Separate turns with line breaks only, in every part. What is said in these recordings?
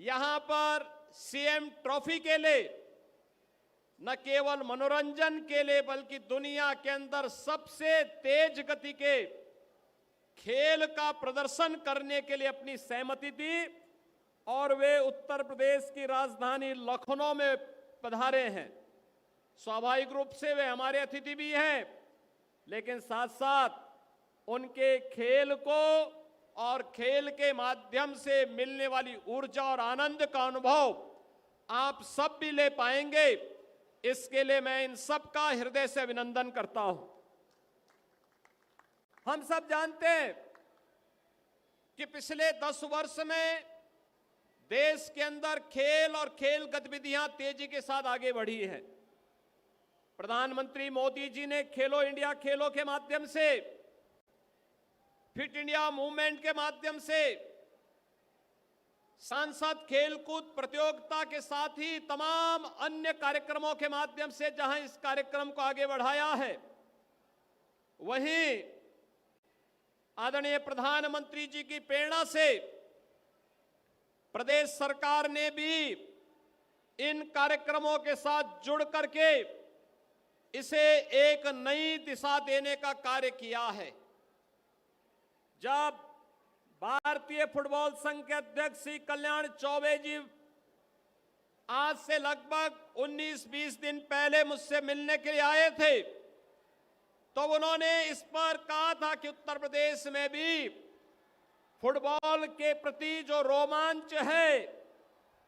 यहां पर CM trophy के लिए न केवल मनोरंजन के लिए बल्कि दुनिया के अंदर सबसे तेज गति के खेल का प्रदर्शन करने के लिए अपनी सहमति दी और वे उत्तर प्रदेश की राजधानी लखनऊ में पधारे हैं। स्वाभाविक रूप से वे हमारे अतिथि भी हैं, लेकिन साथ साथ उनके खेल को और खेल के माध्यम से मिलने वाली ऊर्जा और आनंद का अनुभव आप सब भी ले पाएंगे। इसके लिए मैं इन सब का हृदय से अभिनंदन करता हूं। हम सब जानते हैं कि पिछले 10 वर्ष में देश के अंदर खेल और खेल गतिविधियां तेजी के साथ आगे बढ़ी हैं। प्रधानमंत्री मोदी जी ने खेलो इंडिया खेलों के माध्यम से, फिट इंडिया मूवमेंट के माध्यम से, सांसद खेलकूद प्रतियोगिता के साथ ही तमाम अन्य कार्यक्रमों के माध्यम से जहां इस कार्यक्रम को आगे बढ़ाया है, वहीं आदरणीय प्रधानमंत्री जी की प्रेरणा से प्रदेश सरकार ने भी इन कार्यक्रमों के साथ जुड़ करके इसे एक नई दिशा देने का कार्य किया है। जब भारतीय फुटबॉल संघ के अध्यक्ष श्री कल्याण चौबे जी आज से लगभग 19-20 दिन पहले मुझसे मिलने के लिए आए थे, तो उन्होंने इस पर कहा था कि उत्तर प्रदेश में भी फुटबॉल के प्रति जो रोमांच है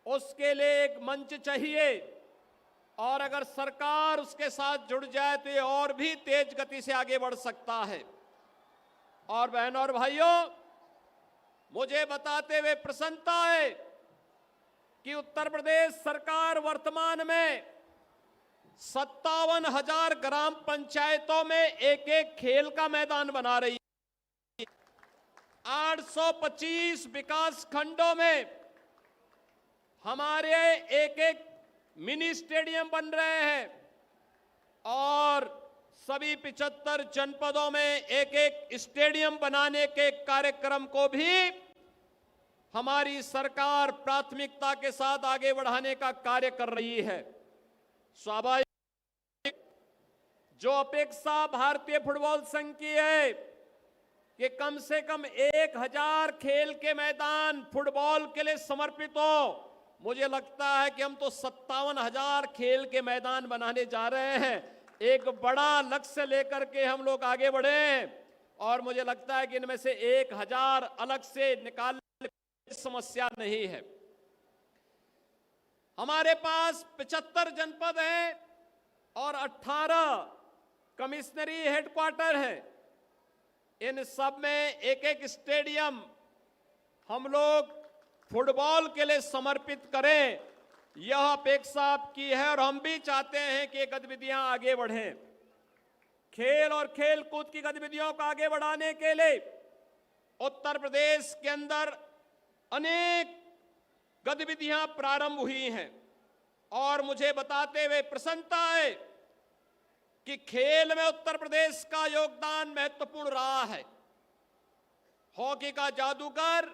उसके लिए एक मंच चाहिए और अगर सरकार उसके साथ जुड़ जाए तो ये और भी तेज गति से आगे बढ़ सकता है। और बहनों और भाइयों, मुझे बताते हुए प्रसन्नता है कि उत्तर प्रदेश सरकार वर्तमान में 57,000 ग्राम पंचायतों में एक एक खेल का मैदान बना रही है। 825 विकास खंडों में हमारे एक एक मिनी स्टेडियम बन रहे हैं और सभी 75 जनपदों में एक एक स्टेडियम बनाने के कार्यक्रम को भी हमारी सरकार प्राथमिकता के साथ आगे बढ़ाने का कार्य कर रही है। स्वाभाविक जो अपेक्षा भारतीय फुटबॉल संघ की है कि कम से कम 1000 खेल के मैदान फुटबॉल के लिए समर्पित हो, मुझे लगता है कि हम तो 57,000 खेल के मैदान बनाने जा रहे हैं। एक बड़ा लक्ष्य लेकर के हम लोग आगे बढ़े और मुझे लगता है कि इनमें से 1000 अलग से निकालने की समस्या नहीं है। हमारे पास 75 जनपद हैं और 18 कमिश्नरी हेडक्वार्टर है। इन सब में एक एक स्टेडियम हम लोग फुटबॉल के लिए समर्पित करें, यह अपेक्षा आपकी है और हम भी चाहते हैं कि ये गतिविधियां आगे बढ़ें। खेल और खेल कूद की गतिविधियों को आगे बढ़ाने के लिए उत्तर प्रदेश के अंदर अनेक गतिविधियां प्रारंभ हुई हैं और मुझे बताते हुए प्रसन्नता है कि खेल में उत्तर प्रदेश का योगदान महत्वपूर्ण रहा है। हॉकी का जादूगर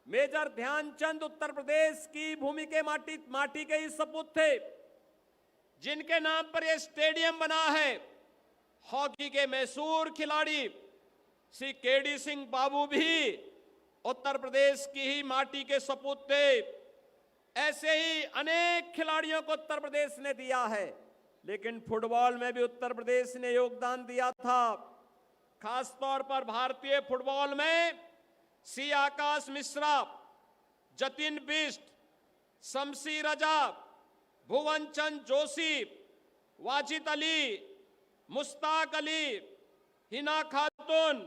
मेजर ध्यानचंद उत्तर प्रदेश की भूमि के माटी के ही सपूत थे, जिनके नाम पर यह स्टेडियम बना है। हॉकी के मशहूर खिलाड़ी श्री केडी सिंह बाबू भी उत्तर प्रदेश की ही माटी के सपूत थे। ऐसे ही अनेक खिलाड़ियों को उत्तर प्रदेश ने दिया है, लेकिन फुटबॉल में भी उत्तर प्रदेश ने योगदान दिया था। खासतौर पर भारतीय फुटबॉल में सी आकाश मिश्रा, जतिन बिष्ट, शमशी रजा, भुवन चंद जोशी, वाजिद अली, मुश्ताक अली, हिना खातून,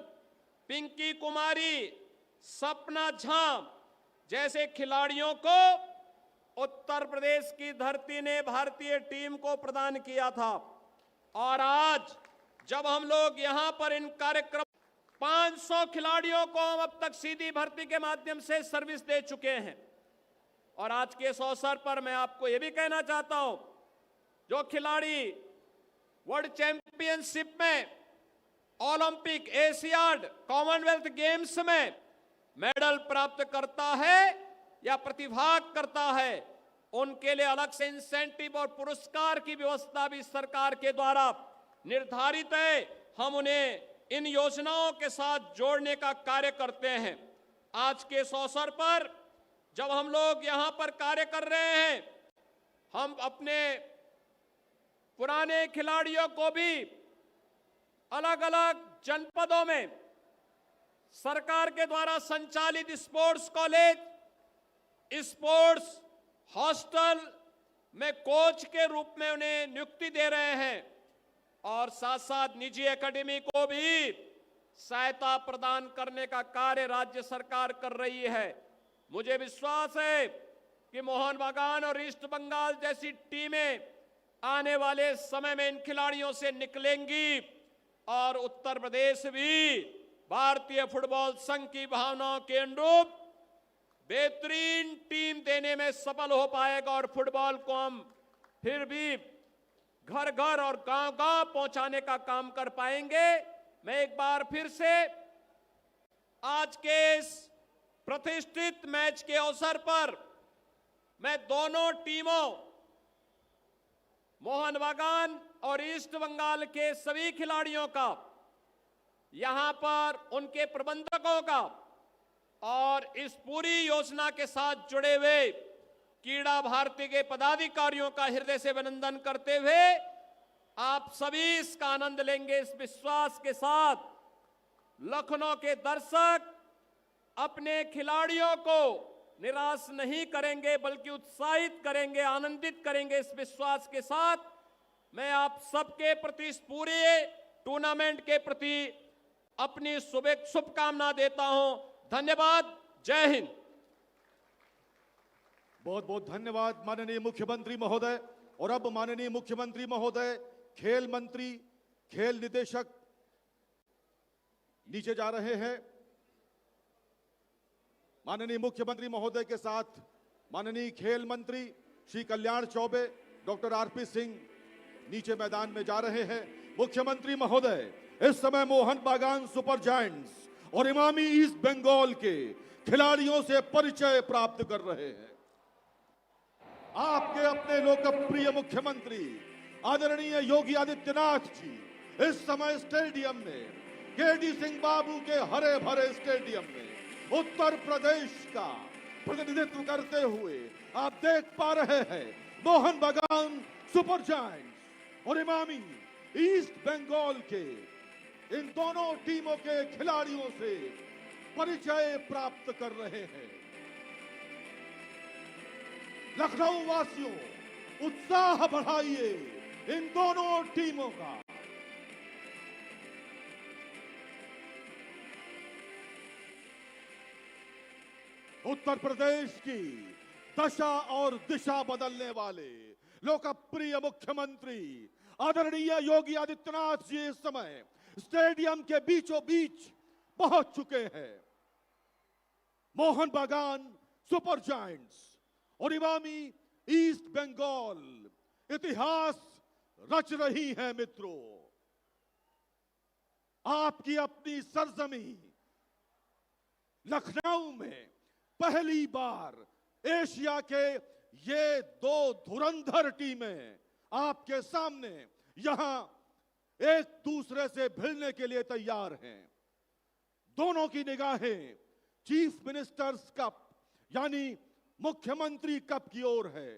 पिंकी कुमारी, सपना झा जैसे खिलाड़ियों को उत्तर प्रदेश की धरती ने भारतीय टीम को प्रदान किया था। और आज जब हम लोग यहां पर इन कार्यक्रम 500 खिलाड़ियों को हम अब तक सीधी भर्ती के माध्यम से सर्विस दे चुके हैं। और आज के इस अवसर पर मैं आपको यह भी कहना चाहता हूं, जो खिलाड़ी वर्ल्ड चैंपियनशिप में, ओलंपिक, एशियाड, कॉमनवेल्थ गेम्स में मेडल प्राप्त करता है, या प्रतिभाग करता है, उनके लिए अलग से इंसेंटिव और पुरस्कार की व्यवस्था भी सरकार के द्वारा निर्धारित है। हम उन्हें इन योजनाओं के साथ जोड़ने का कार्य करते हैं। आज के इस अवसर पर जब हम लोग यहां पर कार्य कर रहे हैं, हम अपने पुराने खिलाड़ियों को भी अलग अलग जनपदों में सरकार के द्वारा संचालित स्पोर्ट्स कॉलेज, स्पोर्ट्स हॉस्टल में कोच के रूप में उन्हें नियुक्ति दे रहे हैं और साथ साथ निजी एकेडमी को भी सहायता प्रदान करने का कार्य राज्य सरकार कर रही है। मुझे विश्वास है कि मोहन बागान और ईस्ट बंगाल जैसी टीमें आने वाले समय में इन खिलाड़ियों से निकलेंगी और उत्तर प्रदेश भी भारतीय फुटबॉल संघ की भावनाओं के अनुरूप बेहतरीन टीम देने में सफल हो पाएगा और फुटबॉल को हम फिर भी घर घर और गांव गांव पहुंचाने का काम कर पाएंगे। मैं एक बार फिर से आज के इस प्रतिष्ठित मैच के अवसर पर मैं दोनों टीमों मोहन बागान और ईस्ट बंगाल के सभी खिलाड़ियों का, यहां पर उनके प्रबंधकों का और इस पूरी योजना के साथ जुड़े हुए क्रीड़ा भारती के पदाधिकारियों का हृदय से अभिनंदन करते हुए आप सभी इसका आनंद लेंगे इस विश्वास के साथ। लखनऊ के दर्शक अपने खिलाड़ियों को निराश नहीं करेंगे बल्कि उत्साहित करेंगे, आनंदित करेंगे। इस विश्वास के साथ मैं आप सबके प्रति, इस पूरे टूर्नामेंट के प्रति अपनी शुभकामना देता हूं। धन्यवाद। जय हिंद।
बहुत बहुत धन्यवाद माननीय मुख्यमंत्री महोदय। और अब माननीय मुख्यमंत्री महोदय, खेल मंत्री, खेल निदेशक नीचे जा रहे हैं। माननीय मुख्यमंत्री महोदय के साथ माननीय खेल मंत्री श्री कल्याण चौबे, डॉक्टर आरपी सिंह नीचे मैदान में जा रहे हैं। मुख्यमंत्री महोदय इस समय मोहन बागान सुपर जायंट्स और इमामी ईस्ट बंगाल के खिलाड़ियों से परिचय प्राप्त कर रहे हैं। आपके अपने लोकप्रिय मुख्यमंत्री आदरणीय योगी आदित्यनाथ जी इस समय स्टेडियम में, केडी सिंह बाबू के हरे भरे स्टेडियम में उत्तर प्रदेश का प्रतिनिधित्व करते हुए आप देख पा रहे हैं मोहन बागान सुपर जायंट्स और इमामी ईस्ट बंगाल के इन दोनों टीमों के खिलाड़ियों से परिचय प्राप्त कर रहे हैं। लखनऊ वासियों, उत्साह बढ़ाइए इन दोनों टीमों का। उत्तर प्रदेश की दशा और दिशा बदलने वाले लोकप्रिय मुख्यमंत्री आदरणीय योगी आदित्यनाथ जी इस समय स्टेडियम के बीचों बीच पहुंच चुके हैं। मोहन बागान सुपर जायंट्स और इमामी ईस्ट बंगाल इतिहास रच रही है। मित्रों, आपकी अपनी सरजमी लखनऊ में पहली बार एशिया के ये दो धुरंधर टीमें आपके सामने यहां एक दूसरे से भिड़ने के लिए तैयार हैं। दोनों की निगाहें चीफ मिनिस्टर्स कप यानी मुख्यमंत्री कप की ओर है।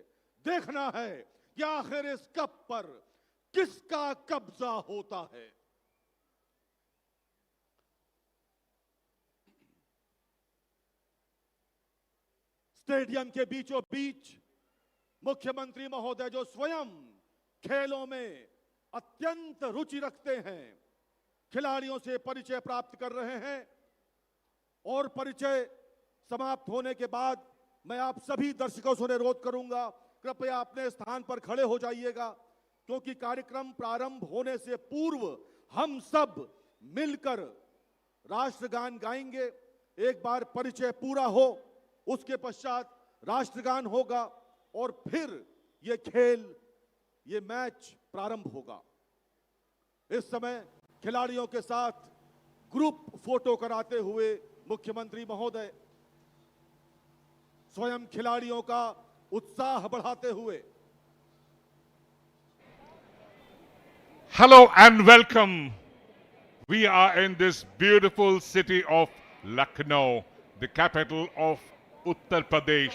देखना है कि आखिर इस कप पर किसका कब्जा होता है। स्टेडियम के बीचों बीच मुख्यमंत्री महोदय जो स्वयं खेलों में अत्यंत रुचि रखते हैं, खिलाड़ियों से परिचय प्राप्त कर रहे हैं। और परिचय समाप्त होने के बाद मैं आप सभी दर्शकों से अनुरोध करूंगा, कृपया अपने स्थान पर खड़े हो जाइएगा, क्योंकि कार्यक्रम प्रारंभ होने से पूर्व हम सब मिलकर राष्ट्रगान गाएंगे। एक बार परिचय पूरा हो, उसके पश्चात राष्ट्रगान होगा और फिर ये खेल, ये मैच प्रारंभ होगा। इस समय खिलाड़ियों के साथ ग्रुप फोटो कराते हुए मुख्यमंत्री महोदय स्वयं खिलाड़ियों का उत्साह बढ़ाते हुए।
Hello and welcome. We are in this beautiful city of Lucknow, the capital of Uttar Pradesh,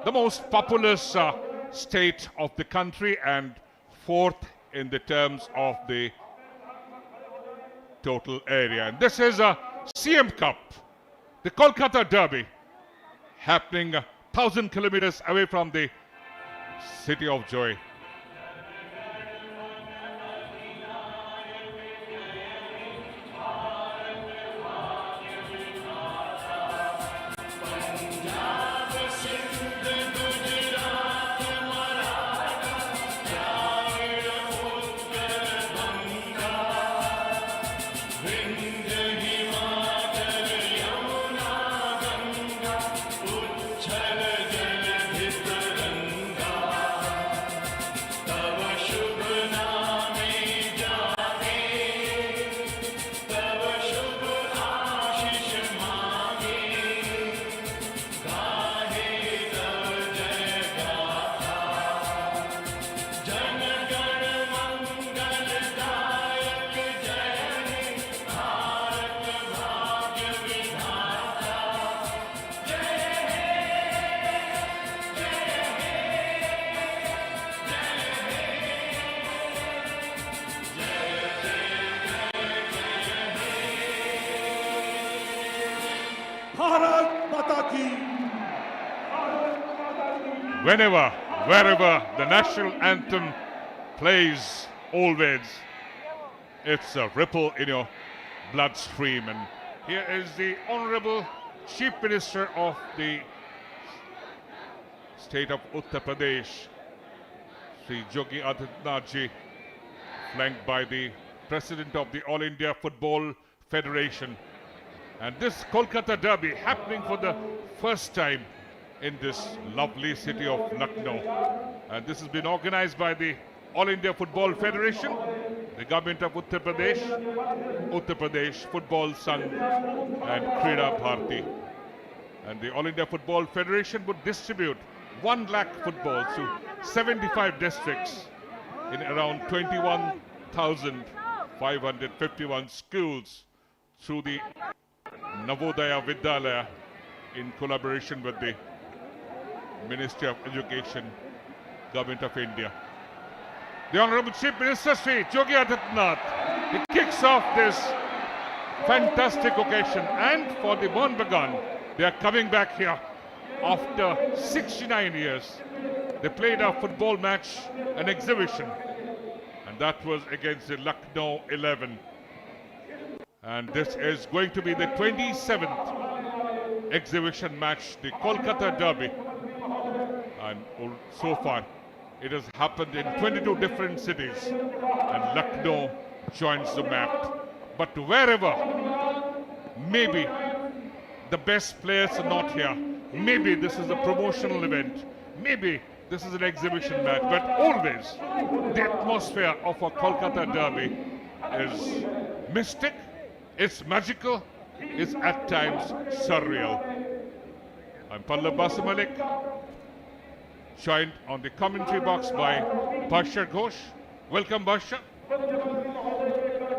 the most populous state of the country and fourth in the terms of the total area. And this is a CM Cup, the Kolkata Derby, happening 1,000 kilometers away from the city of joy.
Bharat माता की।
Whenever, wherever the national anthem plays, always, it's a ripple in your bloodstream. And here is the Honorable Chief Minister of the state of Uttar Pradesh, Sri Yogi Adityanath ji, flanked by the President of the All India Football Federation. And this Kolkata Derby happening for the first time in this lovely city of Lucknow. And this has been organized by the All India Football Federation, the government of Uttar Pradesh Football Sangh and Krida Bharati. And the All India Football Federation would distribute 1 lakh footballs to 75 districts in around 21,551 schools through the Navodaya Vidyalaya in collaboration with the Ministry of Education, Government of India. The Honorable Chief Minister Sri Yogi Adityanath, he kicks off this fantastic occasion, and for the Mohun Bagan, they are coming back here after 69 years. They played a football match, an exhibition, and that was against the Lucknow 11. And this is going to be the 27th exhibition match, the Kolkata Derby. And so far, it has happened in 22 different cities. And Lucknow joins the map. But wherever, maybe the best players are not here. Maybe this is a promotional event. Maybe this is an exhibition match. But always, the atmosphere of a Kolkata Derby is mystic. It's magical, it's at times surreal. I'm Pallab Basamalik, joined on the commentary box by Bharsha Ghosh. Welcome, Bharsha.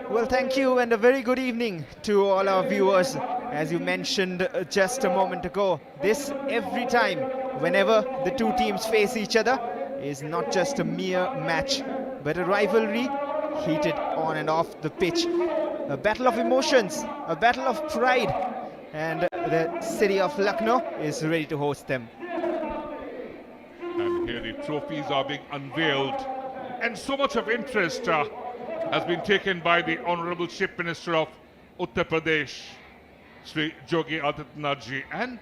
Well, thank you, and a very good evening to all our viewers. As you mentioned just a moment ago, this every time, whenever the two teams face each other, is not just a mere match, but a rivalry heated on and off the pitch. A battle of emotions, a battle of pride, and the city of Lucknow is ready to host them.
And here the trophies are being unveiled, and so much of interest has been taken by the Honorable Chief Minister of Uttar Pradesh, Sri Yogi Adityanath ji, and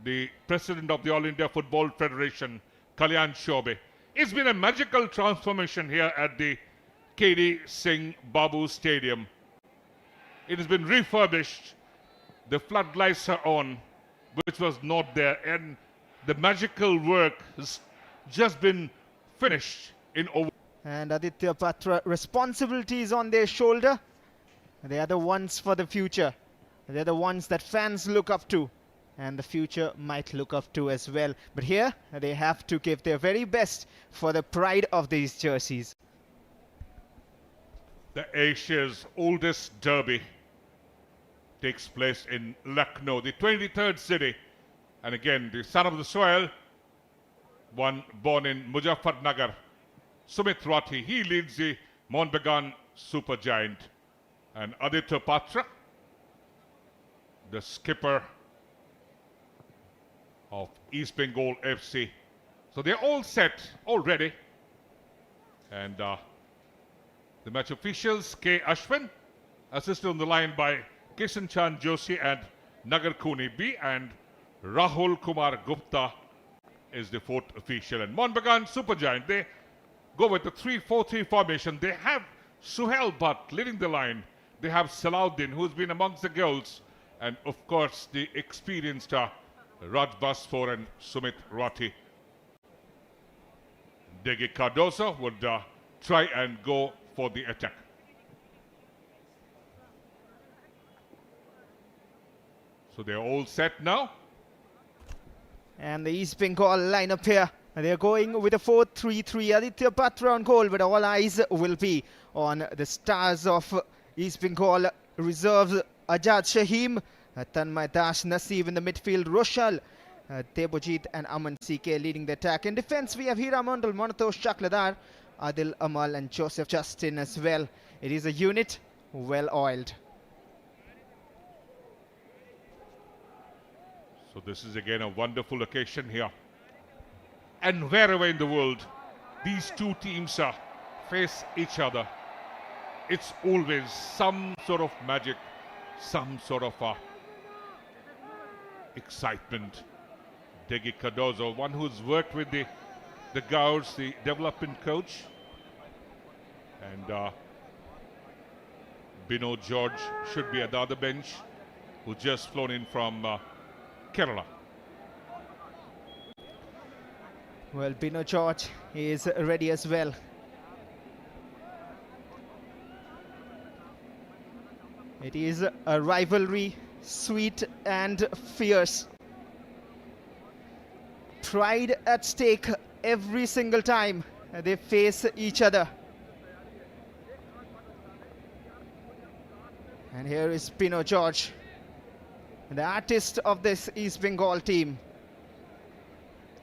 the President of the All India Football Federation, Kalyan Chaubey. It's been a magical transformation here at the KD Singh Babu Stadium. It has been refurbished. The floodlights are on, which was not there, and the magical work has just been finished in over.
And Aditya Patra, responsibilities on their shoulder. They are the ones for the future. They're the ones that fans look up to. and the future might look up to as well. But here they have to give their very best for the pride of these jerseys.
The Asia's oldest derby takes place in Lucknow, the 23rd city. And again, the son of the soil, one born in Muzaffarnagar, Sumit Rathi, he leads the Mohun Bagan supergiant. And Aditya Patra, the skipper of East Bengal FC. So they're all set already. And the match officials, K. Ashwin, assisted on the line by Kishan Chand Joshi and Nagar Kuni B, and Rahul Kumar Gupta is the fourth official. And Mohun Bagan supergiant, they go with the 3-4-3 formation. They have Suhail Bhatt leading the line. They have Salahuddin, who's been amongst the goals, and of course the experienced Raj Basfor and Sumit Rathi. Dege Cardoso would try and go for the attack. So they're all set now.
And the East Bengal lineup here, they're going with a 4-3-3. Aditya Patra on goal, but all eyes will be on the stars of East Bengal reserves. Ajad Shaheem, Tanmay Das, Naseeb in the midfield, Roshal, Debojit and Aman CK leading the attack. In defense, we have Hira Mondal, Monatosh Chakladar, Adil Amal and Joseph Justin as well. It is a unit well oiled.
So this is again a wonderful occasion here. And wherever in the world these two teams face each other, it's always some sort of magic, some sort of excitement. Dege Cardoso, one who's worked with the Gowers, the development coach. And Bino George should be at the other bench, who just flown in from Kerala.
Well, Bino George is ready as well. It is a rivalry, sweet and fierce. Pride at stake every single time they face each other. And here is Bino George, the artist of this East Bengal team.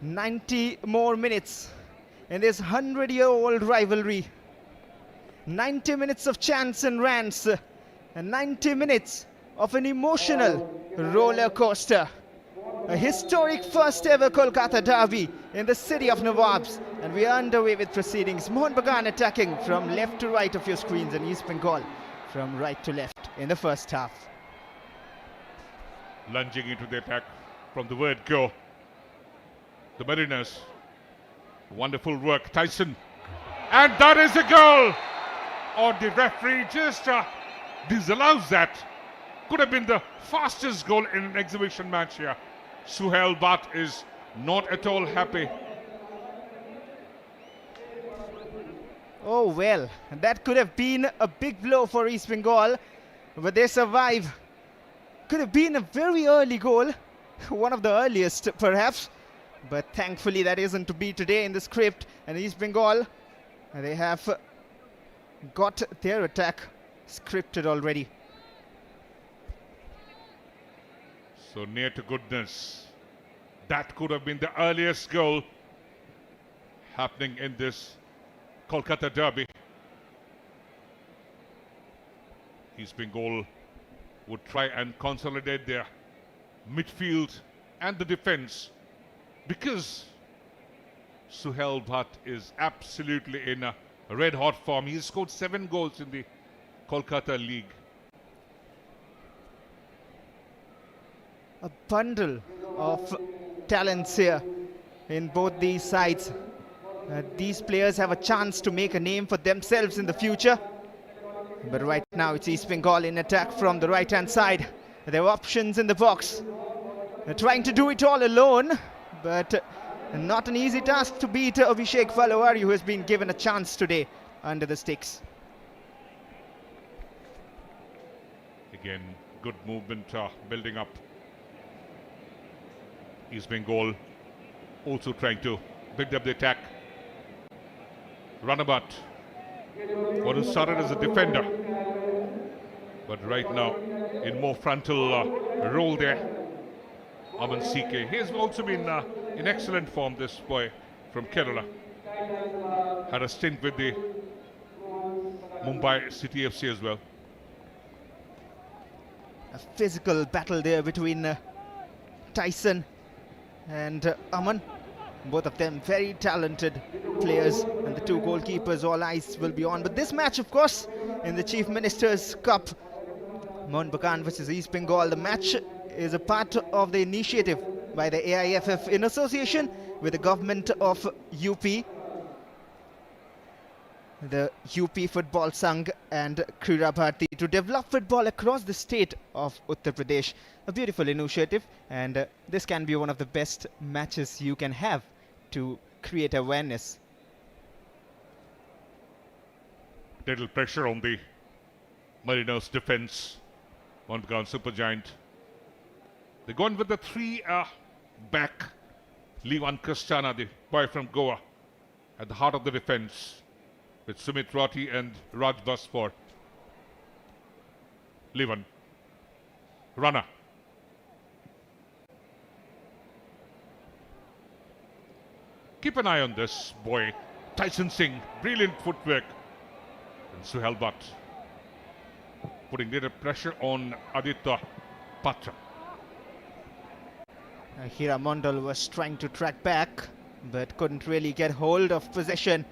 90 more minutes in this 100-year-old rivalry. 90 minutes of chants and rants, and 90 minutes of an emotional roller coaster. A historic first ever Kolkata Derby in the city of Nawabs. And we are underway with proceedings. Mohun Bagan attacking from left to right of your screens, and East Bengal from right to left in the first half.
Lunging into the attack from the word go. The Mariners. Wonderful work, Tyson. And that is a goal! Or the referee just disallows that. Could have been the fastest goal in an exhibition match here. Suhail Bhatt is not at all happy.
Oh well, that could have been a big blow for East Bengal, but they survive. Could have been a very early goal, one of the earliest perhaps, but thankfully that isn't to be today in the script. And East Bengal, they have got their attack scripted already.
So near to goodness. That could have been the earliest goal happening in this Kolkata Derby. East Bengal would try and consolidate their midfield and the defense, because Suhail Bhatt is absolutely in a red-hot form. He's scored 7 goals in the Kolkata League.
A bundle of talents here in both these sides. These players have a chance to make a name for themselves in the future. But right now it's East Bengal in attack from the right-hand side. There are options in the box. They're trying to do it all alone, but not an easy task to beat Abhishek Valawari, who has been given a chance today under the sticks.
Again, good movement building up. East Bengal also trying to build up the attack. Runabout, one who started as a defender, but right now in more frontal role there. Aman CK. He has also been in excellent form, this boy from Kerala. Had a stint with the Mumbai City FC as well.
A physical battle there between Tyson and Aman. Both of them very talented players, and the two goalkeepers, all eyes will be on. But this match, of course, in the Chief Minister's Cup, Mohun Bagan versus East Bengal, the match is a part of the initiative by the AIFF in association with the government of UP, the UP Football Sangh and Krida Bharti, to develop football across the state of Uttar Pradesh. A beautiful initiative, and this can be one of the best matches you can have to create awareness.
Little pressure on the Mariners defense. Mohun Bagan Supergiant. They're going with the three back. Levan Kristana, the boy from Goa, at the heart of the defense, with Sumit Rati and Raj Bas for Levan. Runner. Keep an eye on this boy, Tyson Singh. Brilliant footwork. And Suhail Bhatt putting little pressure on Aditya Patra.
Hira Mondal was trying to track back, but couldn't really get hold of possession.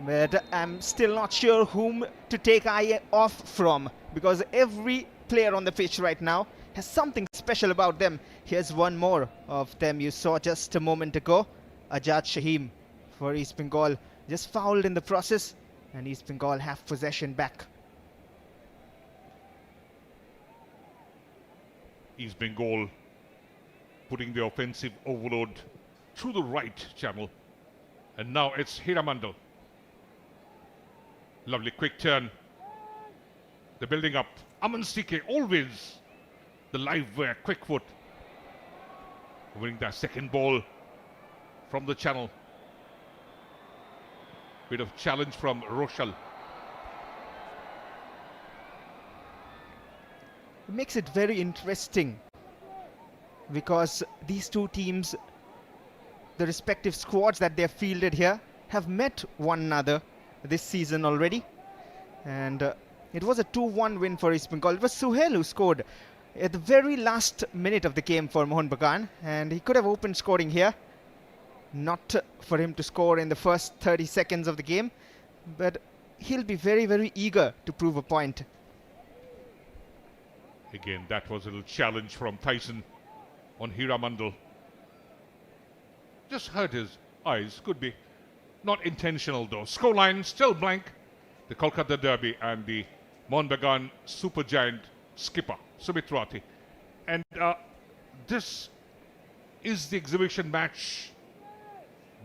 But I'm still not sure whom to take eye off from, because every player on the pitch right now has something special about them. Here's one more of them you saw just a moment ago. Ajad Shaheem for East Bengal, just fouled in the process, and East Bengal have possession back.
East Bengal putting the offensive overload through the right channel. And now it's Hiramandal. Lovely quick turn. They're building up. Aman CK, always the live quick foot. Winning that second ball from the channel. Bit of challenge from Roshal.
It makes it very interesting, because these two teams, the respective squads that they've fielded here, have met one another this season already. And it was a 2-1 win for East Bengal. It was Suhail who scored at the very last minute of the game for Mohun Bagan, and he could have opened scoring here. Not for him to score in the first 30 seconds of the game, but he'll be very, very eager to prove a point.
Again, that was a little challenge from Tyson on Hiramandal. Just hurt his eyes, could be. Not intentional though. Scoreline still blank. The Kolkata Derby and the Mohun Bagan Supergiant skipper, Sumit Rati. And this is the exhibition match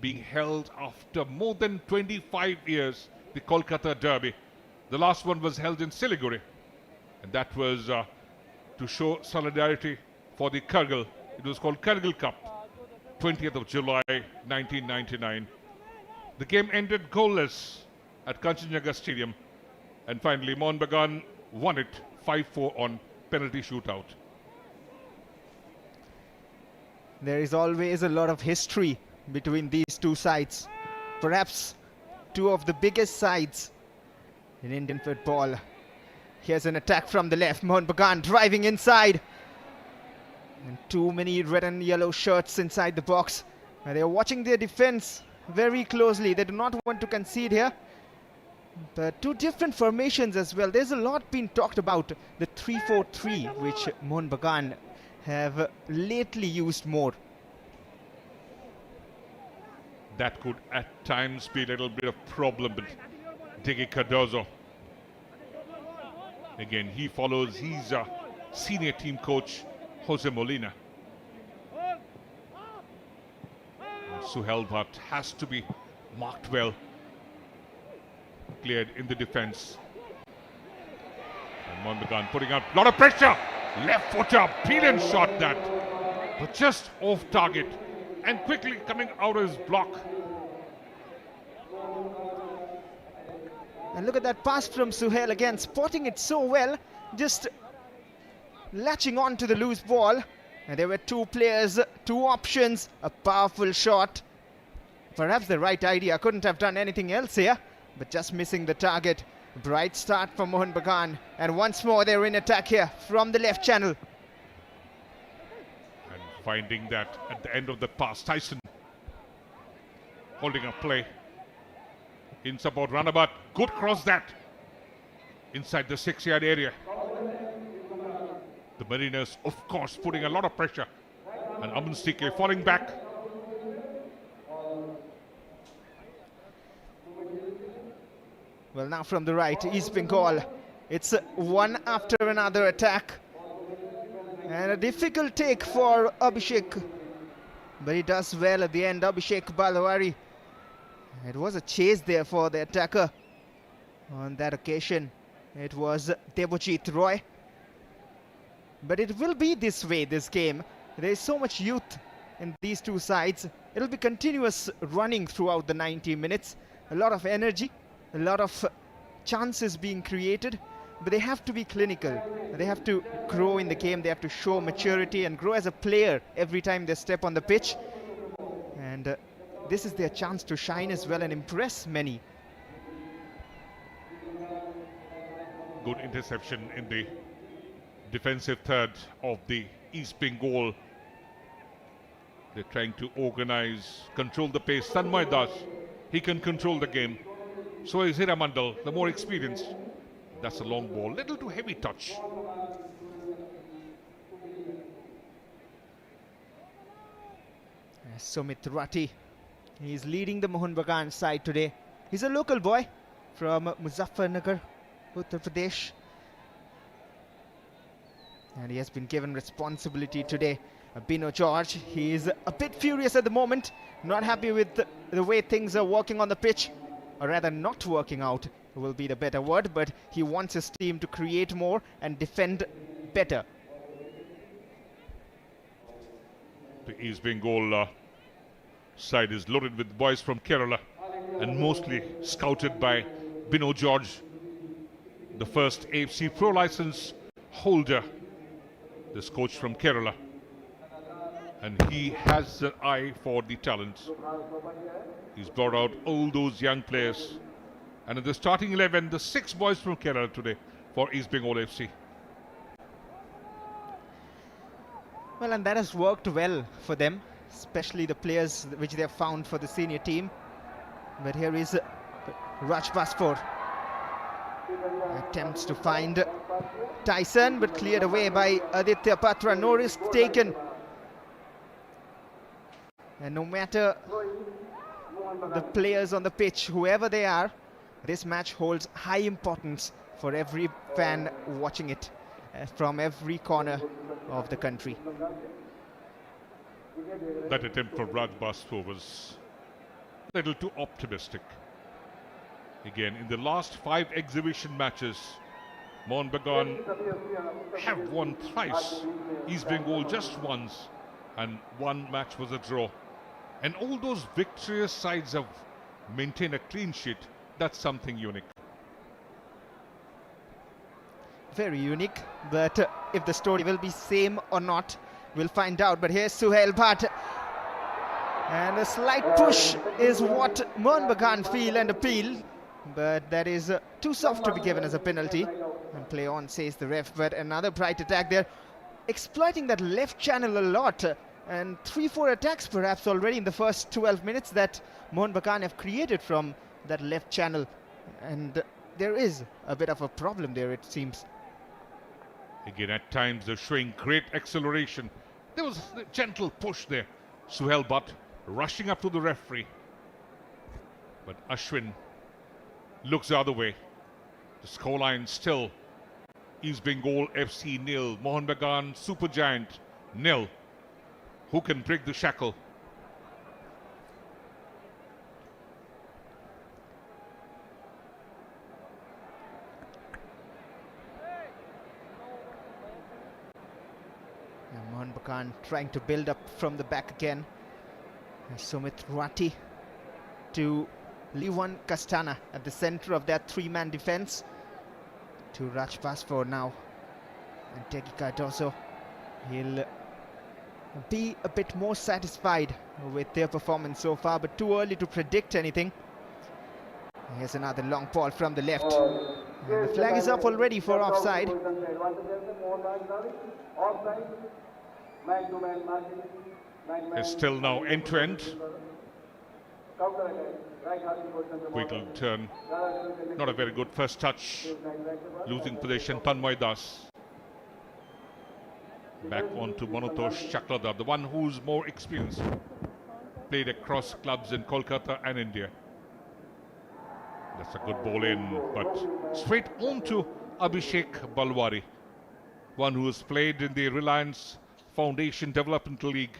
being held after more than 25 years, the Kolkata Derby. The last one was held in Siliguri, and that was to show solidarity for the Kargil. It was called Kargil Cup, 20th of July 1999. The game ended goalless at Kanchenjunga Stadium, and finally Mohun Bagan won it 5-4 on penalty shootout.
There is always a lot of history between these two sides. Perhaps two of the biggest sides in Indian football. Here's an attack from the left. Mohun Bagan driving inside. And too many red and yellow shirts inside the box. And they are watching their defense very closely. They do not want to concede here. But two different formations as well. There's a lot being talked about the 3-4-3, which Mohun Bagan have lately used more.
That could at times be a little bit of problem with Digi Cardozo. Again, he follows his senior team coach, Jose Molina. And Suhail Bhatt has to be marked well. Cleared in the defense. And Mohun Bagan putting up a lot of pressure. Left footer, brilliant shot that. but just off target and quickly coming out of his block.
And look at that pass from Suhail again, spotting it so well, just latching on to the loose ball. And there were two players, two options, a powerful shot. Perhaps the right idea, couldn't have done anything else here, but just missing the target. Bright start for Mohun Bagan, and once more they're in attack here from the left channel.
And finding that at the end of the pass, Tyson holding up play. In support, runabout, good cross that inside the 6-yard area. The Mariners, of course, putting a lot of pressure, and Aman Stike falling back.
Well, now from the right, East Bengal. It's one after another attack. And a difficult take for Abhishek. But he does well at the end, Abhishek Balwari. It was a chase there for the attacker. On that occasion, it was Debojit Roy. But it will be this way, this game. There is so much youth in these two sides. It'll be continuous running throughout the 90 minutes. A lot of energy. A lot of chances being created, but they have to be clinical. They have to grow in the game. They have to show maturity and grow as a player every time they step on the pitch. And this is their chance to shine as well and impress many.
Good interception in the defensive third of the East Bengal. They're trying to organize, control the pace. Tanmay Das, he can control the game. So is Hira Mandal, the more experienced. That's a long ball, little too heavy touch.
Sumit Rati, he's leading the Mohun Bagan side today. He's a local boy from Muzaffarnagar, Uttar Pradesh. And he has been given responsibility today. Bino George, he's a bit furious at the moment, not happy with the way things are working on the pitch. Or rather not working out will be the better word, but he wants his team to create more and defend better.
The East Bengal side is loaded with boys from Kerala and mostly scouted by Bino George, the first AFC Pro license holder, this coach from Kerala. And he has an eye for the talents. He's brought out all those young players. And in the starting 11, the 6 boys from Kerala today for East Bengal FC.
Well, and that has worked well for them, especially the players which they have found for the senior team. But here is Raj Baspor. Attempts to find Tyson, but cleared away by Aditya Patra. No risk taken. And no matter the players on the pitch, whoever they are, this match holds high importance for every fan watching it from every corner of the country.
That attempt from Raj Baspor was a little too optimistic. Again, in the last 5 exhibition matches, Mohun Bagan have won thrice. East Bengal just once, and 1 match was a draw. And all those victorious sides have maintained a clean sheet. That's something unique.
Very unique, but if the story will be same or not, we'll find out. But here's Suhail Bhatt. And a slight push is what Mohun Bagan feel and appeal. But that is too soft to be given as a penalty. And play on, says the ref. But another bright attack there. Exploiting that left channel a lot. And 3-4 attacks perhaps already in the first 12 minutes that Mohun Bagan have created from that left channel. And there is a bit of a problem there, it seems.
Again, at times they're showing great acceleration. There was a gentle push there. Suhail Bhatt rushing up to the referee. But Ashwin looks the other way. The scoreline still East Bengal FC 0, Mohun Bagan Supergiant 0. Who can break the shackle?
And Mohun Bagan trying to build up from the back again. Sumit Rati to Liwan Castana at the center of that three-man defense. To Raj Pasfor now. And Teki Cardoso, he'll be a bit more satisfied with their performance so far, but too early to predict anything. Here's another long ball from the left. And the flag is up already for offside.
It's still now end-to-end. Quick little turn. Not a very good first touch. Losing possession, Tanmay Das. Back on to Manutosh Chakradar, the one who's more experienced. Played across clubs in Kolkata and India. That's a good ball in, but straight on to Abhishek Balwari, one who has played in the Reliance Foundation Development League.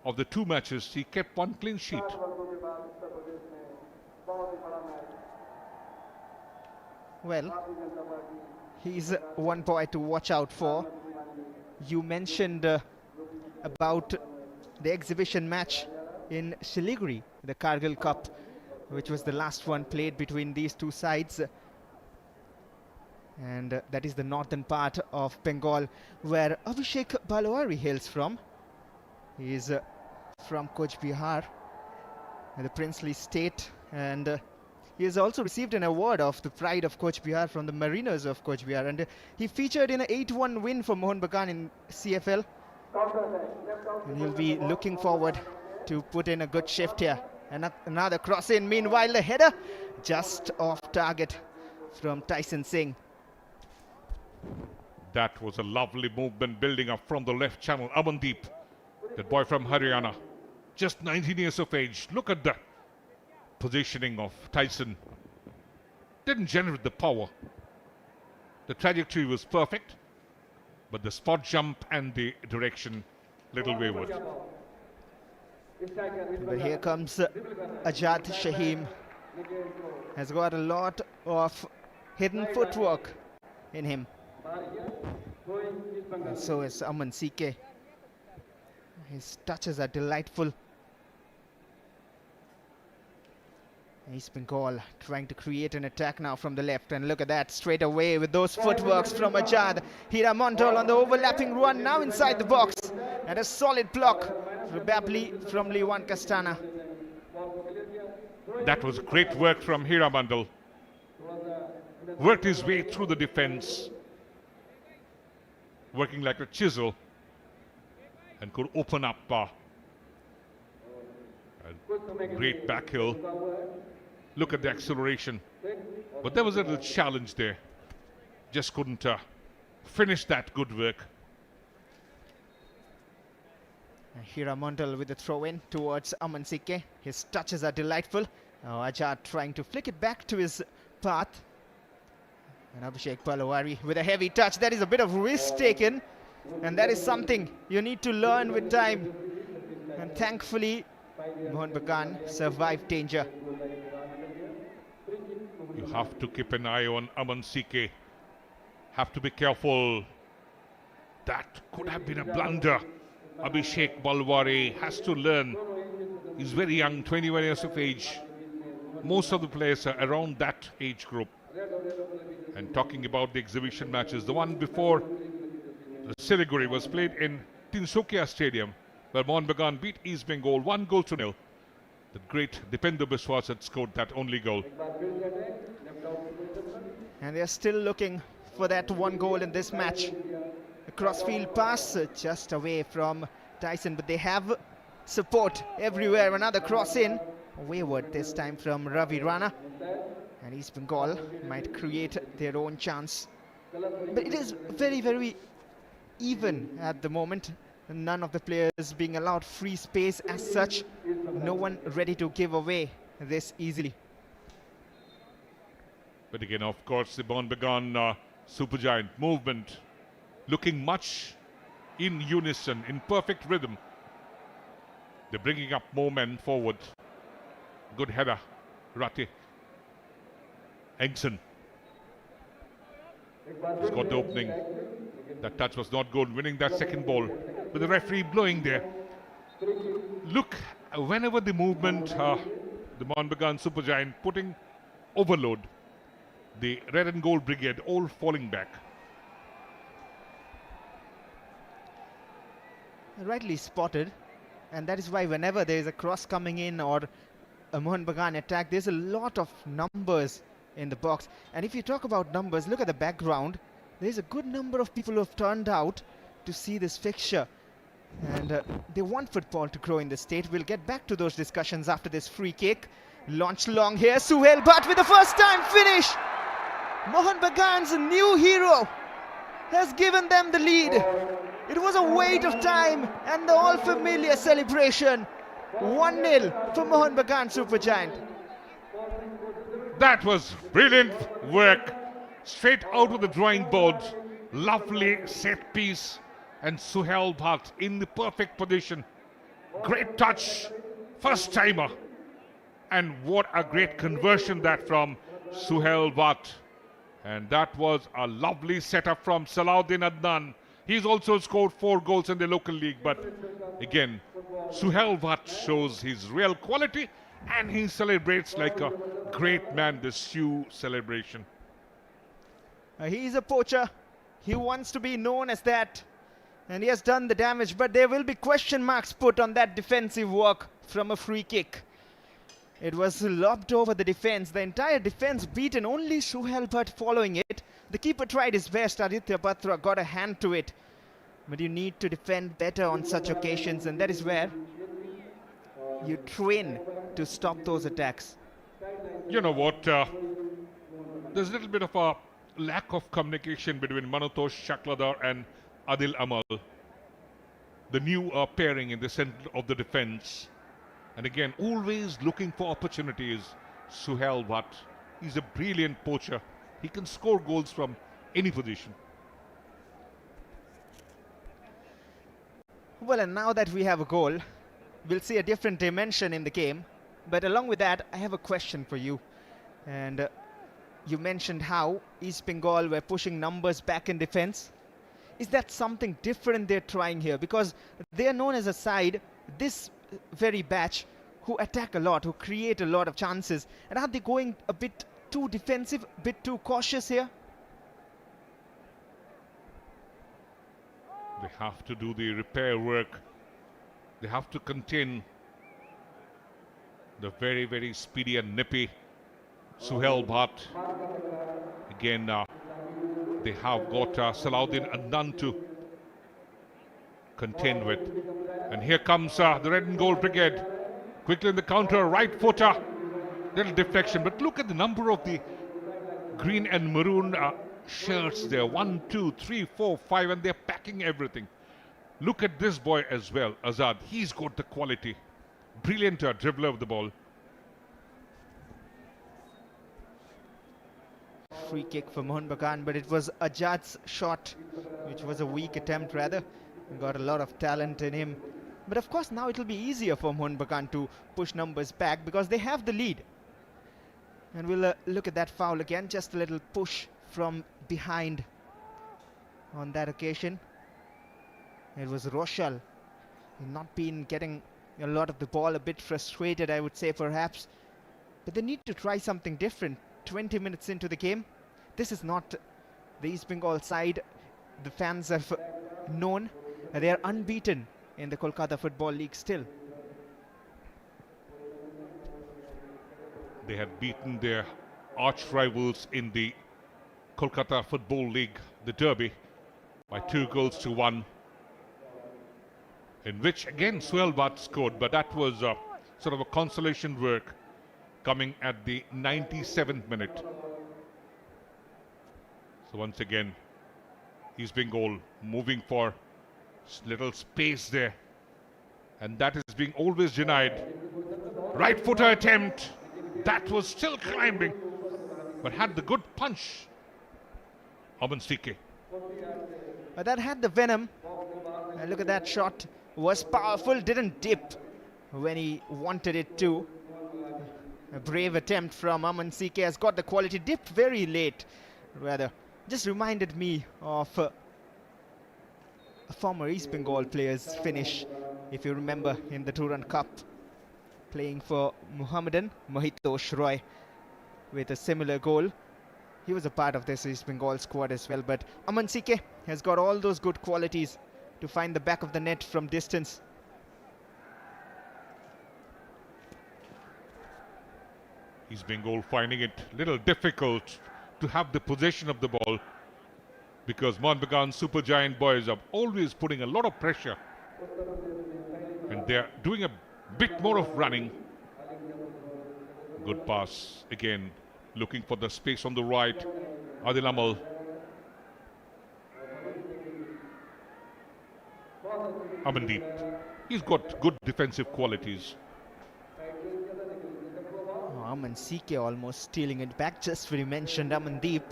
Of the two matches, he kept one clean sheet.
Well, he's one boy to watch out for. You mentioned about the exhibition match in Siliguri, the Kargil Cup, which was the last one played between these two sides. And that is the northern part of Bengal, where Abhishek Balwari hails from. He is from Coach Bihar, the princely state, and he has also received an award of the pride of Coach Bihar from the Mariners of Coach Bihar, and he featured in an 8-1 win for Mohun Bagan in CFL. And he'll be looking forward to put in a good shift here. And another cross in. Meanwhile, the header just off target from Tyson Singh.
That was a lovely movement building up from the left channel. Amandeep, that boy from Haryana, just 19 years of age. Look at the positioning of Tyson. Didn't generate the power. The trajectory was perfect, but the spot jump and the direction little wayward.
But here comes Ajad Shaheem. Has got a lot of hidden footwork in him. And so is Aman CK. His touches are delightful. East Bengal trying to create an attack now from the left, and look at that, straight away with those footworks from Ajad. Hira Montal on the overlapping run, now inside the box, and a solid block probably from Liwan Castana.
That was great work from Hira Mandal. Worked his way through the defense, working like a chisel, and could open up a great back hill. Look at the acceleration. But there was a little challenge there. Just couldn't finish that good work.
Hira Mondal with the throw in towards Aman CK. His touches are delightful. Ajad trying to flick it back to his path. And Abhishek Balwari with a heavy touch. That is a bit of risk taken, and that is something you need to learn with time. And thankfully, Mohun Bagan survived danger.
You have to keep an eye on Aman CK. Have to be careful. That could have been a blunder. Abhishek Balwari has to learn. He's very young, 21 years of age. Most of the players are around that age group. And talking about the exhibition matches, the one before the Siliguri was played in Tinsukia Stadium, where Mohun Bagan beat East Bengal 1-0. The great Dipendra Biswas had scored that only goal.
And they're still looking for that one goal in this match. A crossfield pass just away from Tyson, but they have support everywhere. Another cross in, wayward this time from Ravi Rana. And East Bengal might create their own chance. But it is very, very even at the moment. None of the players being allowed free space as such. No one ready to give away this easily.
But again, of course, the Mohun Bagan supergiant movement looking much in unison, in perfect rhythm. They're bringing up more men forward. Good header, Rati. Engson. He's got the opening. That touch was not good, winning that second ball. with the referee blowing there. Look, whenever the movement, the Mohun Bagan supergiant putting overload, the red and gold brigade all falling back.
Rightly spotted, and that is why whenever there is a cross coming in or a Mohun Bagan attack, there's a lot of numbers in the box. And if you talk about numbers, look at the background. There's a good number of people who have turned out to see this fixture, and they want football to grow in the state. We'll get back to those discussions after this free kick. Launched long here, Suhail Bhatt with the first time finish. Mohun Bagan's new hero has given them the lead. It was a wait of time and the all-familiar celebration. 1-0 for Mohun Bagan Supergiant.
That was brilliant work. Straight out of the drawing board. Lovely set piece. And Suhail Bhatt in the perfect position. Great touch. First timer. And what a great conversion that from Suhail Bhatt. And that was a lovely setup from Salahuddin Adnan. He's also scored 4 goals in the local league. But again, Suhail Bhatt shows his real quality. And he celebrates like a great man, the Sioux celebration.
He's a poacher. He wants to be known as that. And he has done the damage. But there will be question marks put on that defensive work from a free kick. It was lobbed over the defense. The entire defense beaten. Only Suhail Bhatt following it. The keeper tried his best. Aditya Batra got a hand to it. But you need to defend better on such occasions. And that is where you train to stop those attacks.
You know what? There's a little bit of a lack of communication between Manutosh Shakladar and Adil Amal. The new pairing in the center of the defense. And again, always looking for opportunities. Suhail Bhatt. He's a brilliant poacher. He can score goals from any position.
Well, and now that we have a goal, we'll see a different dimension in the game. But along with that, I have a question for you. And you mentioned how East Bengal were pushing numbers back in defense. Is that something different they're trying here? Because they're known as a side, this very batch, who attack a lot, who create a lot of chances. And are they going a bit too defensive, a bit too cautious here?
They have to do the repair work. They have to contain the very, very speedy and nippy Suhail Bhatt. Again, they have got Salahuddin Adnan to contend with. And here comes the red and gold brigade. Quickly in the counter, right footer. Little deflection. But look at the number of the green and maroon shirts there. 1, 2, 3, 4, 5. And they're packing everything. Look at this boy as well, Azad. He's got the quality. Brilliant dribbler of the ball.
Free kick for Mohun Bagan, but it was Ajad's shot, which was a weak attempt rather. Got a lot of talent in him. But of course now it will be easier for Mohun Bagan to push numbers back because they have the lead. And we'll look at that foul again. Just a little push from behind on that occasion. It was Roshal. Not been getting a lot of the ball, a bit frustrated I would say perhaps. But they need to try something different. 20 minutes into the game. This is not the East Bengal side the fans have known. They are unbeaten in the Kolkata Football League still.
They had beaten their arch rivals in the Kolkata Football League, the Derby, by 2-1. In which again Suhail Bhatt scored, but that was sort of a consolation work coming at the 97th minute. So once again, East Bengal moving for little space there. And that is being always denied. Right footer attempt. That was still climbing, but had the good punch. Aman Singh.
But that had the venom. And look at that shot. Was powerful, didn't dip when he wanted it to. A brave attempt from Aman Singh has got the quality. Dipped very late, rather. Just reminded me of former East Bengal player's finish, if you remember, in the Turan Cup, playing for Mohammedan Mohitosh Roy with a similar goal. He was a part of this East Bengal squad as well, but Aman Sike has got all those good qualities to find the back of the net from distance.
East Bengal finding it a little difficult to have the possession of the ball because Mohun Bagan super giant boys are always putting a lot of pressure and they're doing a bit more of running. Good pass again, looking for the space on the right. Adil Amal. Amandeep. He's got good defensive qualities.
Aman Sike almost stealing it back just when you mentioned Amandeep.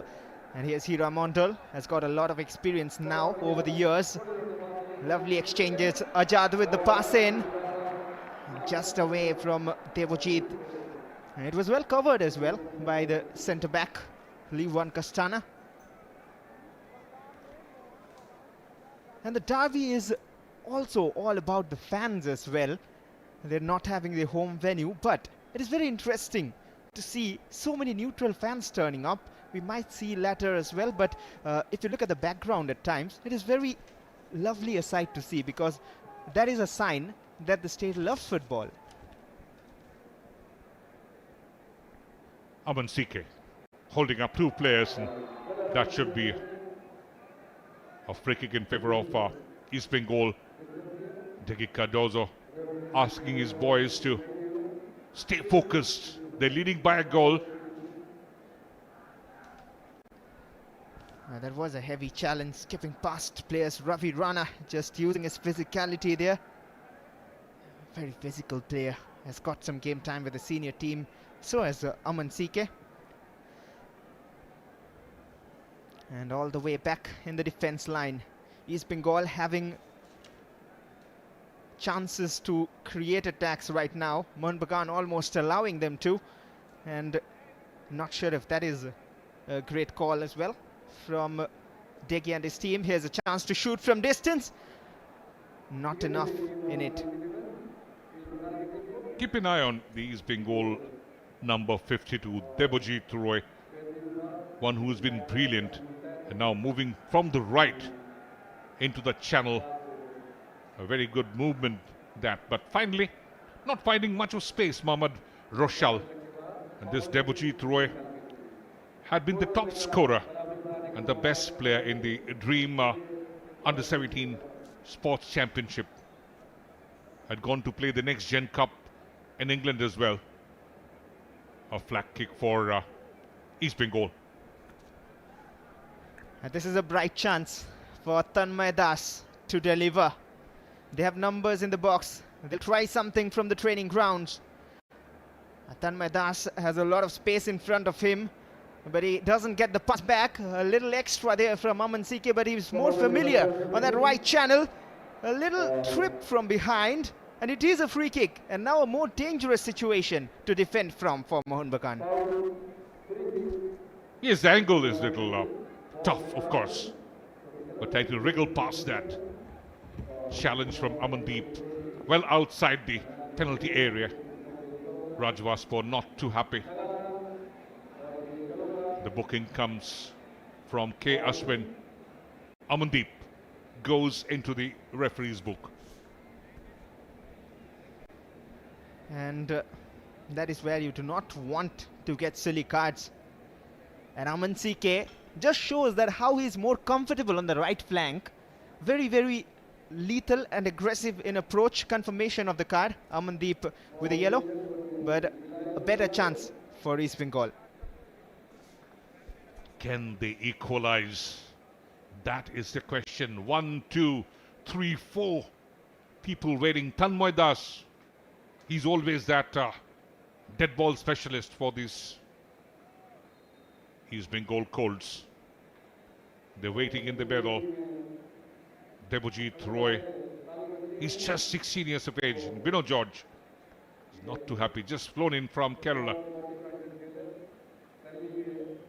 And here's Hira Mondal, has got a lot of experience now over the years. Lovely exchanges. Ajad with the pass in. Just away from Devojit. And it was well covered as well by the centre-back, Liwan Castana. And the derby is also all about the fans as well. They're not having their home venue, but it is very interesting to see so many neutral fans turning up. We might see later as well, but if you look at the background at times, it is very lovely a sight to see because that is a sign that the state loves football.
Aman Sike holding up two players, and that should be a free kick in favor of East Bengal. Degi Cardozo asking his boys to stay focused. They're leading by a goal.
That was a heavy challenge, skipping past players. Ravi Rana just using his physicality there. Very physical player, has got some game time with the senior team. So has Aman Sike. And all the way back in the defense line, East Bengal having chances to create attacks right now. Mohun Bagan almost allowing them to, and not sure if that is a great call as well from Degi and his team. Here's a chance to shoot from distance. Not enough in it.
Keep an eye on the East Bengal number 52, Devojit Roy, one who's been brilliant, and now moving from the right into the channel. A very good movement that, but finally not finding much of space. Mohammad Roshal, and this Devojit Roy had been the top scorer and the best player in the Dream Under 17 Sports Championship. Had gone to play the Next Gen Cup in England as well. A flag kick for East Bengal.
And this is a bright chance for Tanmay Das to deliver. They have numbers in the box. They'll try something from the training grounds. Tanmay Das has a lot of space in front of him, but he doesn't get the pass back. A little extra there from Aman Sike, but he's more familiar on that right channel. A little trip from behind, and it is a free kick. And now a more dangerous situation to defend from for Mohun Bagan.
Yes, the angle is a little tough, of course, but trying to wriggle past that. Challenge from Amandeep, well outside the penalty area. Rajvaspor not too happy. The booking comes from K. Ashwin. Amandeep goes into the referee's book.
And that is where you do not want to get silly cards. And Aman Sike just shows that how he is more comfortable on the right flank. Very, very lethal and aggressive in approach. Confirmation of the card. Amandeep with a yellow, but a better chance for East Bengal.
Can they equalize? That is the question. 1, 2, 3, 4 people waiting. Tanmay Das, he's always that dead ball specialist for these East Bengal Colts. They're waiting in the middle. Devojit Roy, he's just 16 years of age. Bino George is not too happy, just flown in from Kerala.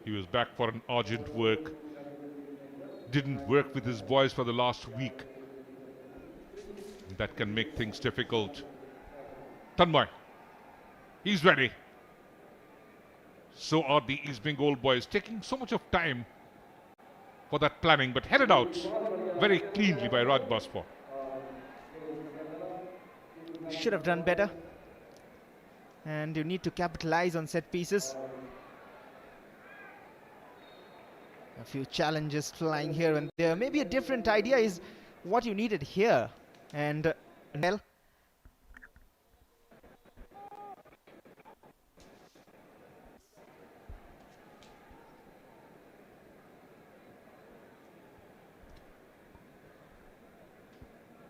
He was back for an urgent work. Didn't work with his boys for the last week. That can make things difficult. Tanmay, he's ready. So are the East Bengal boys, taking so much of time for that planning, but headed out very cleanly by Raj Baspor.
Should have done better. And you need to capitalize on set pieces. A few challenges flying here and there. Maybe a different idea is what you needed here. And well,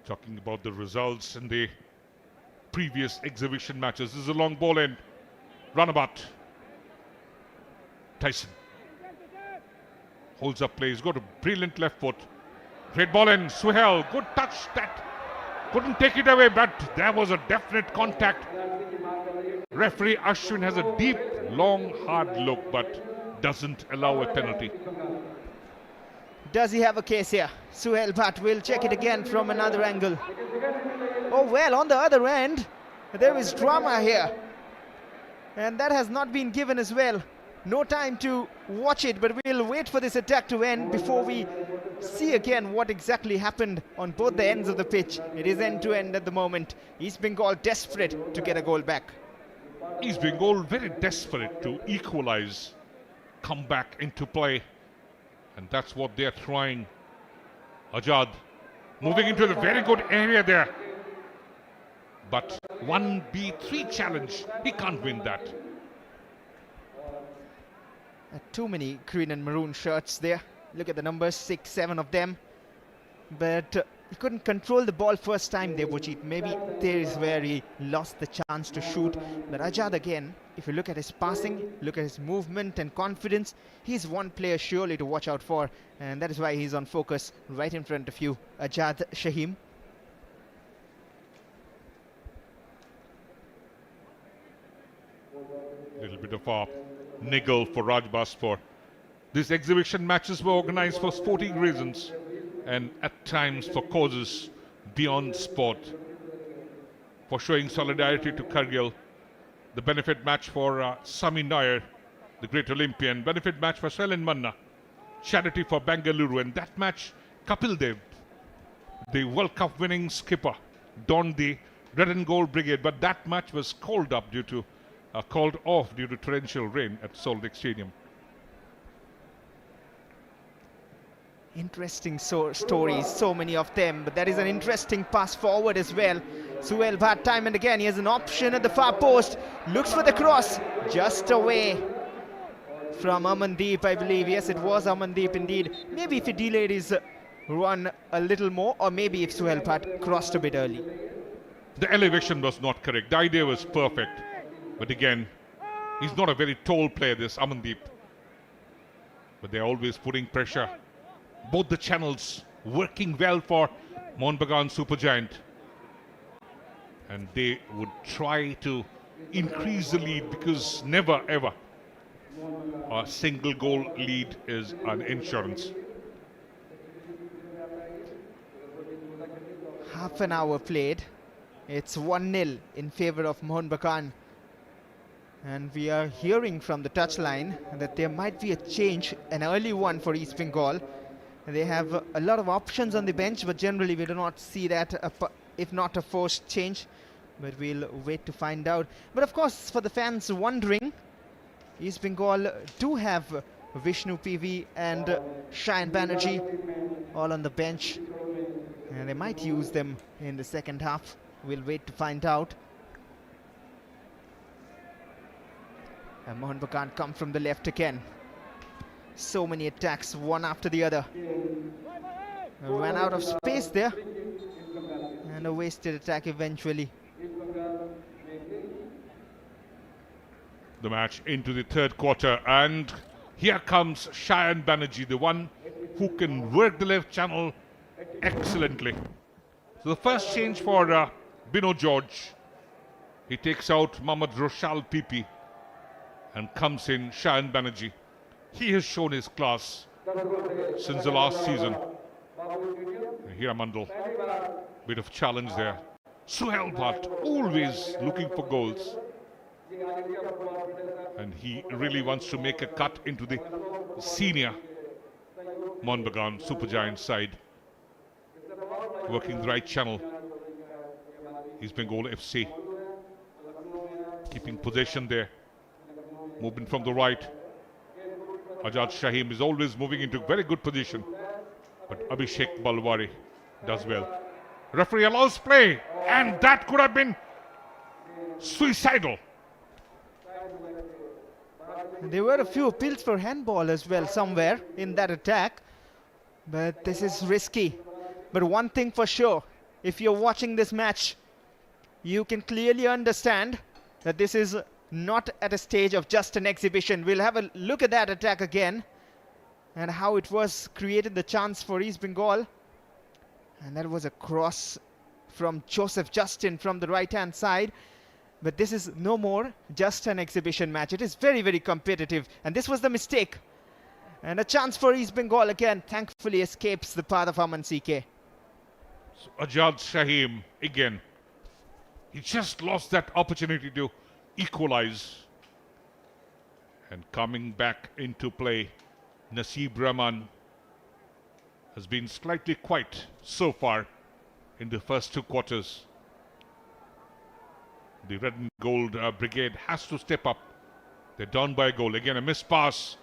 Talking about the results in the previous exhibition matches. This is a long ball in. Runabout. Tyson holds up play. He's got a brilliant left foot. Great ball in. Suhail. Good touch. That couldn't take it away, but there was a definite contact. Referee Ashwin has a deep, long, hard look, but doesn't allow a penalty.
does he have a case here? Suhail Bhatt will check it again from another angle. Oh well, on the other end, there is drama here. And that has not been given as well. No time to watch it, but we'll wait for this attack to end before we see again what exactly happened on both the ends of the pitch. It is end to end at the moment. East Bengal desperate to get a goal back.
East Bengal very desperate to equalize, come back into play. And that's what they're trying. Ajad moving into the very good area there. But 1B3 challenge, he can't win that.
Too many green and maroon shirts there. Look at the numbers, 6, 7 of them. But he couldn't control the ball first time there, Bujit. Maybe there is where he lost the chance to shoot. But Ajad again, if you look at his passing, look at his movement and confidence, he's one player surely to watch out for. And that is why he's on focus right in front of you, Ajad Shahim.
A little bit of a niggle for Raj Baspor. These exhibition matches were organized for sporting reasons and at times for causes beyond sport. For showing solidarity to Kargil, the benefit match for Sami Nair, the great Olympian, benefit match for Selen Manna, charity for Bengaluru, and that match Kapil Dev, the World Cup winning skipper, donned the red and gold brigade, but that match was called off due to torrential rain at Salt Lake Stadium.
Interesting stories, so many of them, but that is an interesting pass forward as well. Suhail Bhatt time and again, he has an option at the far post, looks for the cross, just away from Amandeep, I believe. Yes, it was Amandeep indeed. Maybe if he delayed his run a little more, or maybe if Suhail Bhatt crossed a bit early.
The elevation was not correct. The idea was perfect. But again, he's not a very tall player, this Amandeep. But they're always putting pressure. Both the channels working well for Mohun Bagan Supergiant. And they would try to increase the lead because never ever a single goal lead is an insurance.
Half an hour played. It's 1-0 in favor of Mohun Bagan. And we are hearing from the touchline that there might be a change, an early one for East Bengal. They have a lot of options on the bench, but generally we do not see that, if not a forced change. But we'll wait to find out. But of course, for the fans wondering, East Bengal do have Vishnu PV and Shayan Banerjee all on the bench. And they might use them in the second half. We'll wait to find out. And Mohun Bagan come from the left again. So many attacks, one after the other. Ran out of space there. And a wasted attack eventually.
The match into the third quarter. And here comes Shayan Banerjee, the one who can work the left channel excellently. So the first change for Bino George. He takes out Mohammad Roshal Pipi and comes in Shayan Banerjee. He has shown his class since the last season. Here Mandal Bit of challenge there. Suhail Bhatt always looking for goals. And he really wants to make a cut into the senior Mohun Bagan Supergiant side. Working the right channel. He's Bengal FC. Keeping possession there. Movement from the right. Ajad Shahim is always moving into very good position. But Abhishek Balwari does well. Referee allows play. And that could have been suicidal.
There were a few appeals for handball as well somewhere in that attack. But this is risky. But one thing for sure, if you're watching this match, you can clearly understand that this is not at a stage of just an exhibition. We'll have a look at that attack again and how it was created the chance for East Bengal. And that was a cross from Joseph Justin from the right-hand side. But this is no more just an exhibition match. It is very, very competitive. And this was the mistake. And a chance for East Bengal again thankfully escapes the path of Aman CK.
So Ajad Shahim again. He just lost that opportunity to equalize. And coming back into play, Nasib Rahman has been slightly quiet so far in the first two quarters. The red and gold brigade has to step up. They're down by a goal. Again, a missed pass.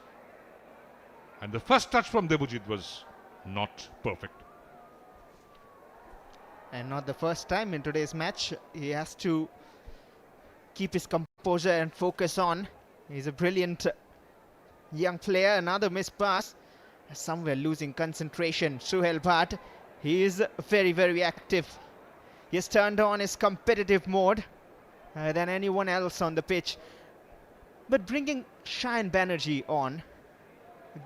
And the first touch from Debujit was not perfect.
And not the first time in today's match. He has to keep his composure and focus on. He's a brilliant young player. Another missed pass. Somewhere losing concentration. Suhail Bhatt, he is very, very active. He has turned on his competitive mode than anyone else on the pitch. But bringing Shayan Banerjee on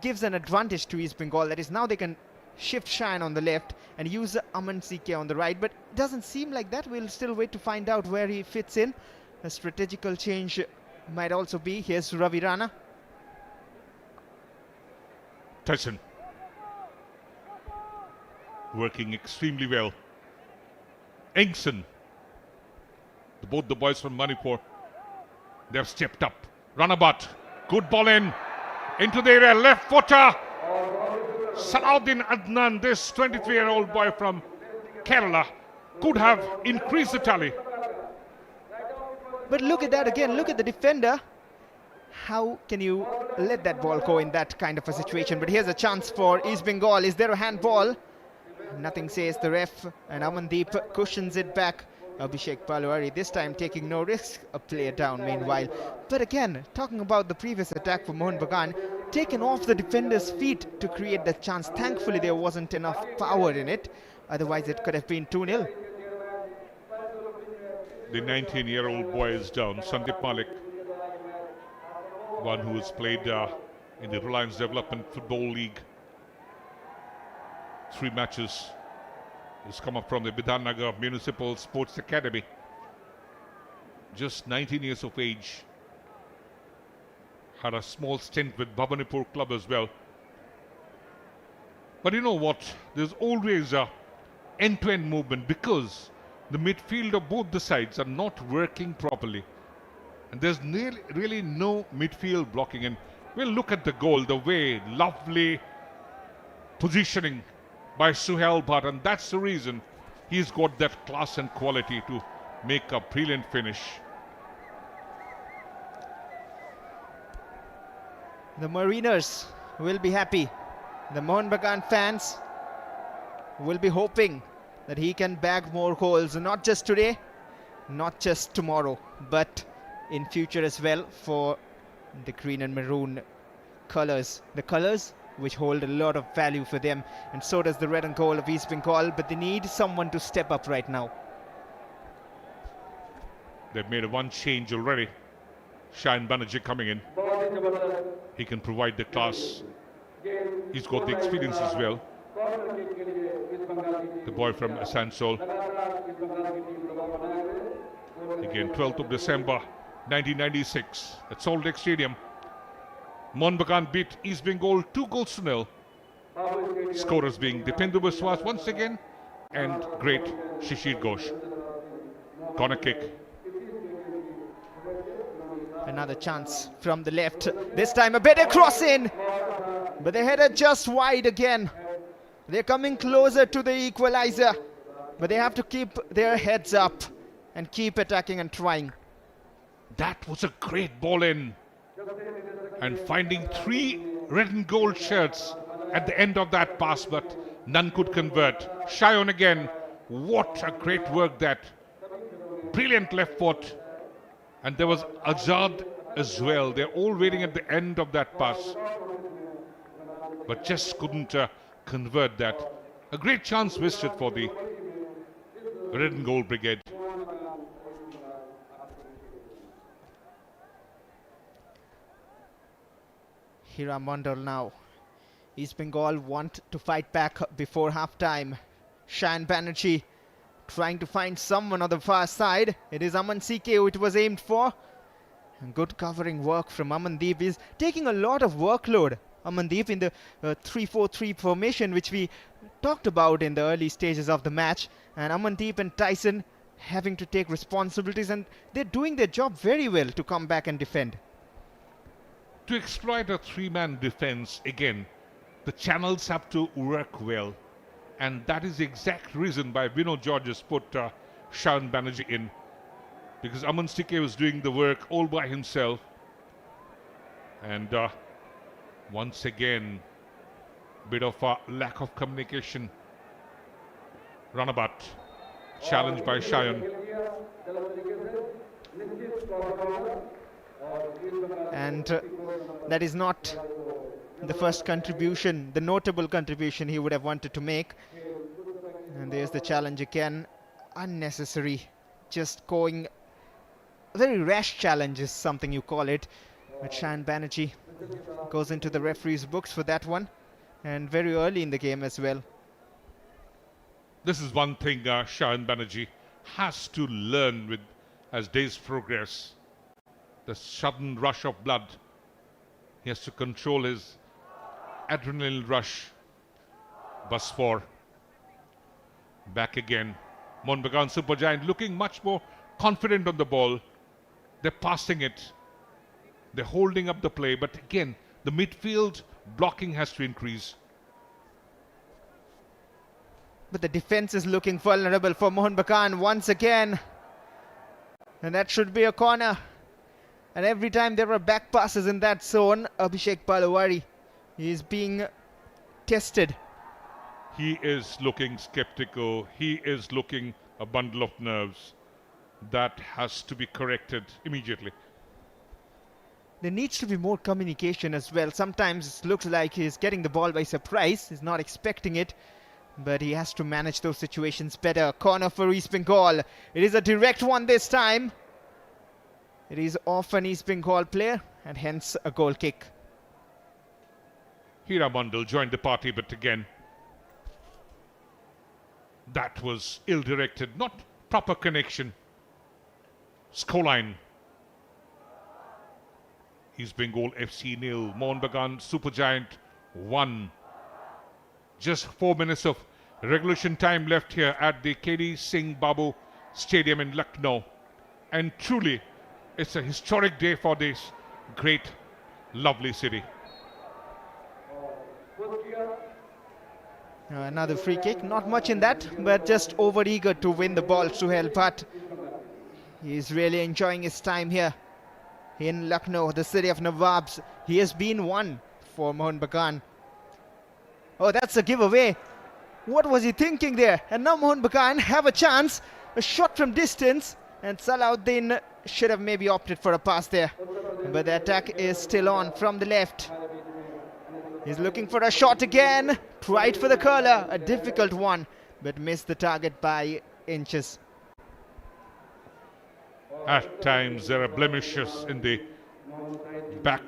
gives an advantage to East Bengal. That is, now they can shift Shayan on the left and use Aman CK on the right. But it doesn't seem like that. We'll still wait to find out where he fits in. A strategical change might also be. Here's Ravi Rana.
Tyson working extremely well. Engson, both the boys from Manipur, they've stepped up. Ranabat, good ball into the area, left footer. Salahuddin Adnan, this 23-year-old boy from Kerala, could have increased the tally.
But look at that again, look at the defender. How can you let that ball go in that kind of a situation? But here's a chance for East Bengal. Is there a handball? Nothing says the ref, and Amandeep cushions it back. Abhishek Balwari this time taking no risk, a player down meanwhile. But again, talking about the previous attack for Mohun Bagan, taken off the defender's feet to create that chance. Thankfully there wasn't enough power in it, otherwise it could have been 2-0.
The 19-year-old boy is down, Sandeep Malik, one who has played in the Reliance Development Football League. 3 matches. He's come up from the Bidhannagar Municipal Sports Academy. Just 19 years of age. Had a small stint with Bhabanipur club as well. But you know what? There's always a end-to-end movement because the midfield of both the sides are not working properly. And there's really no midfield blocking. And we'll look at the goal, the way, lovely positioning by Suhail Bhatt, and that's the reason he's got that class and quality to make a brilliant finish.
The Mariners will be happy. The Mohun Bagan fans will be hoping that he can bag more goals, not just today, not just tomorrow, but in future as well for the green and maroon colors. The colors which hold a lot of value for them, and so does the red and gold of East Bengal, but they need someone to step up right now.
They've made one change already. Shayan Banerjee coming in. He can provide the class. He's got the experience as well. The boy from Asansol. Again, 12th of December 1996 at Salt Lake Stadium. Mohun Bagan beat East Bengal 2-0. Scorers being Dipendra Biswas once again and great Shishir Ghosh. Corner kick.
Another chance from the left. This time a better cross in. But they headed just wide again. They're coming closer to the equalizer. But they have to keep their heads up and keep attacking and trying.
That was a great ball in. And finding 3 red and gold shirts at the end of that pass, but none could convert. Shy on again. What a great work that. Brilliant left foot. And there was Azad as well. They're all waiting at the end of that pass. But just couldn't convert that. A great chance wasted for the red and gold brigade.
Hira Mandal now. East Bengal want to fight back before half-time. Shan Banerjee trying to find someone on the far side. It is Aman CK who it was aimed for. And good covering work from Amandeep. Is taking a lot of workload. Amandeep in the 3-4-3 formation, which we talked about in the early stages of the match. And Amandeep and Tyson having to take responsibilities, and they're doing their job very well to come back and defend.
To exploit a 3-man defense, again, the channels have to work well. And that is the exact reason why Vinod George has put Shan Banerjee in. Because Aman CK was doing the work all by himself. And once again, bit of a lack of communication. Runabout, challenged by Shayan.
And that is not the first contribution, the notable contribution he would have wanted to make. And there's the challenge again. Unnecessary. Just going... A very rash challenge is something you call it. But Shan Banerjee goes into the referee's books for that one. And very early in the game as well.
This is one thing Shan Banerjee has to learn with as days progress. The sudden rush of blood. He has to control his adrenaline rush. Basfor. Back again. Mohun Bagan Supergiant looking much more confident on the ball. They're passing it. They're holding up the play. But again, the midfield blocking has to increase.
But the defense is looking vulnerable for Mohun Bagan once again. And that should be a corner. And every time there are back passes in that zone, Abhishek Palawari is being tested.
He is looking skeptical. He is looking a bundle of nerves. That has to be corrected immediately.
There needs to be more communication as well. Sometimes it looks like he's getting the ball by surprise. He's not expecting it. But he has to manage those situations better. Corner for East Bengal. It is a direct one this time. It is off an East Bengal player and hence a goal kick.
Hira Mandal joined the party, but again, that was ill-directed, not proper connection. Scoreline. East Bengal FC 0, Mohun Bagan Supergiant 1. Just 4 minutes of regulation time left here at the KD Singh Babu Stadium in Lucknow. And truly, it's a historic day for this great, lovely city.
Another free kick, not much in that, but just over-eager to win the ball, Suhail Bhatt. He's really enjoying his time here in Lucknow, the city of Nawabs. He has been one for Mohun Bagan. Oh, that's a giveaway. What was he thinking there? And now Mohun Bagan have a chance. A shot from distance. And Salahuddin should have maybe opted for a pass there. But the attack is still on from the left. He's looking for a shot again. Tried for the curler. A difficult one. But missed the target by inches.
At times there are blemishes in the back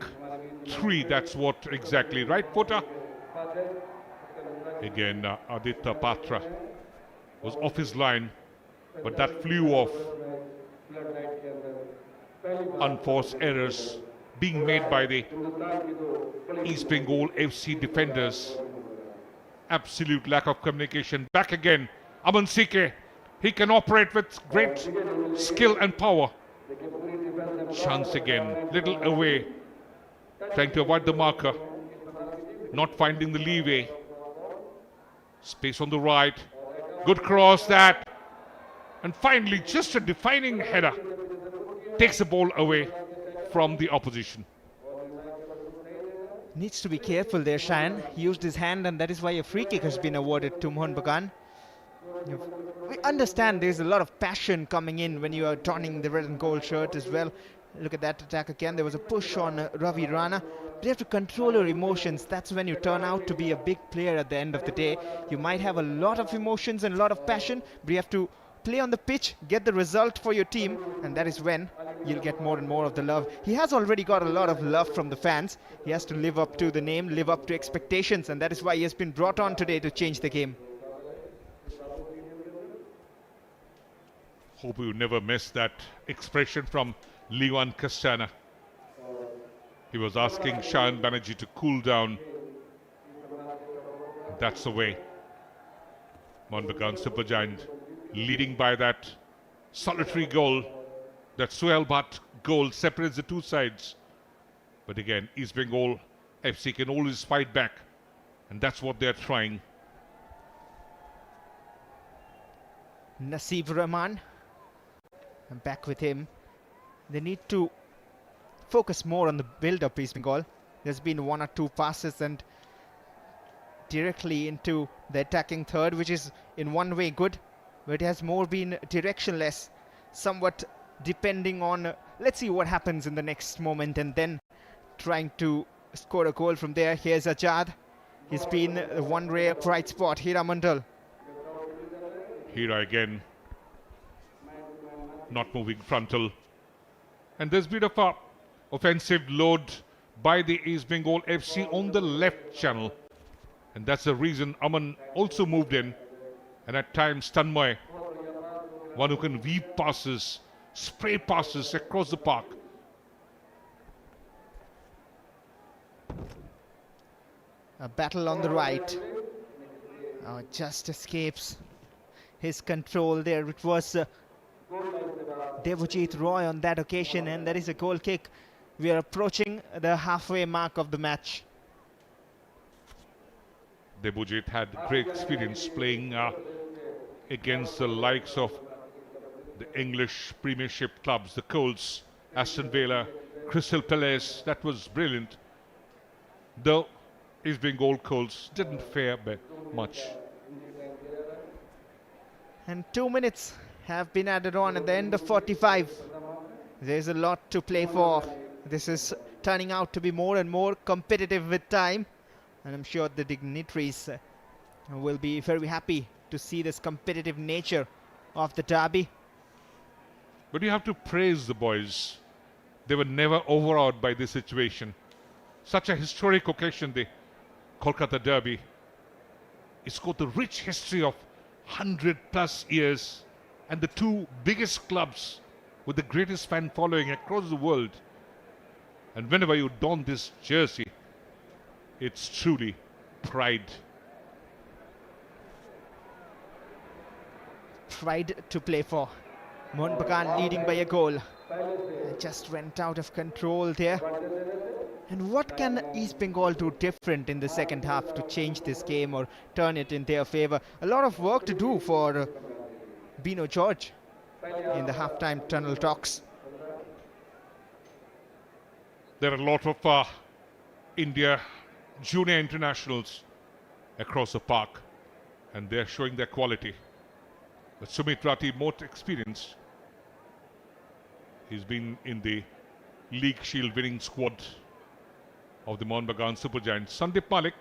three. That's what exactly. Right footer. Again, Aditya Patra was off his line, but that flew off. Unforced errors being made by the East Bengal FC defenders. Absolute lack of communication. Back again Aman Sike, he can operate with great skill and power. Chance again, little away, trying to avoid the marker, not finding the leeway. Space on the right, good cross that, and finally just a defining header takes the ball away from the opposition.
Needs to be careful there, Shayan. He used his hand, and that is why a free kick has been awarded to Mohun Bagan. We understand there's a lot of passion coming in when you are donning the red and gold shirt as well. Look at that attack again. There was a push on Ravi Rana. But you have to control your emotions. That's when you turn out to be a big player at the end of the day. You might have a lot of emotions and a lot of passion, but you have to play on the pitch, get the result for your team, and that is when you'll get more and more of the love. He has already got a lot of love from the fans. He has to live up to the name, live up to expectations, and that is why he has been brought on today to change the game.
Hope you never miss that expression from Liwan Castana. He was asking Shayan Banerjee to cool down. That's the way. Mohun Bagan Supergiant leading by that solitary goal. That Suhail Bhatt goal separates the two sides. But again, East Bengal FC can always fight back. And that's what they're trying.
Nasib Rahman. I'm back with him. They need to focus more on the build-up, East Bengal. There's been one or two passes and directly into the attacking third, which is in one way good, but it has more been directionless, somewhat depending on let's see what happens in the next moment, and then trying to score a goal from there. Here's Ajad. He's been one rare bright spot. Hira Mandal.
Hira again, not moving frontal. And there's a bit of a offensive load by the East Bengal FC on the left channel. And that's the reason Aman also moved in. And at times Tanmay, one who can weave passes, spray passes across the park.
A battle on the right. Oh, just escapes his control there. It was Devojit Roy on that occasion, and that is a goal kick. We are approaching the halfway mark of the match.
Devojit had great experience playing against the likes of the English Premiership clubs, the Colts, Aston Villa, Crystal Palace. That was brilliant. Though East Bengal Colts didn't fare much.
And 2 minutes have been added on at the end of 45. There's a lot to play for. This is turning out to be more and more competitive with time, and I'm sure the dignitaries will be very happy to see this competitive nature of the derby.
But you have to praise the boys. They were never overawed by this situation. Such a historic occasion, the Kolkata Derby. It's got the rich history of 100+ years, and the two biggest clubs with the greatest fan following across the world. And whenever you don this jersey, it's truly pride.
Pride to play for. Mohun Bagan leading by a goal. Just went out of control there. And what can East Bengal do different in the second half to change this game or turn it in their favour? A lot of work to do for Bino George in the halftime tunnel talks.
There are a lot of India junior internationals across the park, and they're showing their quality. But Sumit Rathi, more experienced. He's been in the League Shield winning squad of the Mohun Bagan Supergiants. Sandeep Malik,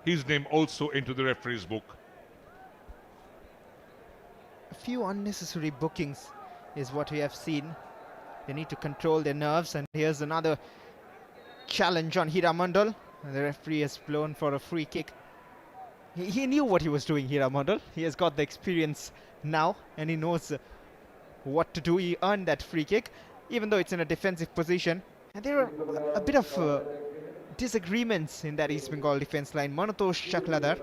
his name also into the referee's book.
A few unnecessary bookings is what we have seen. They need to control their nerves, and here's another challenge on Hira Mandal. The referee has blown for a free kick. He knew what he was doing, Hira Mandal. He has got the experience now, and he knows what to do. He earned that free kick, even though it's in a defensive position. And there are a bit of disagreements in that East Bengal defense line. Manotosh Chakladar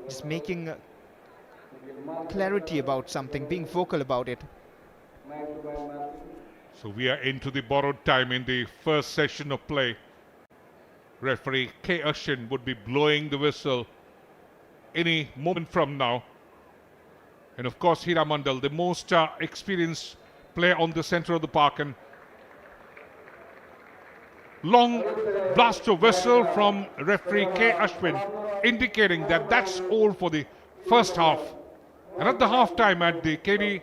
just making clarity about something, being vocal about it.
So we are into the borrowed time in the first session of play. Referee K. Ashin would be blowing the whistle any moment from now. And of course, Hira Mandal, the most experienced player on the center of the park. And long blast of whistle from referee K. Ashwin, indicating that that's all for the first half. And at the half-time at the KD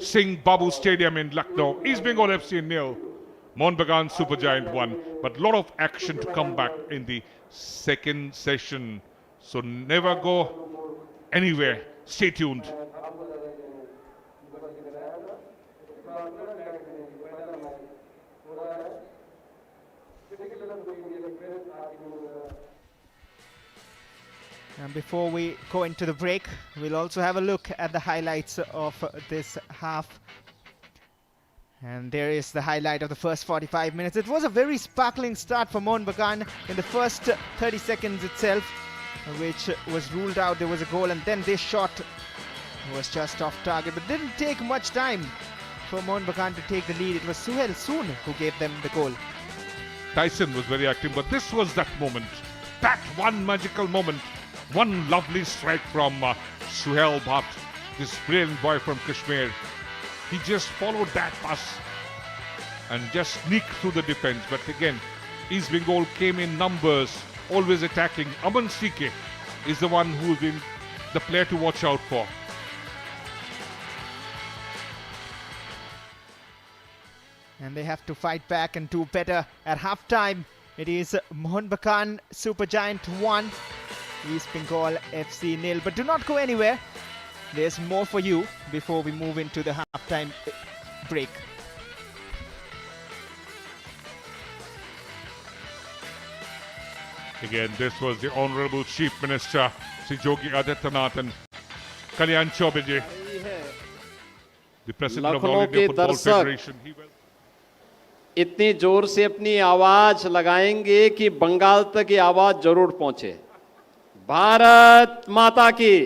Singh Babu Stadium in Lucknow, East Bengal FC 0, Mohun Bagan Supergiant 1. But a lot of action to come back in the second session. So never go anywhere. Stay tuned.
And before we go into the break, we'll also have a look at the highlights of this half. And there is the highlight of the first 45 minutes. It was a very sparkling start for Mohun Bagan in the first 30 seconds itself, which was ruled out. There was a goal, and then this shot was just off target, but didn't take much time for Mohun Bagan to take the lead. It was Suhail Soon who gave them the goal.
Tyson was very active, but this was that moment. That one magical moment. One lovely strike from Suhail Bhatt, this brilliant boy from Kashmir. He just followed that pass and just sneaked through the defense. But again, East Bengal came in numbers, always attacking. Aman Sike is the one who's been the player to watch out for.
And they have to fight back and do better at half-time. It is Mohun Bagan Supergiant 1, East Bengal FC 0. But do not go anywhere. There's more for you before we move into the half-time break.
Again, this was the Honorable Chief Minister, Sri Yogi Adityanath and Kalyan Chaubey, the President of the All India Football Federation.
इतनी जोर से अपनी आवाज लगाएंगे कि बंगाल तक ये आवाज जरूर पहुंचे। भारत माता की,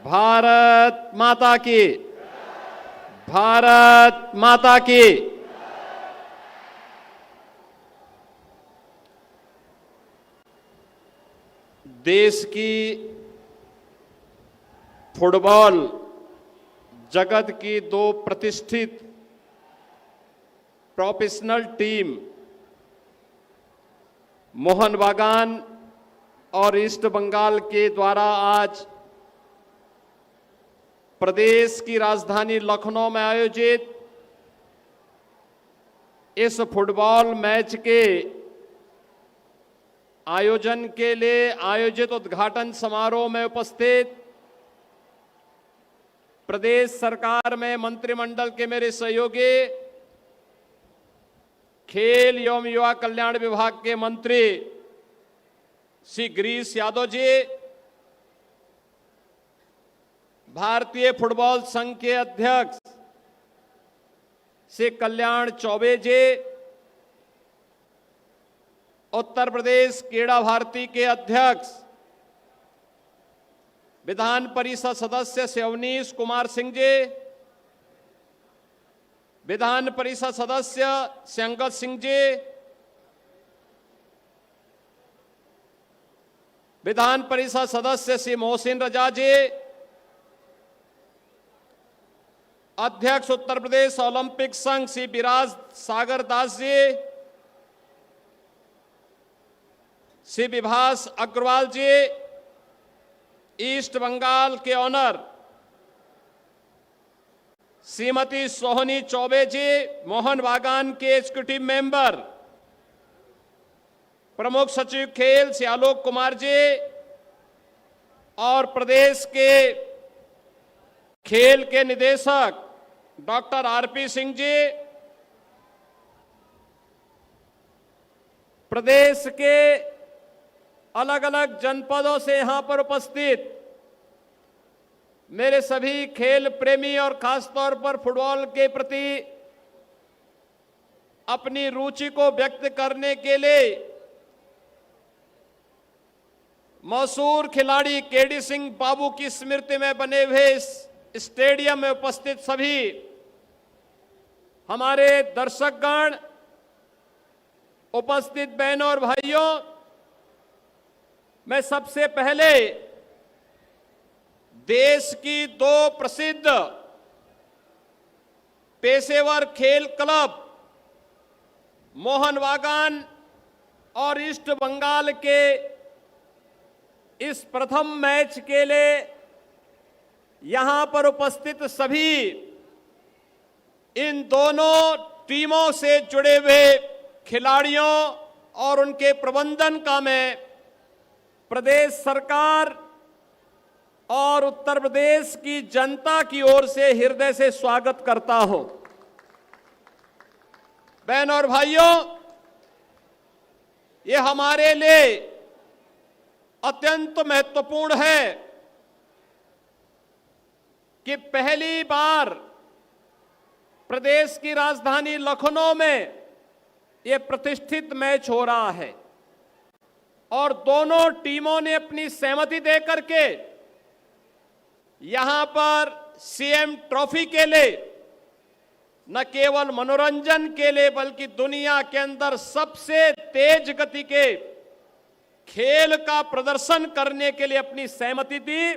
भारत माता की, भारत माता की। देश की फुटबॉल जगत की दो प्रतिष्ठित प्रोफेशनल टीम मोहन बागान और ईस्ट बंगाल के द्वारा आज प्रदेश की राजधानी लखनऊ में आयोजित इस फुटबॉल मैच के आयोजन के लिए आयोजित उद्घाटन समारोह में उपस्थित प्रदेश सरकार में मंत्रिमंडल के मेरे सहयोगी, खेल एवं युवा कल्याण विभाग के मंत्री श्री गिरीश यादव जी, भारतीय फुटबॉल संघ के अध्यक्ष श्री कल्याण चौबे जी, उत्तर प्रदेश क्रीड़ा भारती के अध्यक्ष विधान परिषद सदस्य श्री अवनीश कुमार सिंह जी, विधान परिषद सदस्य श्री अंगद सिंह जी, विधान परिषद सदस्य श्री मोहसिन रजा जी, अध्यक्ष उत्तर प्रदेश ओलंपिक संघ श्री विराज सागर दास जी, श्री विभास अग्रवाल जी, ईस्ट बंगाल के ऑनर श्रीमती सोहनी चौबे जी, मोहन बागान के एग्जीक्यूटिव मेंबर प्रमुख सचिव खेल श्री आलोक कुमार जी और प्रदेश के खेल के निदेशक डॉक्टर आरपी सिंह जी, प्रदेश के अलग अलग जनपदों से यहां पर उपस्थित मेरे सभी खेल प्रेमी और खासतौर पर फुटबॉल के प्रति अपनी रुचि को व्यक्त करने के लिए मशहूर खिलाड़ी केडी सिंह बाबू की स्मृति में बने हुए इस स्टेडियम में उपस्थित सभी हमारे दर्शकगण, उपस्थित बहनों और भाइयों, मैं सबसे पहले देश की दो प्रसिद्ध पेशेवर खेल क्लब मोहन बागान और ईस्ट बंगाल के इस प्रथम मैच के लिए यहां पर उपस्थित सभी इन दोनों टीमों से जुड़े हुए खिलाड़ियों और उनके प्रबंधन का मैं प्रदेश सरकार और उत्तर प्रदेश की जनता की ओर से हृदय से स्वागत करता हूं। बहनों और भाइयों, ये हमारे लिए अत्यंत महत्वपूर्ण है कि पहली बार प्रदेश की राजधानी लखनऊ में यह प्रतिष्ठित मैच हो रहा है और दोनों टीमों ने अपनी सहमति देकर के यहां पर सीएम ट्रॉफी के लिए न केवल मनोरंजन के लिए बल्कि दुनिया के अंदर सबसे तेज गति के खेल का प्रदर्शन करने के लिए अपनी सहमति दी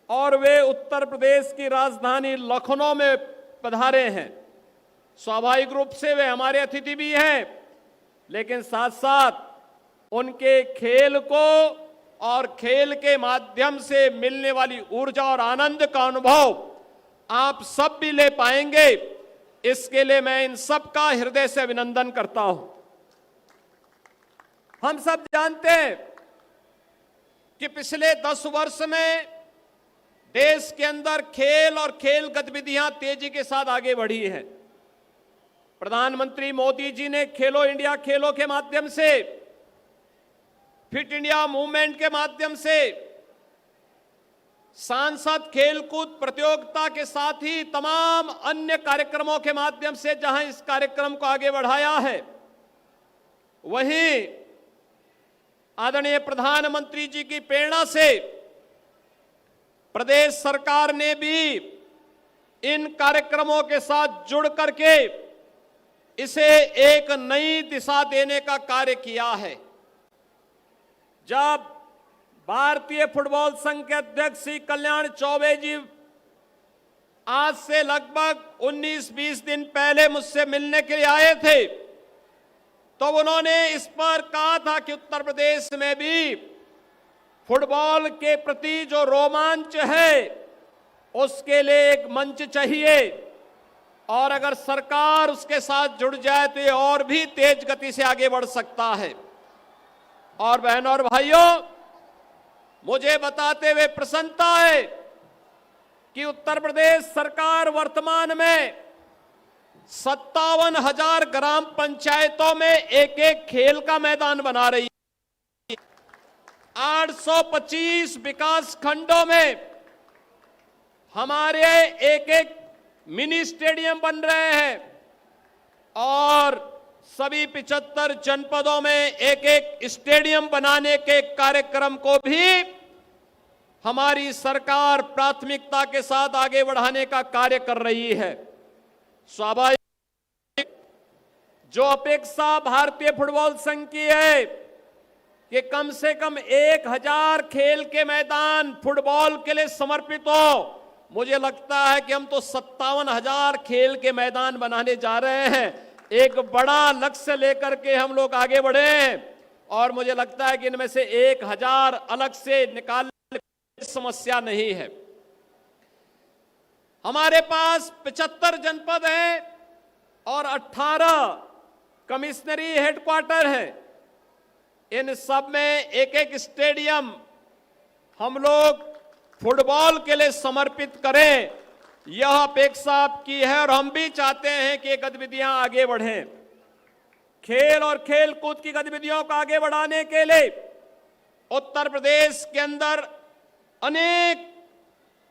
और वे उत्तर प्रदेश की राजधानी लखनऊ में पधारे हैं। स्वाभाविक रूप से वे हमारे अतिथि भी हैं, लेकिन साथ साथ उनके खेल को और खेल के माध्यम से मिलने वाली ऊर्जा और आनंद का अनुभव आप सब भी ले पाएंगे। इसके लिए मैं इन सब का हृदय से अभिनंदन करता हूं। हम सब जानते हैं कि पिछले 10 वर्ष में देश के अंदर खेल और खेल गतिविधियां तेजी के साथ आगे बढ़ी है। प्रधानमंत्री मोदी जी ने खेलो इंडिया खेलों के माध्यम से, फिट इंडिया मूवमेंट के माध्यम से, सांसद खेलकूद प्रतियोगिता के साथ ही तमाम अन्य कार्यक्रमों के माध्यम से जहां इस कार्यक्रम को आगे बढ़ाया है, वहीं आदरणीय प्रधानमंत्री जी की प्रेरणा से प्रदेश सरकार ने भी इन कार्यक्रमों के साथ जुड़ करके इसे एक नई दिशा देने का कार्य किया है। जब भारतीय फुटबॉल संघ के अध्यक्ष श्री कल्याण चौबे जी आज से लगभग 19-20 दिन पहले मुझसे मिलने के लिए आए थे, तो उन्होंने इस पर कहा था कि उत्तर प्रदेश में भी फुटबॉल के प्रति जो रोमांच है उसके लिए एक मंच चाहिए और अगर सरकार उसके साथ जुड़ जाए तो ये और भी तेज गति से आगे बढ़ सकता है। और बहनों और भाइयों, मुझे बताते हुए प्रसन्नता है कि उत्तर प्रदेश सरकार वर्तमान में 57,000 ग्राम पंचायतों में एक एक खेल का मैदान बना रही है। 825 विकास खंडों में हमारे एक एक मिनी स्टेडियम बन रहे हैं और सभी 75 जनपदों में एक एक स्टेडियम बनाने के कार्यक्रम को भी हमारी सरकार प्राथमिकता के साथ आगे बढ़ाने का कार्य कर रही है। स्वाभाविक जो अपेक्षा भारतीय फुटबॉल संघ की है कि कम से कम 1000 खेल के मैदान फुटबॉल के लिए समर्पित हो, मुझे लगता है कि हम तो 57,000 खेल के मैदान बनाने जा रहे हैं। एक बड़ा लक्ष्य लेकर के हम लोग आगे बढ़े हैं और मुझे लगता है कि इनमें से 1000 अलग से निकालने की समस्या नहीं है। हमारे पास 75 जनपद हैं और 18 कमिश्नरी हेडक्वार्टर है। इन सब में एक एक स्टेडियम हम लोग फुटबॉल के लिए समर्पित करें, यह अपेक्षा आपकी है और हम भी चाहते हैं कि ये गतिविधियां आगे बढ़ें। खेल और खेल कूद की गतिविधियों को आगे बढ़ाने के लिए उत्तर प्रदेश के अंदर अनेक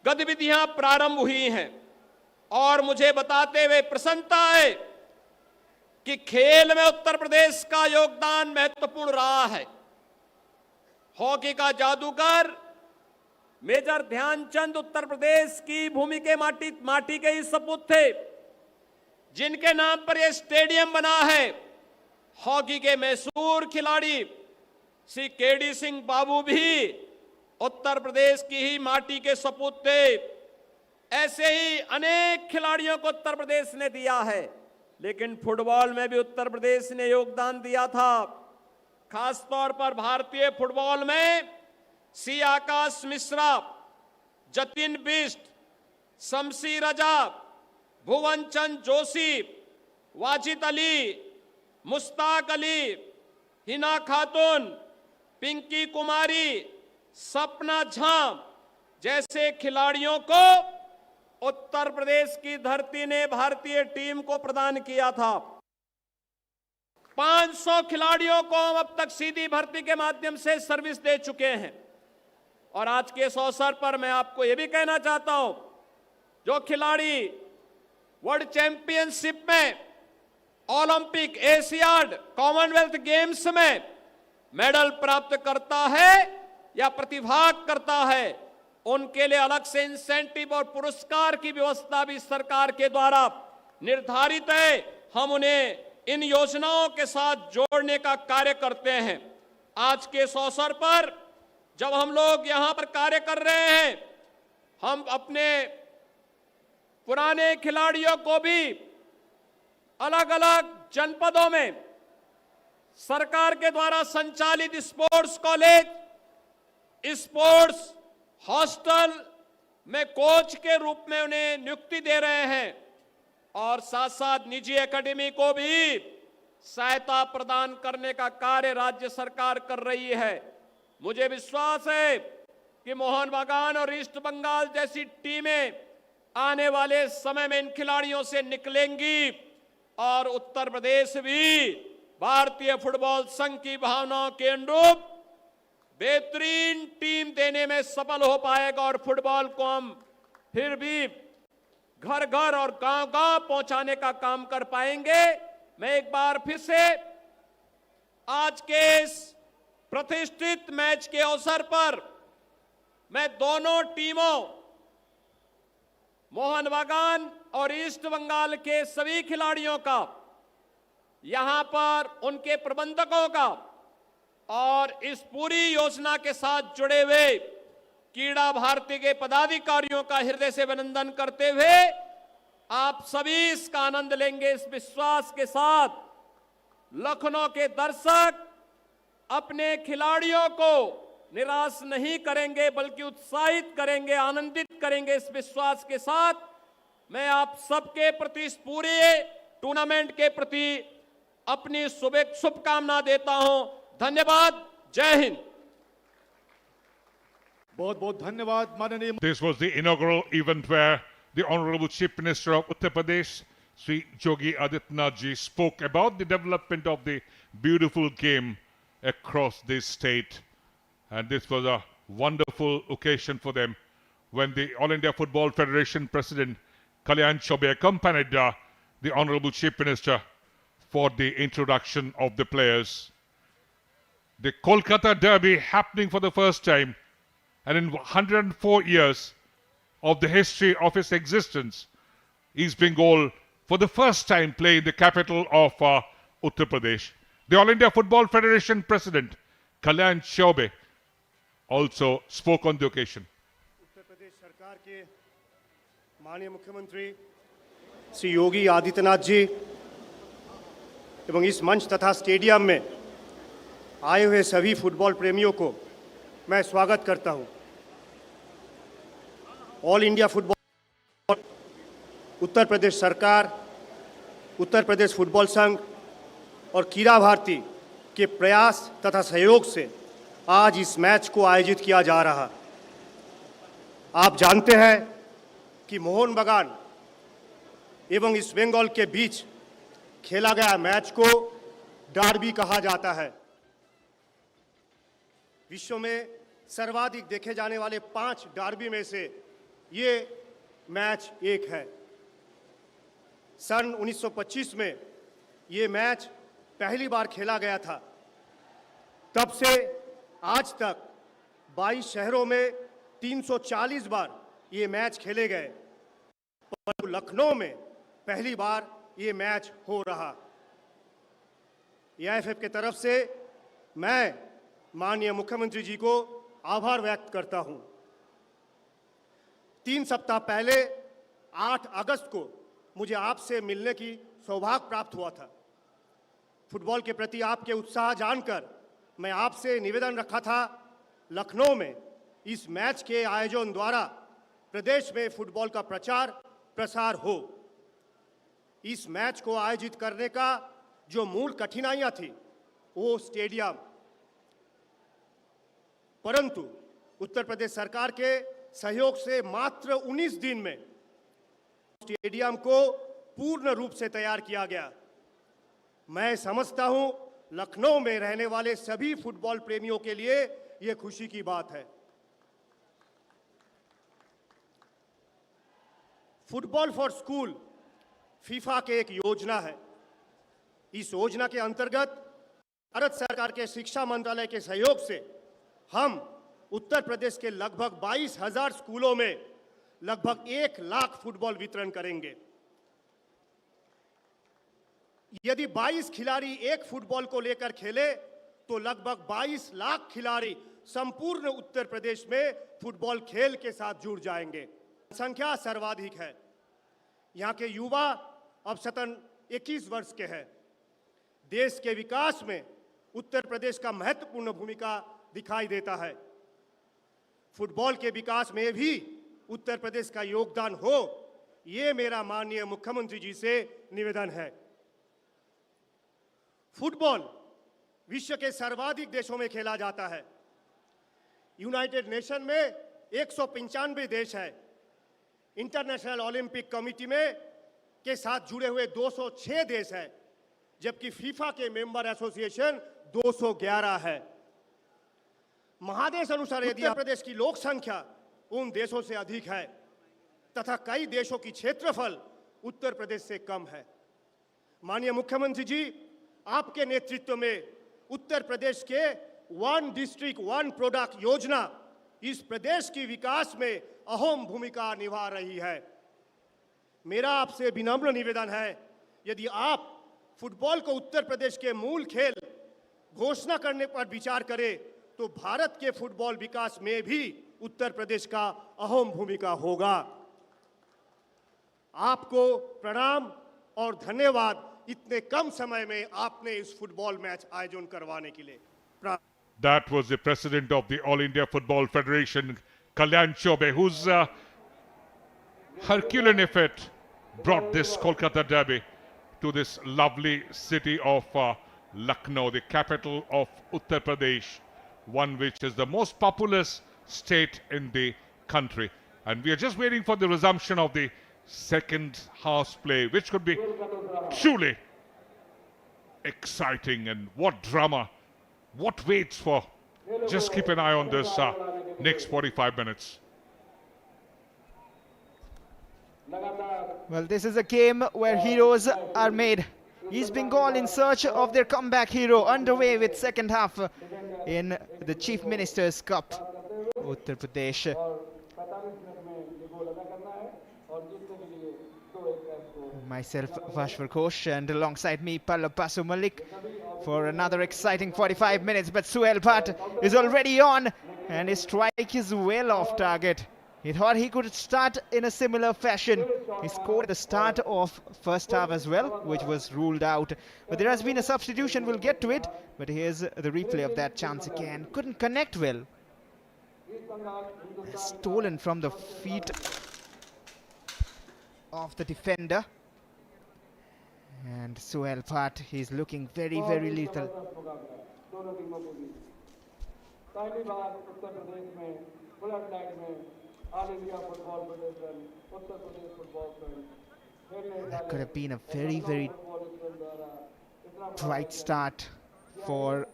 गतिविधियां प्रारंभ हुई हैं और मुझे बताते हुए प्रसन्नता है कि खेल में उत्तर प्रदेश का योगदान महत्वपूर्ण रहा है। हॉकी का जादूगर मेजर ध्यानचंद उत्तर प्रदेश की भूमि के माटी के ही सपूत थे, जिनके नाम पर यह स्टेडियम बना है। हॉकी के मशहूर खिलाड़ी श्री केडी सिंह बाबू भी उत्तर प्रदेश की ही माटी के सपूत थे। ऐसे ही अनेक खिलाड़ियों को उत्तर प्रदेश ने दिया है, लेकिन फुटबॉल में भी उत्तर प्रदेश ने योगदान दिया था। खासतौर पर भारतीय फुटबॉल में सी आकाश मिश्रा, जतिन बिष्ट, शमशी रजा, भुवन चंद जोशी, वाजिद अली, मुश्ताक अली, हिना खातून, पिंकी कुमारी, सपना झा जैसे खिलाड़ियों को उत्तर प्रदेश की धरती ने भारतीय टीम को प्रदान किया था। 500 खिलाड़ियों को हम अब तक सीधी भर्ती के माध्यम से सर्विस दे चुके हैं। और आज के इस अवसर पर मैं आपको यह भी कहना चाहता हूं, जो खिलाड़ी वर्ल्ड चैंपियनशिप में, ओलंपिक, एशियाड, कॉमनवेल्थ गेम्स में मेडल प्राप्त करता है या प्रतिभाग करता है, उनके लिए अलग से इंसेंटिव और पुरस्कार की व्यवस्था भी सरकार के द्वारा निर्धारित है। हम उन्हें इन योजनाओं के साथ जोड़ने का कार्य करते हैं। आज के इस अवसर पर जब हम लोग यहां पर कार्य कर रहे हैं, हम अपने पुराने खिलाड़ियों को भी अलग अलग जनपदों में सरकार के द्वारा संचालित स्पोर्ट्स कॉलेज, स्पोर्ट्स हॉस्टल में कोच के रूप में उन्हें नियुक्ति दे रहे हैं और साथ साथ निजी एकेडमी को भी सहायता प्रदान करने का कार्य राज्य सरकार कर रही है। मुझे विश्वास है कि मोहन बागान और ईस्ट बंगाल जैसी टीमें आने वाले समय में इन खिलाड़ियों से निकलेंगी और उत्तर प्रदेश भी भारतीय फुटबॉल संघ की भावनाओं के अनुरूप बेहतरीन टीम देने में सफल हो पाएगा और फुटबॉल को हम फिर भी घर घर और गांव गांव पहुंचाने का काम कर पाएंगे। मैं एक बार फिर से आज के इस प्रतिष्ठित मैच के अवसर पर मैं दोनों टीमों, मोहन बागान और ईस्ट बंगाल के सभी खिलाड़ियों का, यहां पर उनके प्रबंधकों का और इस पूरी योजना के साथ जुड़े हुए क्रीड़ा भारती के पदाधिकारियों का हृदय से अभिनंदन करते हुए आप सभी इसका आनंद लेंगे इस विश्वास के साथ। लखनऊ के दर्शक अपने खिलाड़ियों को निराश नहीं करेंगे बल्कि उत्साहित करेंगे, आनंदित करेंगे। इस विश्वास के साथ मैं आप सबके प्रति, इस पूरे टूर्नामेंट के प्रति अपनी शुभकामना देता हूं। धन्यवाद। जय हिंद।
बहुत बहुत धन्यवाद माननीय।
This was the inaugural event where the Honorable Chief Minister of Uttar Pradesh, Sri Yogi Adityanath ji, spoke about the development of the beautiful game across this state. And this was a wonderful occasion for them when the All India Football Federation President Kalyan Chaubey accompanied the Honorable Chief Minister for the introduction of the players. The Kolkata Derby happening for the first time, and in 104 years of the history of its existence, East Bengal for the first time playing the capital of Uttar Pradesh. The All India Football Federation President Kalyan Chaubey also spoke on the occasion.
Uttar Pradesh सरकार के माननीय मुख्यमंत्री श्री योगी आदित्यनाथ जी एवं इस मंच तथा stadium में आए हुए सभी फुटबॉल प्रेमियों को मैं स्वागत करता हूं। All India football, Uttar Pradesh सरकार, उत्तर प्रदेश फुटबॉल संघ और क्रीड़ा भारती के प्रयास तथा सहयोग से आज इस मैच को आयोजित किया जा रहा। आप जानते हैं कि मोहन बागान एवं ईस्ट बंगाल के बीच खेला गया मैच को डार्बी कहा जाता है। विश्व में सर्वाधिक देखे जाने वाले 5 डार्बी में से ये मैच एक है। सन 1925 में ये मैच पहली बार खेला गया था। तब से आज तक 22 शहरों में 340 बार ये मैच खेले गए, पर लखनऊ में पहली बार ये मैच हो रहा। एआईएफएफ के तरफ से मैं माननीय मुख्यमंत्री जी को आभार व्यक्त करता हूं। 3 सप्ताह पहले 8 अगस्त को मुझे आपसे मिलने की सौभाग्य प्राप्त हुआ था। फुटबॉल के प्रति आपके उत्साह जानकर मैं आपसे निवेदन रखा था, लखनऊ में इस मैच के आयोजन द्वारा प्रदेश में फुटबॉल का प्रचार प्रसार हो। इस मैच को आयोजित करने का जो मूल कठिनाइयां थी वो स्टेडियम, परंतु उत्तर प्रदेश सरकार के सहयोग से मात्र 19 दिन में स्टेडियम को पूर्ण रूप से तैयार किया गया। मैं समझता हूं लखनऊ में रहने वाले सभी फुटबॉल प्रेमियों के लिए यह खुशी की बात है। फुटबॉल फॉर स्कूल फीफा के एक योजना है। इस योजना के अंतर्गत भारत सरकार के शिक्षा मंत्रालय के सहयोग से हम उत्तर प्रदेश के लगभग 22,000 स्कूलों में लगभग 1 लाख फुटबॉल वितरण करेंगे। यदि 22 खिलाड़ी एक फुटबॉल को लेकर खेले तो लगभग 22 लाख खिलाड़ी संपूर्ण उत्तर प्रदेश में फुटबॉल खेल के साथ जुड़ जाएंगे। संख्या सर्वाधिक है। यहाँ के युवा अब सतन 21 वर्ष के हैं। देश के विकास में उत्तर प्रदेश का महत्वपूर्ण भूमिका दिखाई देता है। फुटबॉल के विकास में भी उत्तर प्रदेश का योगदान हो, ये मेरा माननीय मुख्यमंत्री जी से निवेदन है। फुटबॉल विश्व के सर्वाधिक देशों में खेला जाता है। यूनाइटेड नेशन में 195 देश है। इंटरनेशनल ओलंपिक कमेटी में के साथ जुड़े हुए 206 देश है, जबकि फीफा के मेंबर एसोसिएशन 211 है। महादेश अनुसार यदि उत्तर प्रदेश की लोक संख्या उन देशों से अधिक है तथा कई देशों की क्षेत्रफल उत्तर प्रदेश से कम है। माननीय मुख्यमंत्री जी, आपके नेतृत्व में उत्तर प्रदेश के 1 डिस्ट्रिक्ट 1 प्रोडक्ट योजना इस प्रदेश की विकास में अहम भूमिका निभा रही है। मेरा आपसे विनम्र निवेदन है, यदि आप फुटबॉल को उत्तर प्रदेश के मूल खेल घोषणा करने पर विचार करें तो भारत के फुटबॉल विकास में भी उत्तर प्रदेश का अहम भूमिका होगा। आपको प्रणाम और धन्यवाद, इतने कम समय में आपने इस फुटबॉल मैच आयोजन करवाने के लिए।
That was the president of the All India Football Federation, Kalyan Chobe, whose Herculean effort brought this Kolkata Derby to this lovely city of Lucknow, the capital of Uttar Pradesh, one which is the most populous state in the country. And we are just waiting for the resumption of the second half play, which could be truly exciting. And what drama, what waits for. Just keep an eye on this next 45 minutes.
Well, this is a game where heroes are made. East Bengal in search of their comeback hero, underway with second half in the Chief Minister's Cup. Uttar Pradesh. Myself, Vashwar Ghosh, and alongside me, Pallab Basu Malik, for another exciting 45 minutes. But Suhail Bhatt is already on, and his strike is well off target. He thought he could start in a similar fashion. He scored at the start of first half as well, which was ruled out. But there has been a substitution, we'll get to it. But here's the replay of that chance again. Couldn't connect well. Stolen from the feet of the defender. And Suhail Bhatt, he's looking very, very lethal. That could have been a very, very bright start for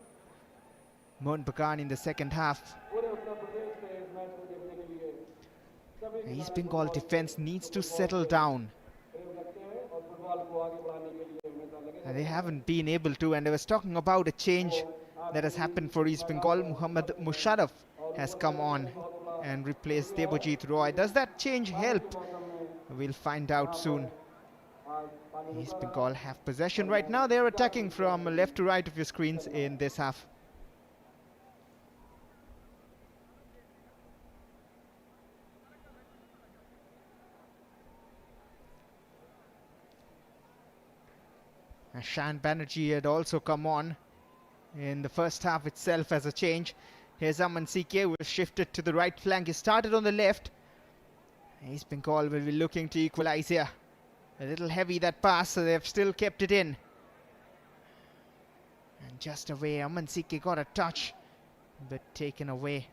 Mohun Bagan in the second half. East Bengal defense needs to settle down. They haven't been able to, and I was talking about a change that has happened for East Bengal. Muhammad Musharraf has come on and replaced Debojit Roy. Does that change help? We'll find out soon. East Bengal have possession right now. They're attacking from left to right of your screens in this half. Shan Banerjee had also come on in the first half itself as a change. Here's Aman CK, who was shifted to the right flank. He started on the left. East Bengal will be looking to equalize here. A little heavy that pass, so they've still kept it in. And just away, Aman CK got a touch, but taken away.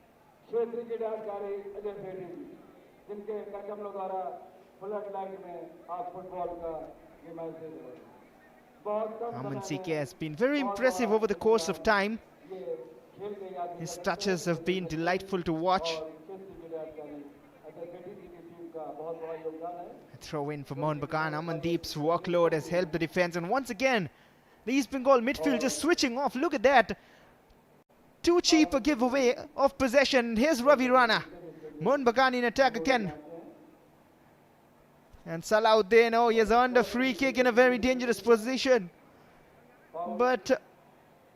Aman CK has been very impressive over the course of time. His touches have been delightful to watch. A throw in for Mohun Bagan. Amandeep's workload has helped the defense, and once again the East Bengal midfield just switching off. Look at that. Too cheap a giveaway of possession. Here's Ravi Rana. Mohun Bagan in attack again. And Salahuddin, oh, he has earned a free kick in a very dangerous position. But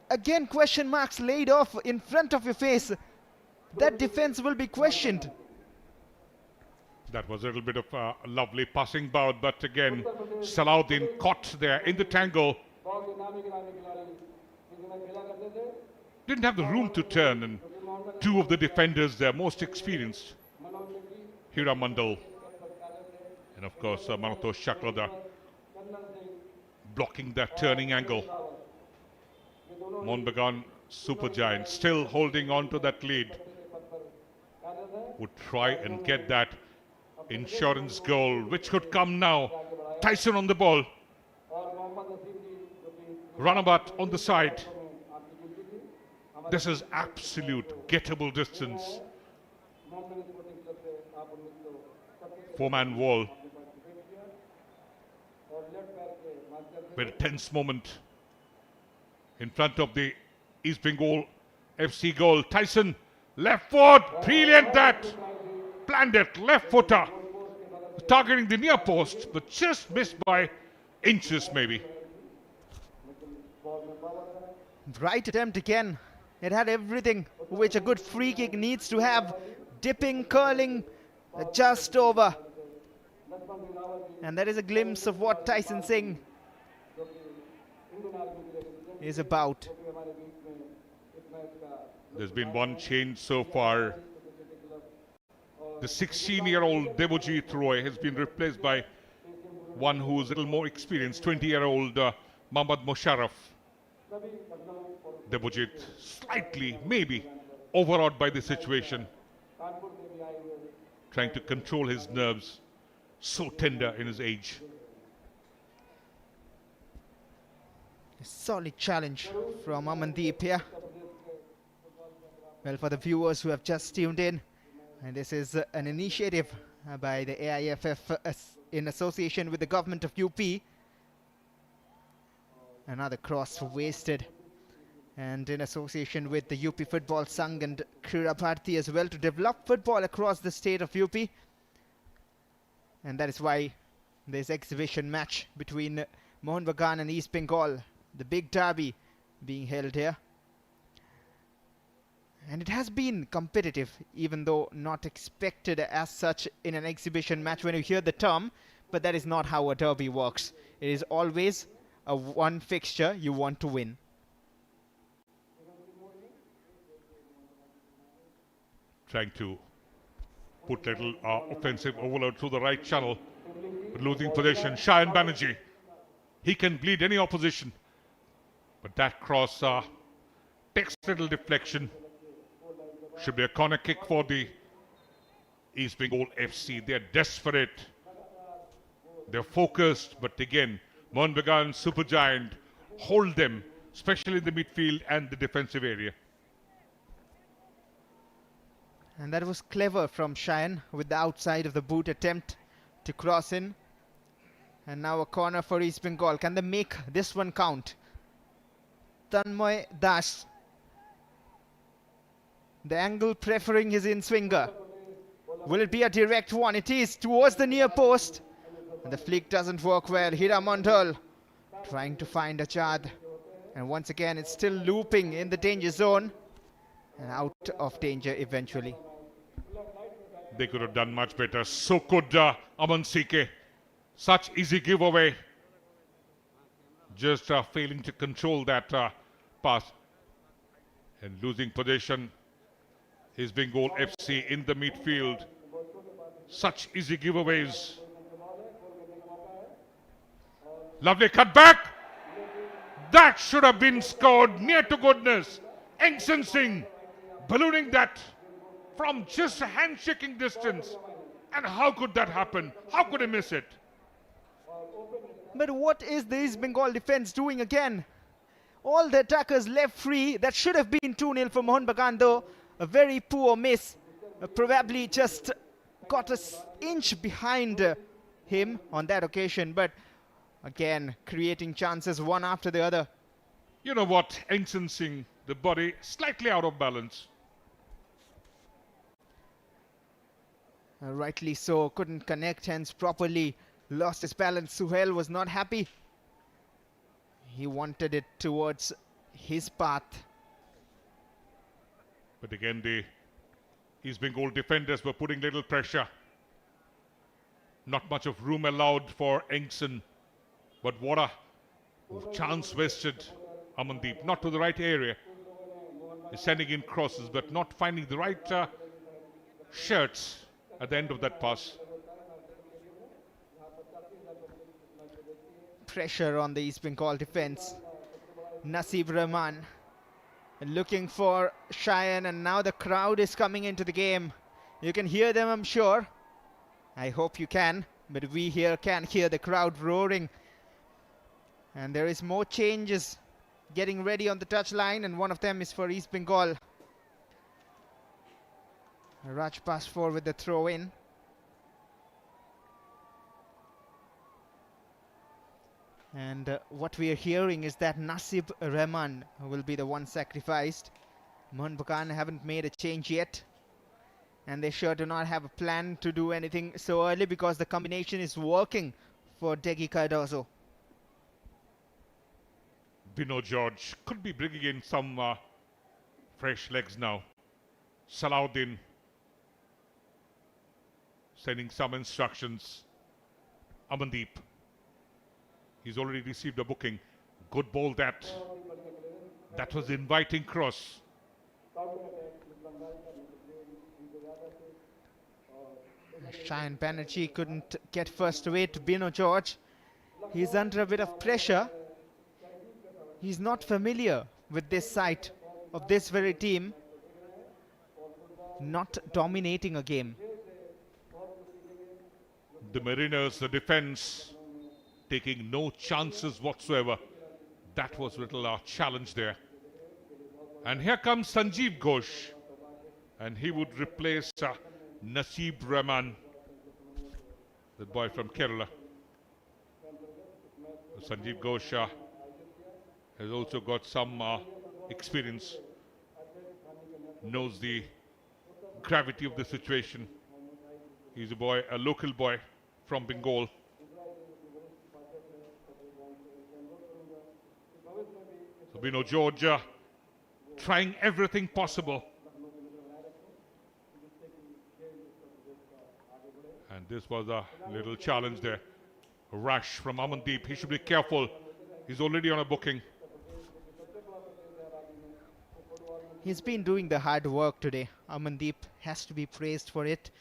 again, question marks laid off in front of your face. That defense will be questioned.
That was a little bit of a lovely passing bout, but again, Salahuddin caught there in the tangle. Didn't have the room to turn, and two of the defenders there, most experienced, Hira Mandal and of course Manotosh Shaklada, blocking that turning angle. Mohun Bagan, super giant, still holding on to that lead. Would try and get that insurance goal, which could come now. Tyson on the ball. Runabout on the side. This is absolute gettable distance. Four-man wall. Very tense moment in front of the East Bengal FC goal. Tyson, left foot, brilliant that. Planned it, left footer. Targeting the near post, but just missed by inches maybe.
Right attempt again. It had everything which a good free kick needs to have. Dipping, curling, just over. And that is a glimpse of what Tyson Singh is about.
There's been one change so far. The 16-year-old Debojit Roy has been replaced by one who's a little more experienced, 20-year-old Muhammad Musharraf. Debojit slightly, maybe, overawed by the situation. Trying to control his nerves. So tender in his age.
A solid challenge from Amandeep here. Well, for the viewers who have just tuned in, and this is an initiative by the AIFF in association with the government of UP. Another cross wasted, and in association with the UP Football Sangh and Krida Bharti as well, to develop football across the state of UP. And that is why this exhibition match between Mohun Bagan and East Bengal, the big derby, being held here. And it has been competitive, even though not expected as such in an exhibition match when you hear the term, but that is not how a derby works. It is always a one fixture you want to win.
Trying to put little offensive overload through the right channel, but losing possession. Shan Banerjee, he can bleed any opposition, but that cross takes little deflection. Should be a corner kick for the East Bengal FC. They're desperate, they're focused, but again, Mohun Bagan, supergiant, hold them, especially in the midfield and the defensive area.
And that was clever from Cheyenne with the outside of the boot attempt to cross in. And now a corner for East Bengal. Can they make this one count? Tanmoy Das The angle preferring his in-swinger. Will it be a direct one? It is towards the near post. And the flick doesn't work well. Hira Mandal trying to find Achad. And once again, it's still looping in the danger zone. And out of danger eventually.
They could have done much better. So could Aman Sike. Such easy giveaway. Just failing to control that pass. And losing possession is Bengal FC in the midfield. Such easy giveaways. Lovely cut back. That should have been scored near to goodness. Engson Singh ballooning that from just a handshaking distance. And how could that happen? How could he miss it?
But what is the East Bengal defense doing again? All the attackers left free. That should have been 2-0 for Mohun Bagan though. A very poor miss. Probably just got an inch behind him on that occasion. But again, creating chances one after the other.
You know what? Engson Singh, the body slightly out of balance.
Rightly so. Couldn't connect hands properly. Lost his balance. Suhail was not happy. He wanted it towards his path.
But again, the East Bengal defenders were putting little pressure. Not much of room allowed for Engson. But what a chance wasted. Amandeep, not to the right area. He's sending in crosses, but not finding the right shirts at the end of that pass.
Pressure on the East Bengal defense. Nasib Rahman looking for Cheyenne, and now the crowd is coming into the game. You can hear them, I'm sure. I hope you can, but we here can hear the crowd roaring. And there is more changes getting ready on the touchline, and one of them is for East Bengal. Raj Pasfor with the throw in. And what we are hearing is that Nasib Rahman will be the one sacrificed. Mohun Bagan haven't made a change yet. And they sure do not have a plan to do anything so early because the combination is working for Degi Cardozo.
Bino George could be bringing in some fresh legs now. Salahuddin sending some instructions. Amandeep. He's already received a booking. Good ball that. That was inviting cross.
Cheyenne Banerjee couldn't get first away to Bino George. He's under a bit of pressure. He's not familiar with this side of this very team. Not dominating a game.
The Mariners, the defense, taking no chances whatsoever. That was a little challenge there. And here comes Sanjeev Ghosh. And he would replace Nasib Rahman, the boy from Kerala. Sanjeev Ghosh has also got some experience, knows the gravity of the situation. He's a boy, a local boy from Bengal. So Bino George trying everything possible. And this was a little challenge there. A rush from Amandeep. He should be careful. He's already on a booking.
He's been doing the hard work today. Amandeep has to be praised for it.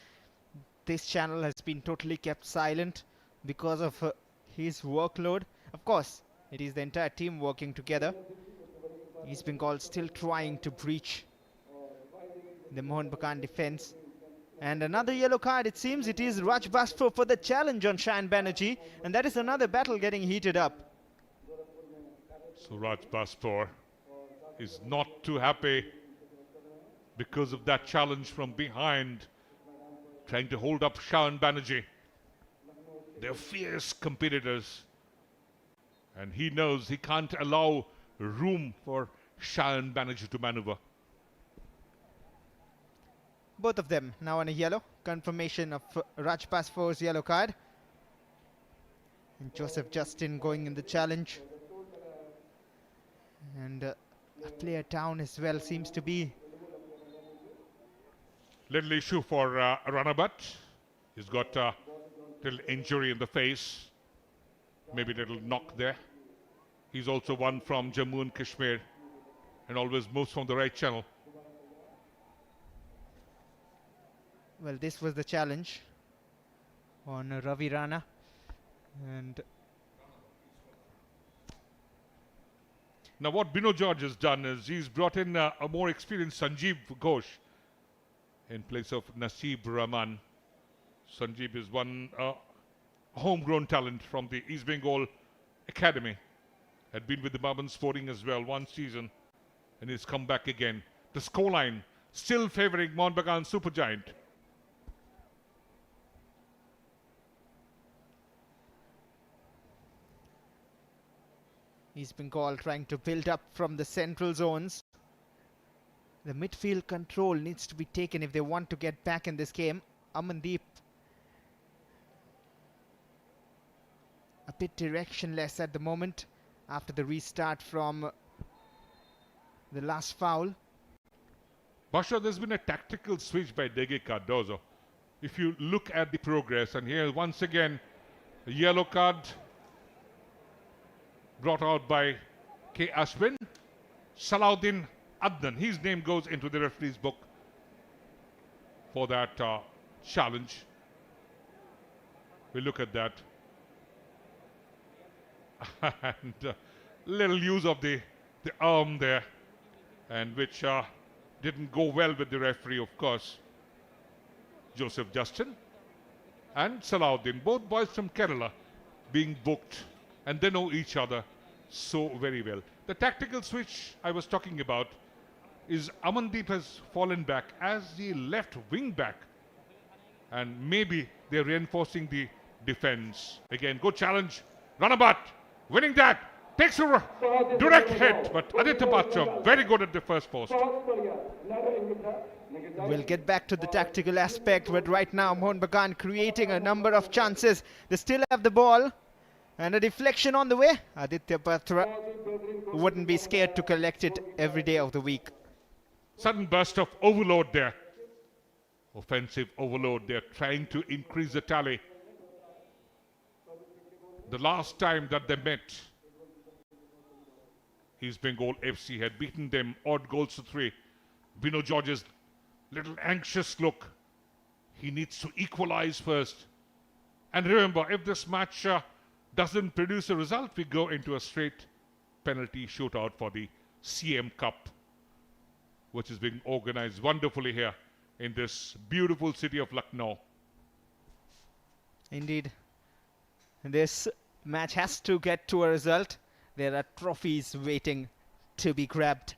This channel has been totally kept silent because of his workload. Of course, it is the entire team working together. East Bengal still trying to breach the Mohun Bagan defense. And another yellow card, it seems it is Raj Pasfor for the challenge on Cheyenne Banerjee. And that is another battle getting heated up.
So Raj Pasfor is not too happy because of that challenge from behind, trying to hold up Cheyenne Banerjee. They're fierce competitors. And he knows he can't allow room for Cheyenne Banerjee to maneuver.
Both of them now on a yellow. Confirmation of Raj Pasfor's yellow card. And Joseph Justin going in the challenge. And a player down as well seems to be.
Little issue for Ranabat. He's got a little injury in the face. Maybe a little knock there. He's also one from Jammu and Kashmir and always moves from the right channel.
Well, this was the challenge on Ravi Rana. And
now what Bino George has done is he's brought in a more experienced Sanjeev Ghosh in place of Naseeb Rahman. Sanjeev is one homegrown talent from the East Bengal Academy. Had been with the Babu Sporting as well one season and he's come back again. The scoreline still favouring Mohun Bagan Supergiant.
East Bengal trying to build up from the central zones. The midfield control needs to be taken if they want to get back in this game. Amandeep a bit directionless at the moment after the restart from the last foul.
Basha, there's been a tactical switch by Dege Cardozo. If you look at the progress, and here once again, a yellow card brought out by K. Ashwin. Salahuddin Adnan, his name goes into the referee's book for that challenge. We look at that. And little use of the arm there, and which didn't go well with the referee, of course. Joseph Justin and Salahuddin, both boys from Kerala, being booked, and they know each other so very well. The tactical switch I was talking about is Amandeep has fallen back as the left wing back, and maybe they're reinforcing the defense. Again, good challenge. Ranabat winning that. Takes a direct hit, but Aditya Bachcha very good at the first post.
We'll get back to the tactical aspect, but right now Mohun Bagan creating a number of chances. They still have the ball and a deflection on the way. Aditya Batra wouldn't be scared to collect it every day of the week.
Sudden burst of overload there. Offensive overload. They're trying to increase the tally. The last time that they met, East Bengal FC had beaten them odd goals to 3. Bino George's little anxious look. He needs to equalize first. And remember, if this match doesn't produce a result, we go into a straight penalty shootout for the CM Cup, which is being organized wonderfully here in this beautiful city of Lucknow.
Indeed. This match has to get to a result. There are trophies waiting to be grabbed.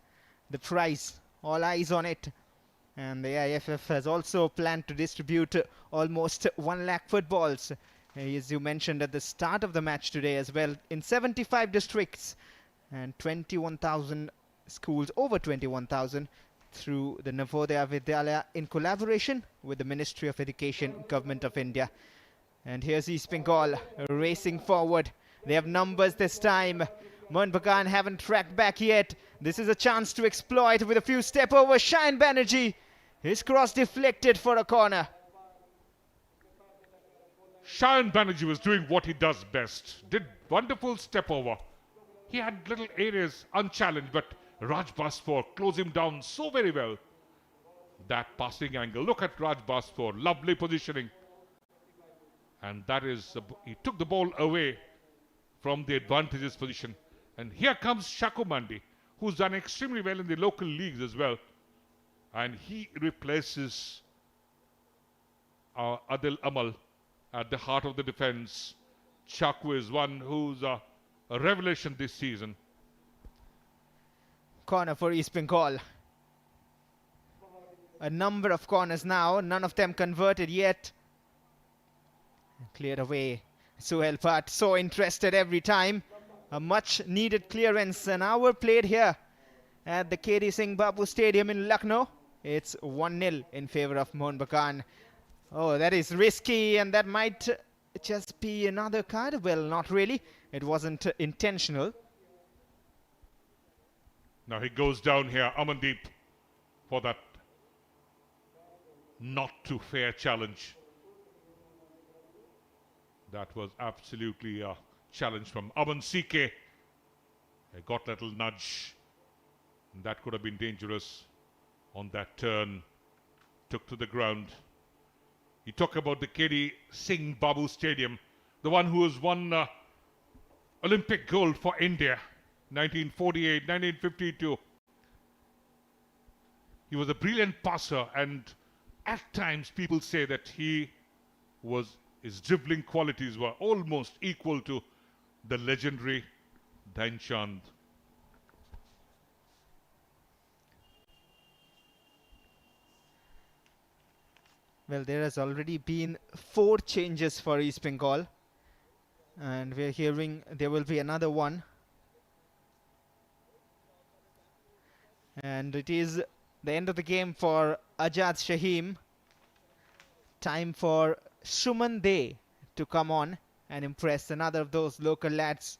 The prize, all eyes on it. And the IFF has also planned to distribute almost 1 lakh footballs, as you mentioned at the start of the match today as well, in 75 districts and 21,000 schools, over 21,000, through the Navodaya Vidyalaya in collaboration with the Ministry of Education, Government of India. And here's East Bengal racing forward. They have numbers this time. Mohun Bagan haven't tracked back yet. This is a chance to exploit with a few step over. Shayan Banerjee. His cross deflected for a corner.
Shayan Banerjee was doing what he does best. Did wonderful step over. He had little areas unchallenged, but Raj Basfor closed him down so very well. That passing angle. Look at Raj Basfor. Lovely positioning. And that is, he took the ball away from the advantageous position. And here comes Shaku Mandi, who's done extremely well in the local leagues as well. And he replaces Adil Amal at the heart of the defense. Shaku is one who's a revelation this season.
Corner for East Bengal. A number of corners now, none of them converted yet. Cleared away. Suhail Bhatt, so interested every time. A much needed clearance, an hour played here at the KD Singh Babu Stadium in Lucknow. It's 1-0 in favor of Mohun Bagan. Oh, that is risky, and that might just be another card. Well, not really. It wasn't intentional.
Now he goes down here, Amandeep, for that not too fair challenge. That was absolutely a challenge from Aman CK. He got a little nudge. And that could have been dangerous on that turn. Took to the ground. You talk about the KD Singh Babu Stadium, the one who has won Olympic gold for India, 1948, 1952. He was a brilliant passer, and at times people say that his dribbling qualities were almost equal to the legendary Dhyanchand.
Well, there has already been 4 changes for East Bengal, and we're hearing there will be another one. And it is the end of the game for Ajad Shahim. Time for Shuman De to come on and impress another of those local lads.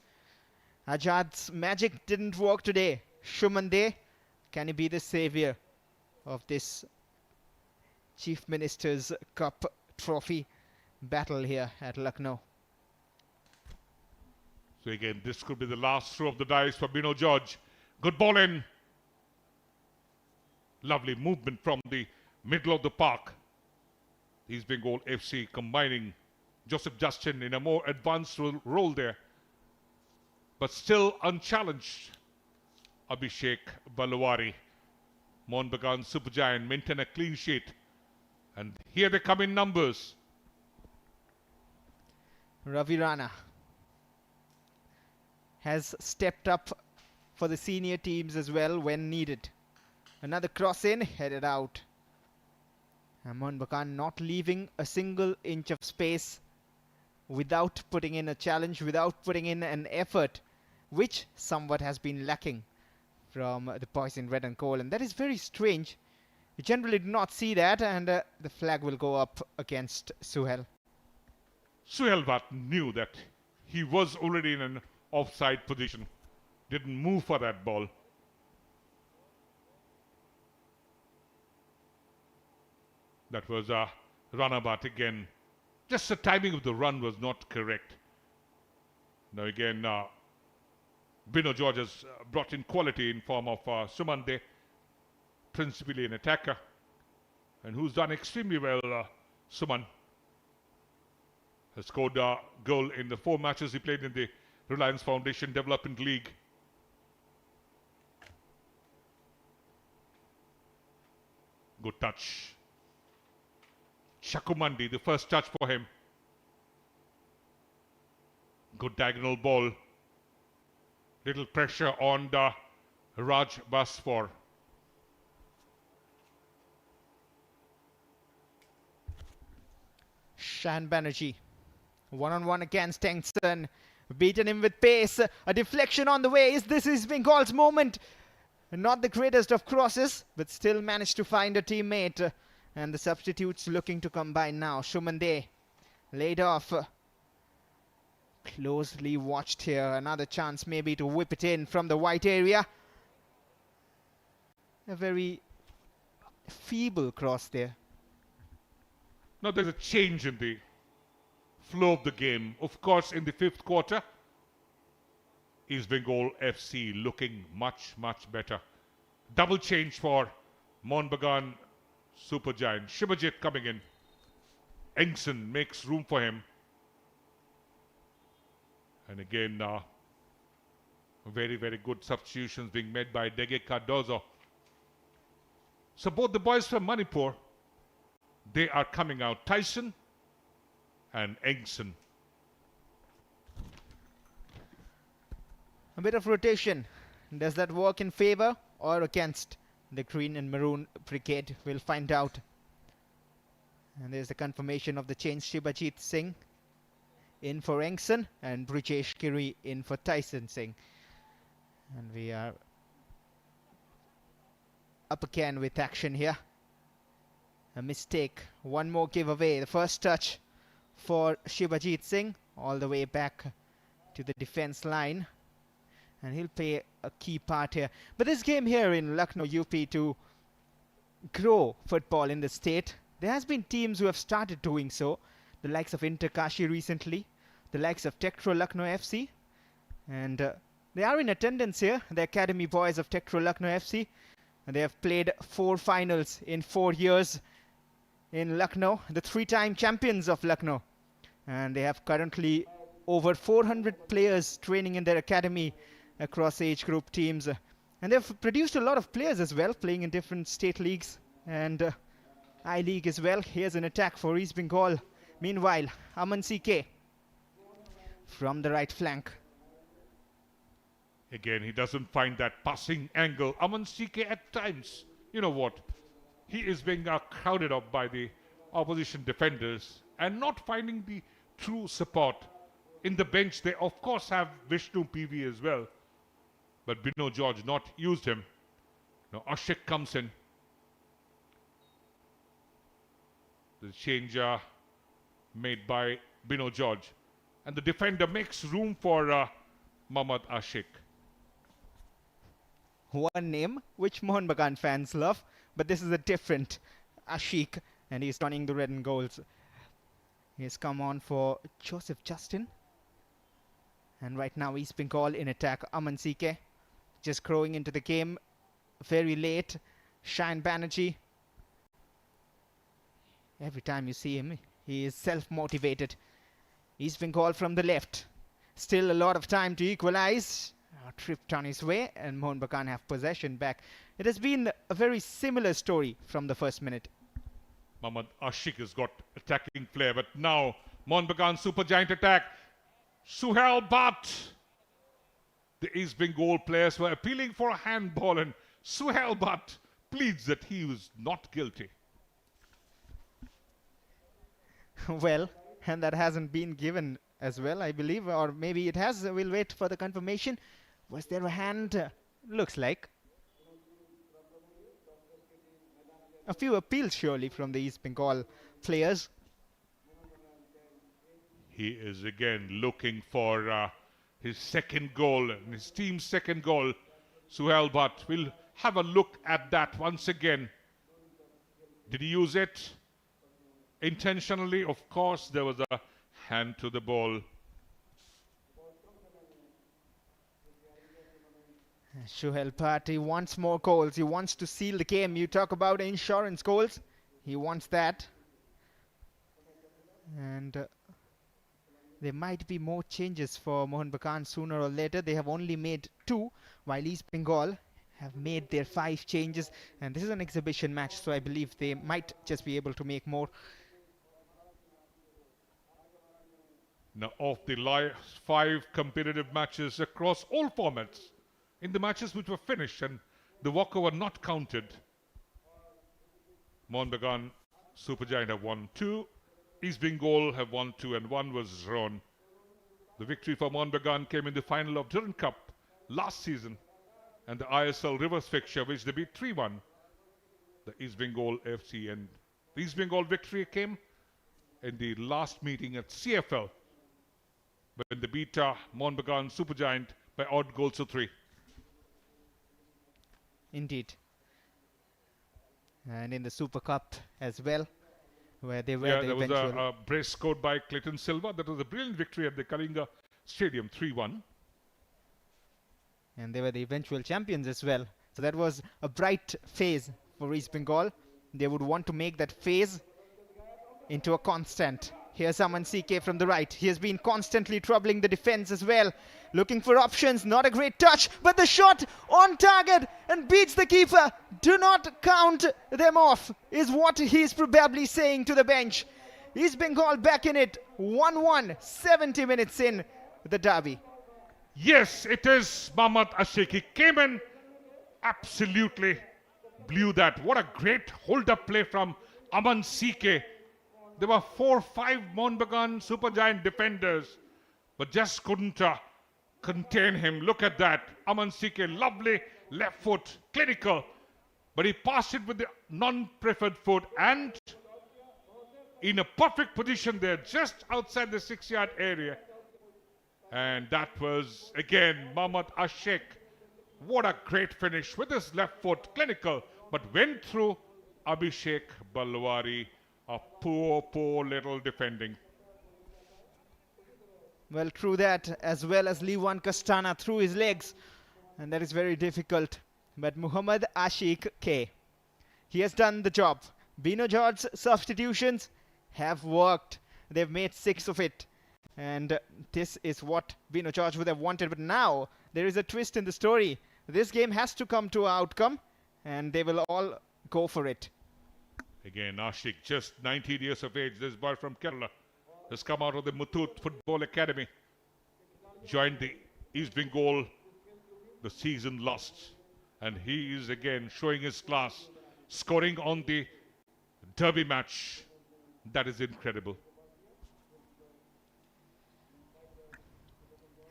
Ajad's magic didn't work today. Shuman De, can he be the savior of this Chief Minister's Cup trophy battle here at Lucknow?
So again, this could be the last throw of the dice for Bino George. Good ball in. Lovely movement from the middle of the park. East Bengal FC combining Joseph Justin in a more advanced role there. But still unchallenged. Abhishek Balwari. Mohun Bagan Supergiant maintain a clean sheet. And here they come in numbers.
Ravi Rana has stepped up for the senior teams as well when needed. Another cross in, headed out. And Mohun Bagan not leaving a single inch of space without putting in a challenge, without putting in an effort, which somewhat has been lacking from the boys in red and gold. And that is very strange. You generally do not see that, and the flag will go up against Suhail.
Suhail Bhatt knew that he was already in an offside position. Didn't move for that ball. That was Rana Bhatt again. Just the timing of the run was not correct. Now again, Bino George has brought in quality in form of Suman De, principally an attacker, and who's done extremely well. Suman has scored a goal in the 4 matches he played in the Reliance Foundation Development League. Good touch. Shakumandi, the first touch for him. Good diagonal ball. Little pressure on the Raj Basfor.
Shan Banerjee, one-on-one against Tengson. Beaten him with pace. A deflection on the way. This is Bengal's moment. Not the greatest of crosses, but still managed to find a teammate. And the substitutes looking to combine now. Shuman De laid off. Closely watched here. Another chance maybe to whip it in from the white area. A very feeble cross there.
Now there's a change in the flow of the game. Of course, in the 5th quarter, East Bengal FC looking much, much better. Double change for Mohun Bagan Supergiant. Shibajit coming in. Engson makes room for him. And again, very, very good substitutions being made by Dege Cardozo. So both the boys from Manipur, they are coming out. Tyson and Engson.
A bit of rotation. Does that work in favor or against the green and maroon brigade? We'll find out. And there's the confirmation of the change. Shibajit Singh in for Engson and Brijesh Kiri in for Tyson Singh. And we are up again with action here. A mistake. One more giveaway. The first touch for Shivajit Singh all the way back to the defense line. And he'll play a key part here. But this game here in Lucknow, UP, to grow football in the state, there has been teams who have started doing so. The likes of Inter Kashi recently, the likes of Tektro Lucknow FC. And they are in attendance here, the academy boys of Tektro Lucknow FC. And they have played 4 finals in 4 years in Lucknow, the 3-time champions of Lucknow. And they have currently over 400 players training in their academy across age group teams. And they've produced a lot of players as well, playing in different state leagues and I-League as well. Here's an attack for East Bengal. Meanwhile, Aman CK from the right flank.
Again, he doesn't find that passing angle. Aman CK at times, you know what? He is being crowded up by the opposition defenders and not finding the true support. In the bench, they of course have Vishnu PV as well. But Bino George not used him. Now Ashik comes in. The change made by Bino George. And the defender makes room for Mohammad Ashik.
One name which Mohun Bagan fans love, but this is a different Ashik, and he's donning the red and golds. He's come on for Joseph Justin. And right now East Bengal in attack. Aman CK just growing into the game very late. Shine Banerjee. Every time you see him, he is self-motivated. East Bengal from the left. Still a lot of time to equalize. Tripped on his way, and Mohun Bagan have possession back. It has been a very similar story from the first minute.
Mohammad Ashik has got attacking flair, but now Mohun Bagan super giant attack. Suhail Bhatt. The East Bengal players were appealing for a handball, and Suhail Bhatt pleads that he was not guilty.
Well, and that hasn't been given as well, I believe, or maybe it has. We'll wait for the confirmation. Was there a hand? Looks like. A few appeals surely from the East Bengal players.
He is again looking for his second goal, and his team's second goal. Suhail Bhatt will have a look at that once again. Did he use it intentionally? Of course, there was a hand to the ball.
Suhail Bhatt, he wants more goals. He wants to seal the game. You talk about insurance goals. He wants that. And there might be more changes for Mohun Bagan sooner or later. They have only made 2, while East Bengal have made their 5 changes. And this is an exhibition match, so I believe they might just be able to make more.
Now, of the last 5 competitive matches across all formats, in the matches which were finished and the walkover not counted, Mohun Bagan Supergiant have won 2. East Bengal have won 2, and 1 was drawn. The victory for Mohun Bagan came in the final of Durand Cup last season, and the ISL reverse fixture, which they beat 3-1. The East Bengal FC, and the East Bengal victory came in the last meeting at CFL, when they beat Mohun Bagan Supergiant by odd goals to 3.
Indeed. And in the Super Cup as well, where they were the
there
eventual...
was a brace scored by Clayton Silva. That was a brilliant victory at the Kalinga Stadium, 3-1.
And they were the eventual champions as well. So that was a bright phase for East Bengal. They would want to make that phase into a constant. Here's Aman CK from the right. He has been constantly troubling the defense as well. Looking for options. Not a great touch, but the shot on target and beats the keeper. Do not count them off, is what he's probably saying to the bench. East Bengal back in it. 1-1, 70 minutes in the derby.
Yes, it is Mohammad Ashik. He came in, absolutely blew that. What a great hold-up play from Aman CK. There were 4-5 Mohun Bagan Supergiant defenders, but just couldn't contain him. Look at that. Aman CK, lovely left foot, clinical. but he passed it with the non-preferred foot and in a perfect position there, just outside the 6-yard area. And that was, again, Mohammad Ashik. What a great finish with his left foot, clinical, but went through Abhishek Balwari. A poor little defending.
Well, through that, as well as Liwan Castana through his legs. And that is very difficult. But Muhammad Ashik K, he has done the job. Bino George's substitutions have worked. They've made 6 of it. And this is what Bino George would have wanted. But now there is a twist in the story. This game has to come to an outcome, and they will all go for it.
Again, Ashik, just 19 years of age. This boy from Kerala has come out of the Muthoot Football Academy. Joined the East Bengal the season last. And he is again showing his class. Scoring on the Derby match. That is incredible.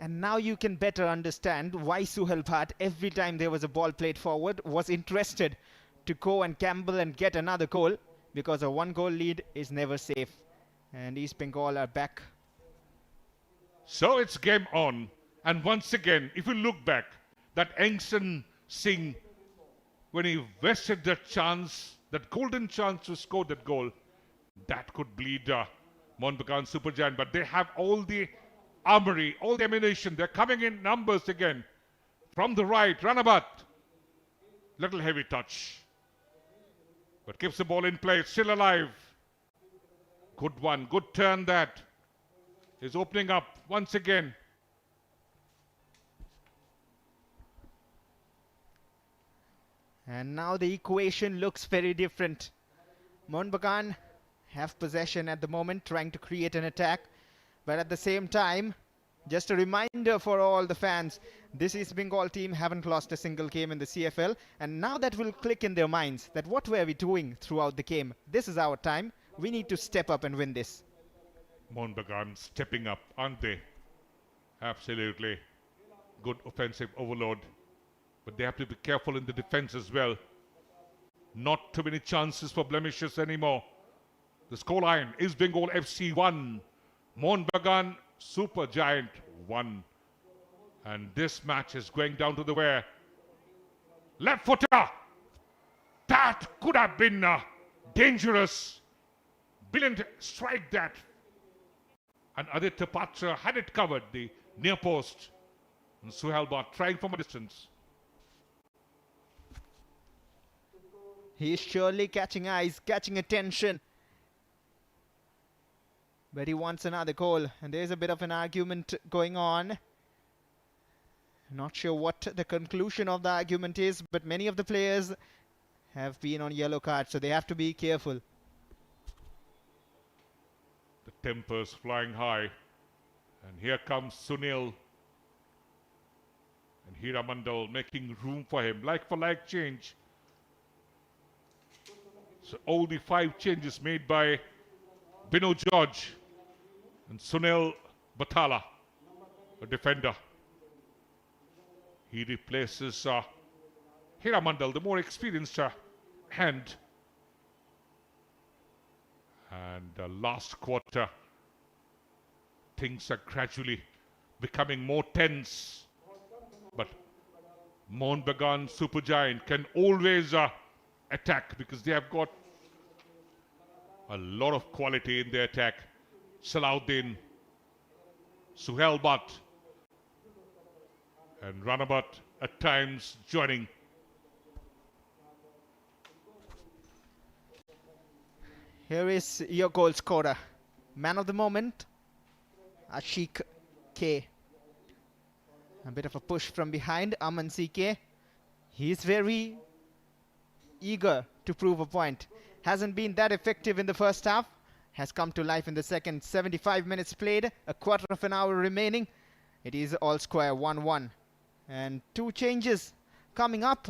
And now you can better understand why Suhail Bhatt, every time there was a ball played forward, was interested to go and gamble and get another goal, because a 1-goal lead is never safe. And East Bengal are back.
So it's game on. And once again, if you look back, that Engson Singh, when he wasted that chance, that golden chance to score that goal, that could bleed Mohun Bagan Supergiant. But they have all the armory, all the ammunition. They're coming in numbers again. From the right, Ranabat. Little heavy touch. But keeps the ball in play, still alive. Good one, good turn that. Is opening up once again.
And now the equation looks very different. Mohun Bagan have possession at the moment, trying to create an attack. But at the same time, just a reminder for all the fans, this East Bengal team haven't lost a single game in the CFL. And now that will click in their minds that what were we doing throughout the game? This is our time. We need to step up and win this.
Mohun Bagan stepping up, aren't they? Absolutely. Good offensive overload. But they have to be careful in the defense as well. Not too many chances for blemishes anymore. The scoreline is Bengal FC 1. Mohun Bagan Super Giant 1. And this match is going down to the wire. Left footer. That could have been dangerous. Brilliant strike that. And Aditya Patra had it covered, the near post. And Suhail Bhatt trying from a distance.
He is surely catching eyes, catching attention. But he wants another goal. And there's a bit of an argument going on. Not sure what the conclusion of the argument is, but many of the players have been on yellow cards, so they have to be careful.
The tempers flying high. And here comes Sunil. And Hiramandal making room for him. Like for like change. So all the 5 changes made by Bino George. And Sunil Batala, a defender. He replaces Hiramandal, the more experienced hand. And last quarter, things are gradually becoming more tense. But Mohun Bagan Supergiant can always attack because they have got a lot of quality in their attack. Salahuddin, Suhail Bhatt, and Ranabat at times joining.
Here is your goal scorer. Man of the moment, Ashik K. A bit of a push from behind, Aman CK. He is very eager to prove a point. Hasn't been that effective in the first half. Has come to life in the second. 75 minutes played, a quarter of an hour remaining. It is all square, 1-1. And 2 changes coming up.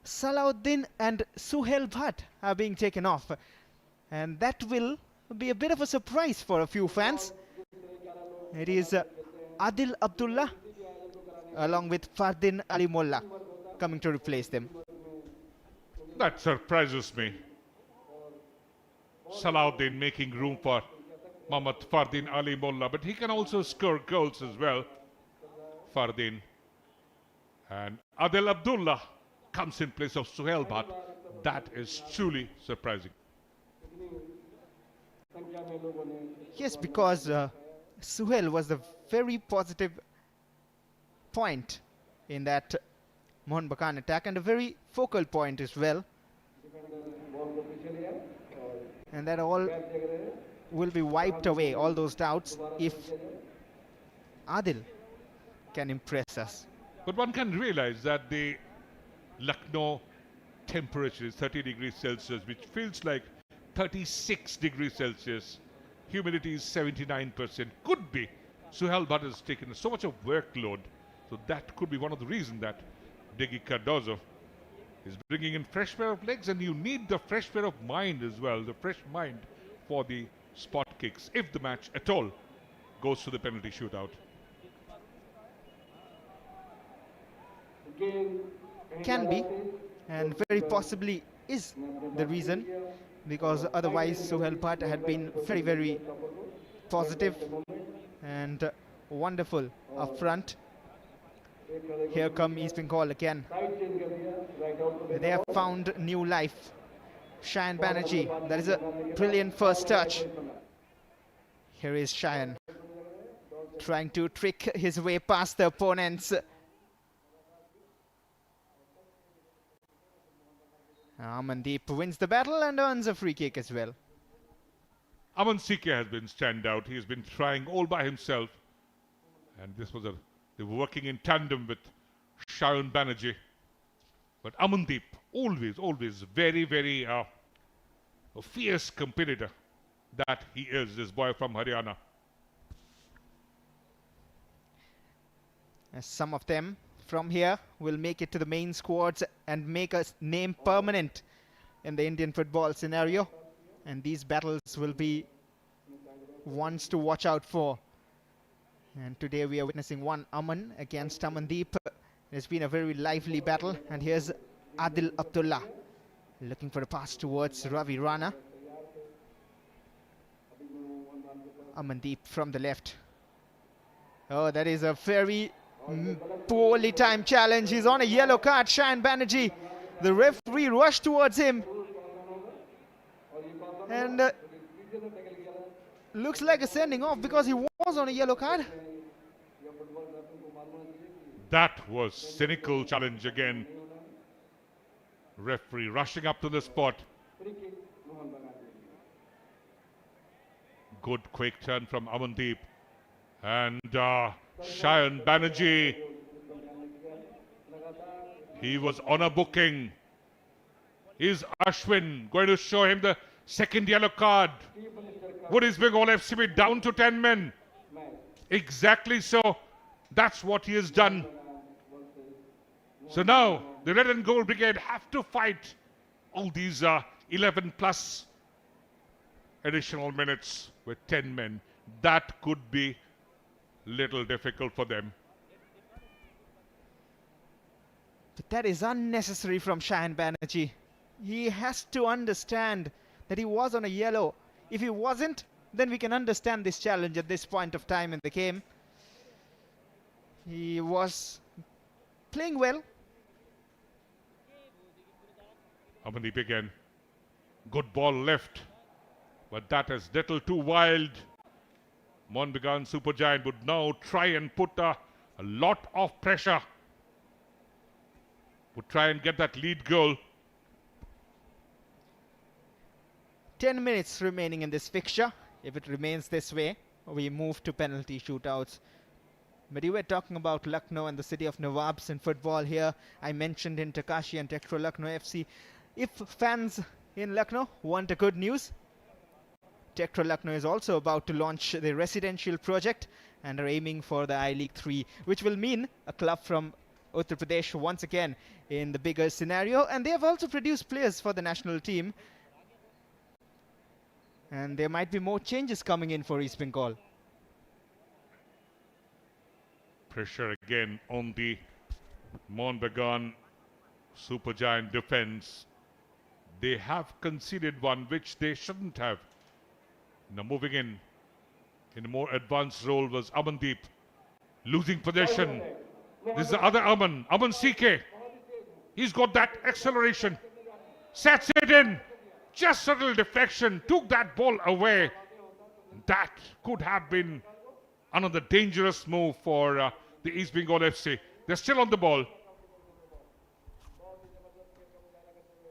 Salahuddin and Suhail Bhatt are being taken off. And that will be a bit of a surprise for a few fans. It is Adil Abdullah along with Fardin Ali Molla coming to replace them.
That surprises me. Salahuddin making room for Mohammad Fardin Ali Molla, but he can also score goals as well. Fardin. And Adil Abdullah comes in place of Suhail Bhatt. That is truly surprising.
Yes, because Suhail was a very positive point in that Mohun Bagan attack and a very focal point as well. And that all will be wiped away, all those doubts, if Adil can impress us.
But one can realize that the Lucknow temperature is 30 degrees Celsius, which feels like 36 degrees Celsius. Humidity is 79%. Could be Suhail Bhatt has taken so much of workload. So that could be one of the reasons that Digi Cardozo is bringing in fresh pair of legs, and you need the fresh pair of mind as well, the fresh mind for the spot kicks, if the match at all goes to the penalty shootout.
Can be, and very possibly is the reason, because otherwise Suhail Bhatt had been very, very positive and wonderful up front. Here come East Bengal again. They have found new life. Shayan Banerjee, that is a brilliant first touch. Here is Shayan trying to trick his way past the opponents. Amandeep wins the battle and earns a free kick as well.
Aman Sikhe has been standout. He has been trying all by himself. And this was they were working in tandem with Shayan Banerjee. But Amandeep, always very, very a fierce competitor that he is, this boy from Haryana.
As some of them from here will make it to the main squads and make a name permanent in the Indian football scenario. And these battles will be ones to watch out for. And today we are witnessing one Aman against Amandeep. It's been a very lively battle. And here's Adil Abdullah looking for a pass towards Ravi Rana. Amandeep from the left. Oh, that is a very poorly timed challenge. He's on a yellow card, Shayan Banerjee. The referee rushed towards him. And looks like a sending off because he was on a yellow card.
That was cynical challenge again. Referee rushing up to the spot. Good quick turn from Amandeep. And Shayan Banerjee, he was on a booking. Is Ashwin going to show him the second yellow card? Would his Bengal FC be down to 10 men? Exactly so. That's what he has done. So now the Red and Gold Brigade have to fight all these 11 plus additional minutes with 10 men. That could be little difficult for them.
But that is unnecessary from Shayan Banerjee. He has to understand that he was on a yellow. If he wasn't, then we can understand this challenge at this point of time in the game. He was playing well.
Amandeep again. Good ball left. But that is little too wild. Mohun Bagan Supergiant would now try and put a lot of pressure. Would try and get that lead goal.
10 minutes remaining in this fixture. If it remains this way, we move to penalty shootouts. But you were talking about Lucknow and the city of Nawabs in football here. I mentioned Interkashi and Tekro Lucknow FC. If fans in Lucknow want a good news, Tekro Lucknow is also about to launch the residential project and are aiming for the I-League 3, which will mean a club from Uttar Pradesh once again in the bigger scenario. And they have also produced players for the national team. And there might be more changes coming in for East Bengal.
Pressure again on the Mohun Bagan Supergiant defense. they have conceded one which they shouldn't have. Now moving in a more advanced role was Amandeep, losing possession. This is the other Aman CK. He's got that acceleration, sets it in, just a little deflection, took that ball away. That could have been another dangerous move for the East Bengal FC. They're still on the ball.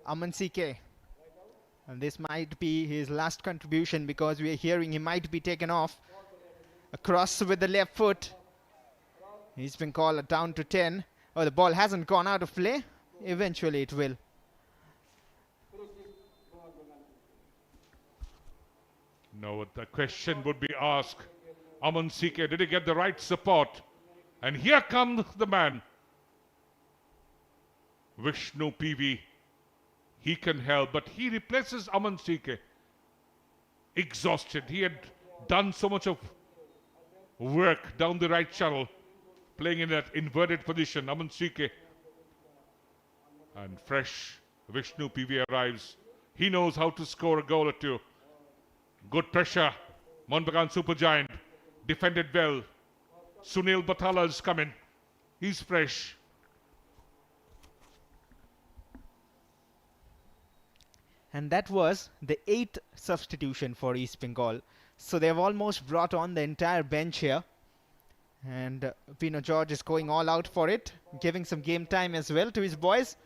Aman CK. And this might be his last contribution, because we are hearing he might be taken off. A cross with the left foot. He's been called down to 10. Oh, the ball hasn't gone out of play. Eventually it will.
No, the question would be asked, Aman CK, did he get the right support? And here comes the man, Vishnu PV. He can help, but he replaces Aman CK. Exhausted. He had done so much of work down the right channel, playing in that inverted position. Aman CK. And fresh Vishnu PV arrives. He knows how to score a goal or two. Good pressure. Mohun Bagan Supergiant defended well. Sunil Batala's coming. He's fresh.
And that was the 8th substitution for East Bengal. So they've almost brought on the entire bench here. And Pino George is going all out for it, giving some game time as well to his boys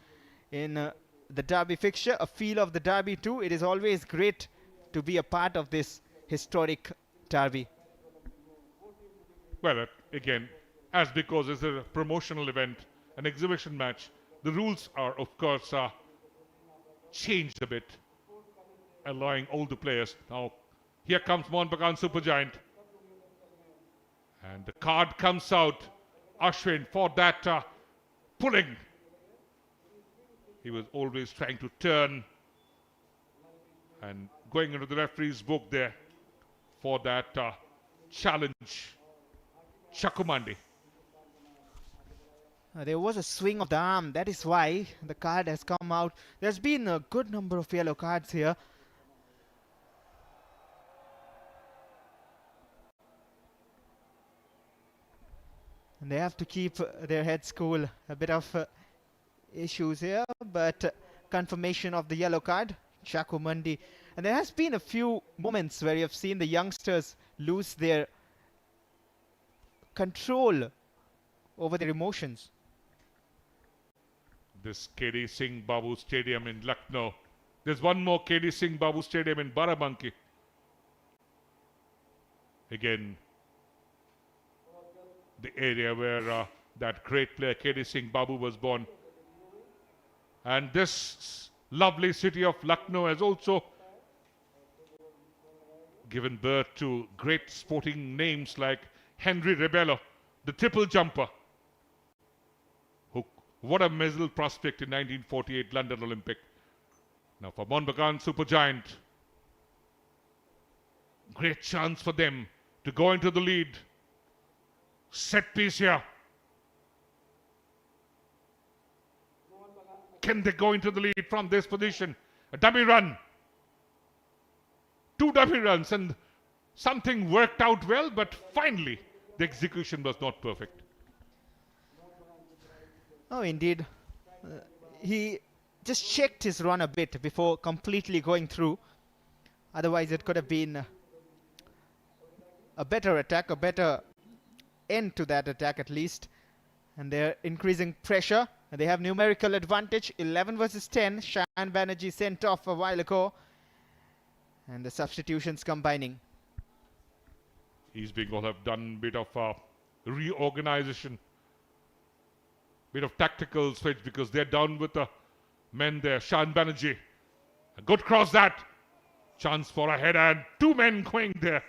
in the Derby fixture. A feel of the Derby too. It is always great to be a part of this historic Derby.
Well, again, as because it's a promotional event, an exhibition match, the rules are, of course, changed a bit, allowing all the players. Now, here comes Mohun Bagan Supergiant. And the card comes out, Ashwin, for that pulling. He was always trying to turn and going into the referee's book there for that challenge. Chakumandi.
There was a swing of the arm. That is why the card has come out. There's been a good number of yellow cards here. And they have to keep their heads cool. A bit of issues here, but confirmation of the yellow card. Chakumandi. And there has been a few moments where you have seen the youngsters lose their control over their emotions.
This KD Singh Babu Stadium in Lucknow. There's one more KD Singh Babu Stadium in Barabanki. Again, the area where that great player KD Singh Babu was born. And this lovely city of Lucknow has also given birth to great sporting names like Henry Rebello, the triple jumper. What a medal prospect in 1948 London Olympic. Now for Mohun Bagan Supergiant, great chance for them to go into the lead. Set piece here. Can they go into the lead from this position? A dummy run. 2 dummy runs, and something worked out well, but finally the execution was not perfect.
Oh, indeed. He just checked his run a bit before completely going through. Otherwise, it could have been a better attack, a better end to that attack at least. And they're increasing pressure. And they have numerical advantage. 11 versus 10. Shan Banerjee sent off a while ago. And the substitutions combining.
East Bengal have done a bit of reorganization. Bit of tactical switch because they're down with the men there. Shan Banerjee. A good cross that. Chance for a header and 2 men going there.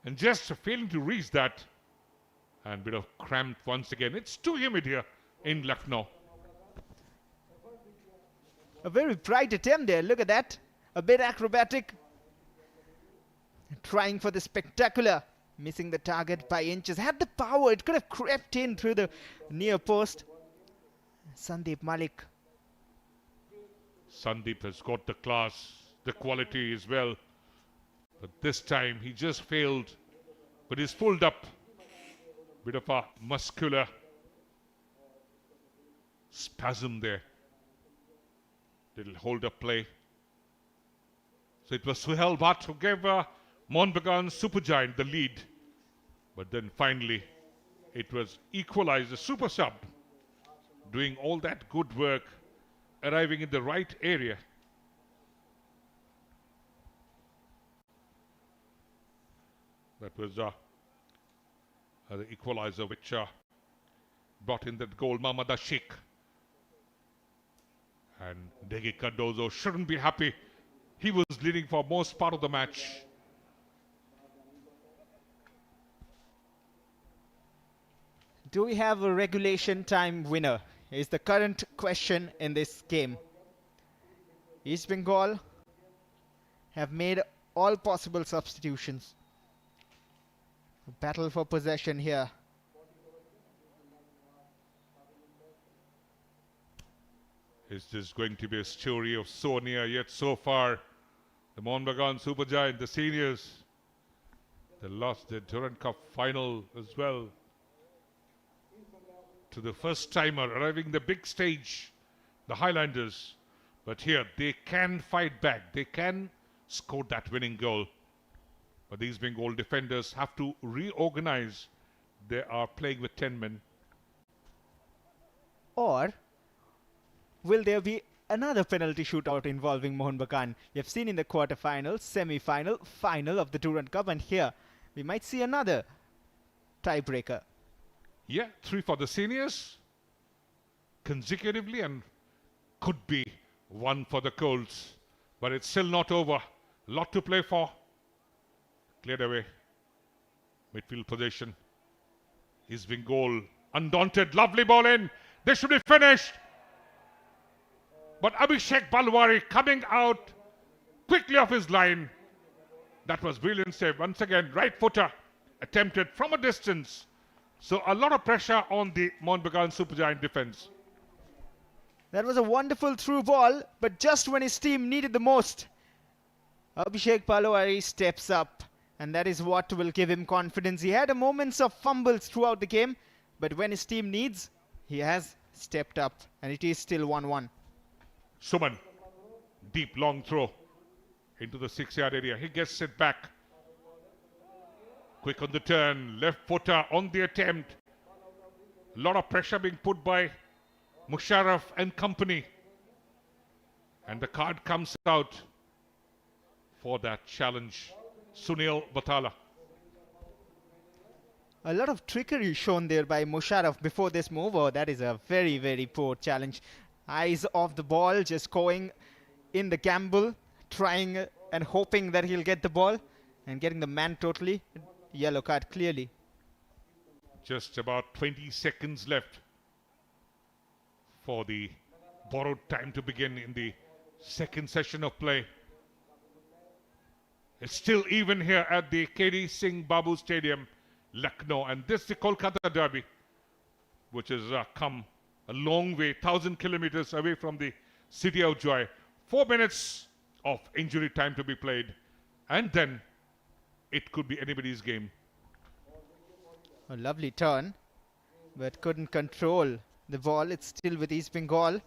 And just failing to reach that. And bit of cramped once again. It's too humid here in Lucknow.
A very bright attempt there. Look at that. A bit acrobatic. Trying for the spectacular. Missing the target by inches. Had the power. It could have crept in through the near post. Sandeep Malik.
Sandeep has got the class, the quality as well. But this time he just failed. But he's pulled up. Bit of a muscular spasm there. Little hold up play. So it was Suhail Bhatt who gave Mohun Bagan Supergiant the lead. But then finally it was equalized, a super sub, doing all that good work, arriving in the right area. That was the equalizer which brought in that goal, Mohammad Ashik. And Degi Cardozo shouldn't be happy. He was leading for most part of the match.
Do we have a regulation time winner? Is the current question in this game. East Bengal have made all possible substitutions. Battle for possession here.
Is this going to be a story of so near yet so far? The Mohun Bagan Supergiant, the seniors, they lost their Durand Cup final as well to the first timer arriving the big stage, the Highlanders. But here they can fight back. They can score that winning goal. But these Bengal defenders have to reorganize. They are playing with 10 men.
Or will there be another penalty shootout involving Mohun Bagan? We have seen in the quarterfinal, semi-final, final of the Durand Cup, and here we might see another tiebreaker.
Yeah, 3 for the seniors consecutively, and could be 1 for the Colts. But it's still not over. A lot to play for. Cleared away. Midfield possession. East Bengal undaunted. Lovely ball in. They should be finished. But Abhishek Balwari coming out quickly off his line. That was brilliant save. Once again, right footer attempted from a distance. So a lot of pressure on the Mohun Bagan Supergiant defense.
That was a wonderful through ball, but just when his team needed the most, Abhishek Balwari steps up, and that is what will give him confidence. He had moments of fumbles throughout the game, but when his team needs, he has stepped up, and it is still 1-1.
Suman, deep long throw into the 6-yard area. He gets it back. Quick on the turn, left footer on the attempt. A lot of pressure being put by Musharraf and company. And the card comes out for that challenge. Sunil Batala.
A lot of trickery shown there by Musharraf before this move. Oh, that is a very, very poor challenge. Eyes off the ball, just going in the gamble, trying and hoping that he'll get the ball, and getting the man totally. Yellow card clearly.
Just about 20 seconds left for the borrowed time to begin in the second session of play. It's still even here at the KD Singh Babu Stadium, Lucknow, and this is the Kolkata Derby, which has come a long way, 1,000 kilometers away from the city of joy. 4 minutes of injury time to be played, and then it could be anybody's game.
A lovely turn, but couldn't control the ball. It's still with East Bengal,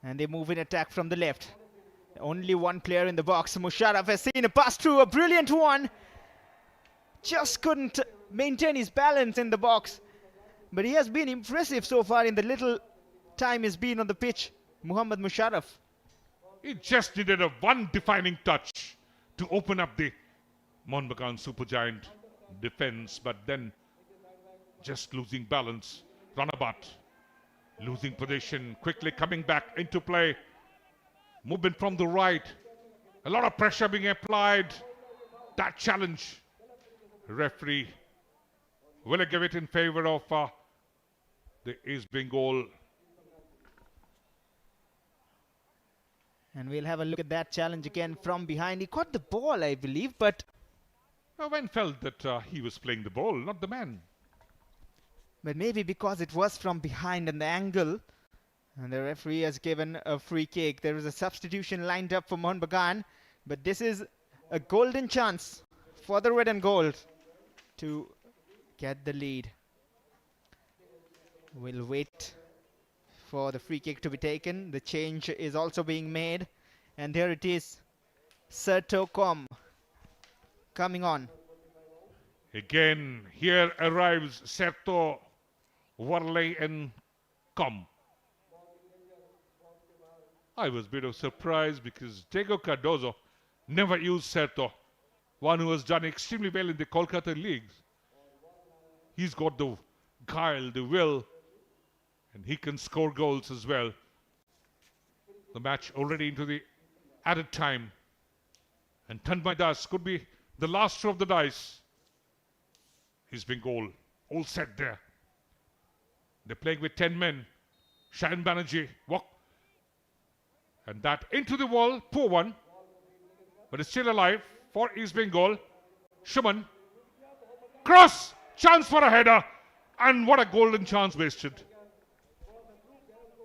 and they move in attack from the left. Only one player in the box. Musharraf has seen a pass through, a brilliant one. Just couldn't maintain his balance in the box. But he has been impressive so far in the little time he's been on the pitch. Muhammad Musharraf.
He just needed a one defining touch to open up the Mohun Bagan Supergiant defense, but then just losing balance. Runabout losing position, quickly coming back into play. Movement from the right. A lot of pressure being applied. That challenge. Referee will give it in favor of the East Bengal.
And we'll have a look at that challenge again from behind. He caught the ball, I believe, but
When felt that he was playing the ball, not the man.
maybe because it was from behind and the angle, And the referee has given a free kick. There is a substitution lined up for Mohun Bagan, but this is a golden chance for the red and gold to get the lead. We'll wait for the free kick to be taken. The change is also being made, and there it is. Sertocom coming on.
Again, here arrives Serto, Warley and Com. I was a bit of surprise because Diego Cardozo never used Serto, one who has done extremely well in the Kolkata leagues. He's got the guile, the will, and he can score goals as well. The match already into the added time. And Tanmay Das could be the last throw of the dice. He's been goal. All set there. They're playing with 10 men. Shayan Banerjee walk. And that into the wall. Poor one. But it's still alive for East Bengal. Shuman. Cross. Chance for a header. And what a golden chance wasted.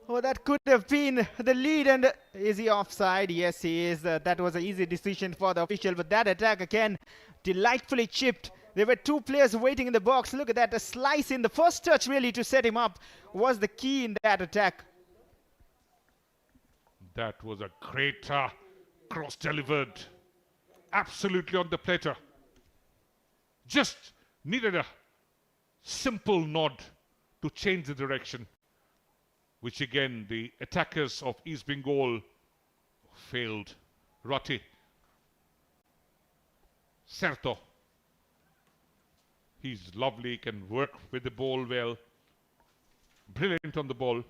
Oh, that could have been the lead. And is he offside? Yes, he is. That was an easy decision for the official. But that attack again, delightfully chipped. There were two players waiting in the box. Look at that. A slice in the first touch really to set him up was the key in that attack.
That was a great cross delivered. Absolutely on the platter. Just needed a simple nod to change the direction, which again the attackers of East Bengal failed. Rati. Serto. He's lovely, can work with the ball well. Brilliant on the ball.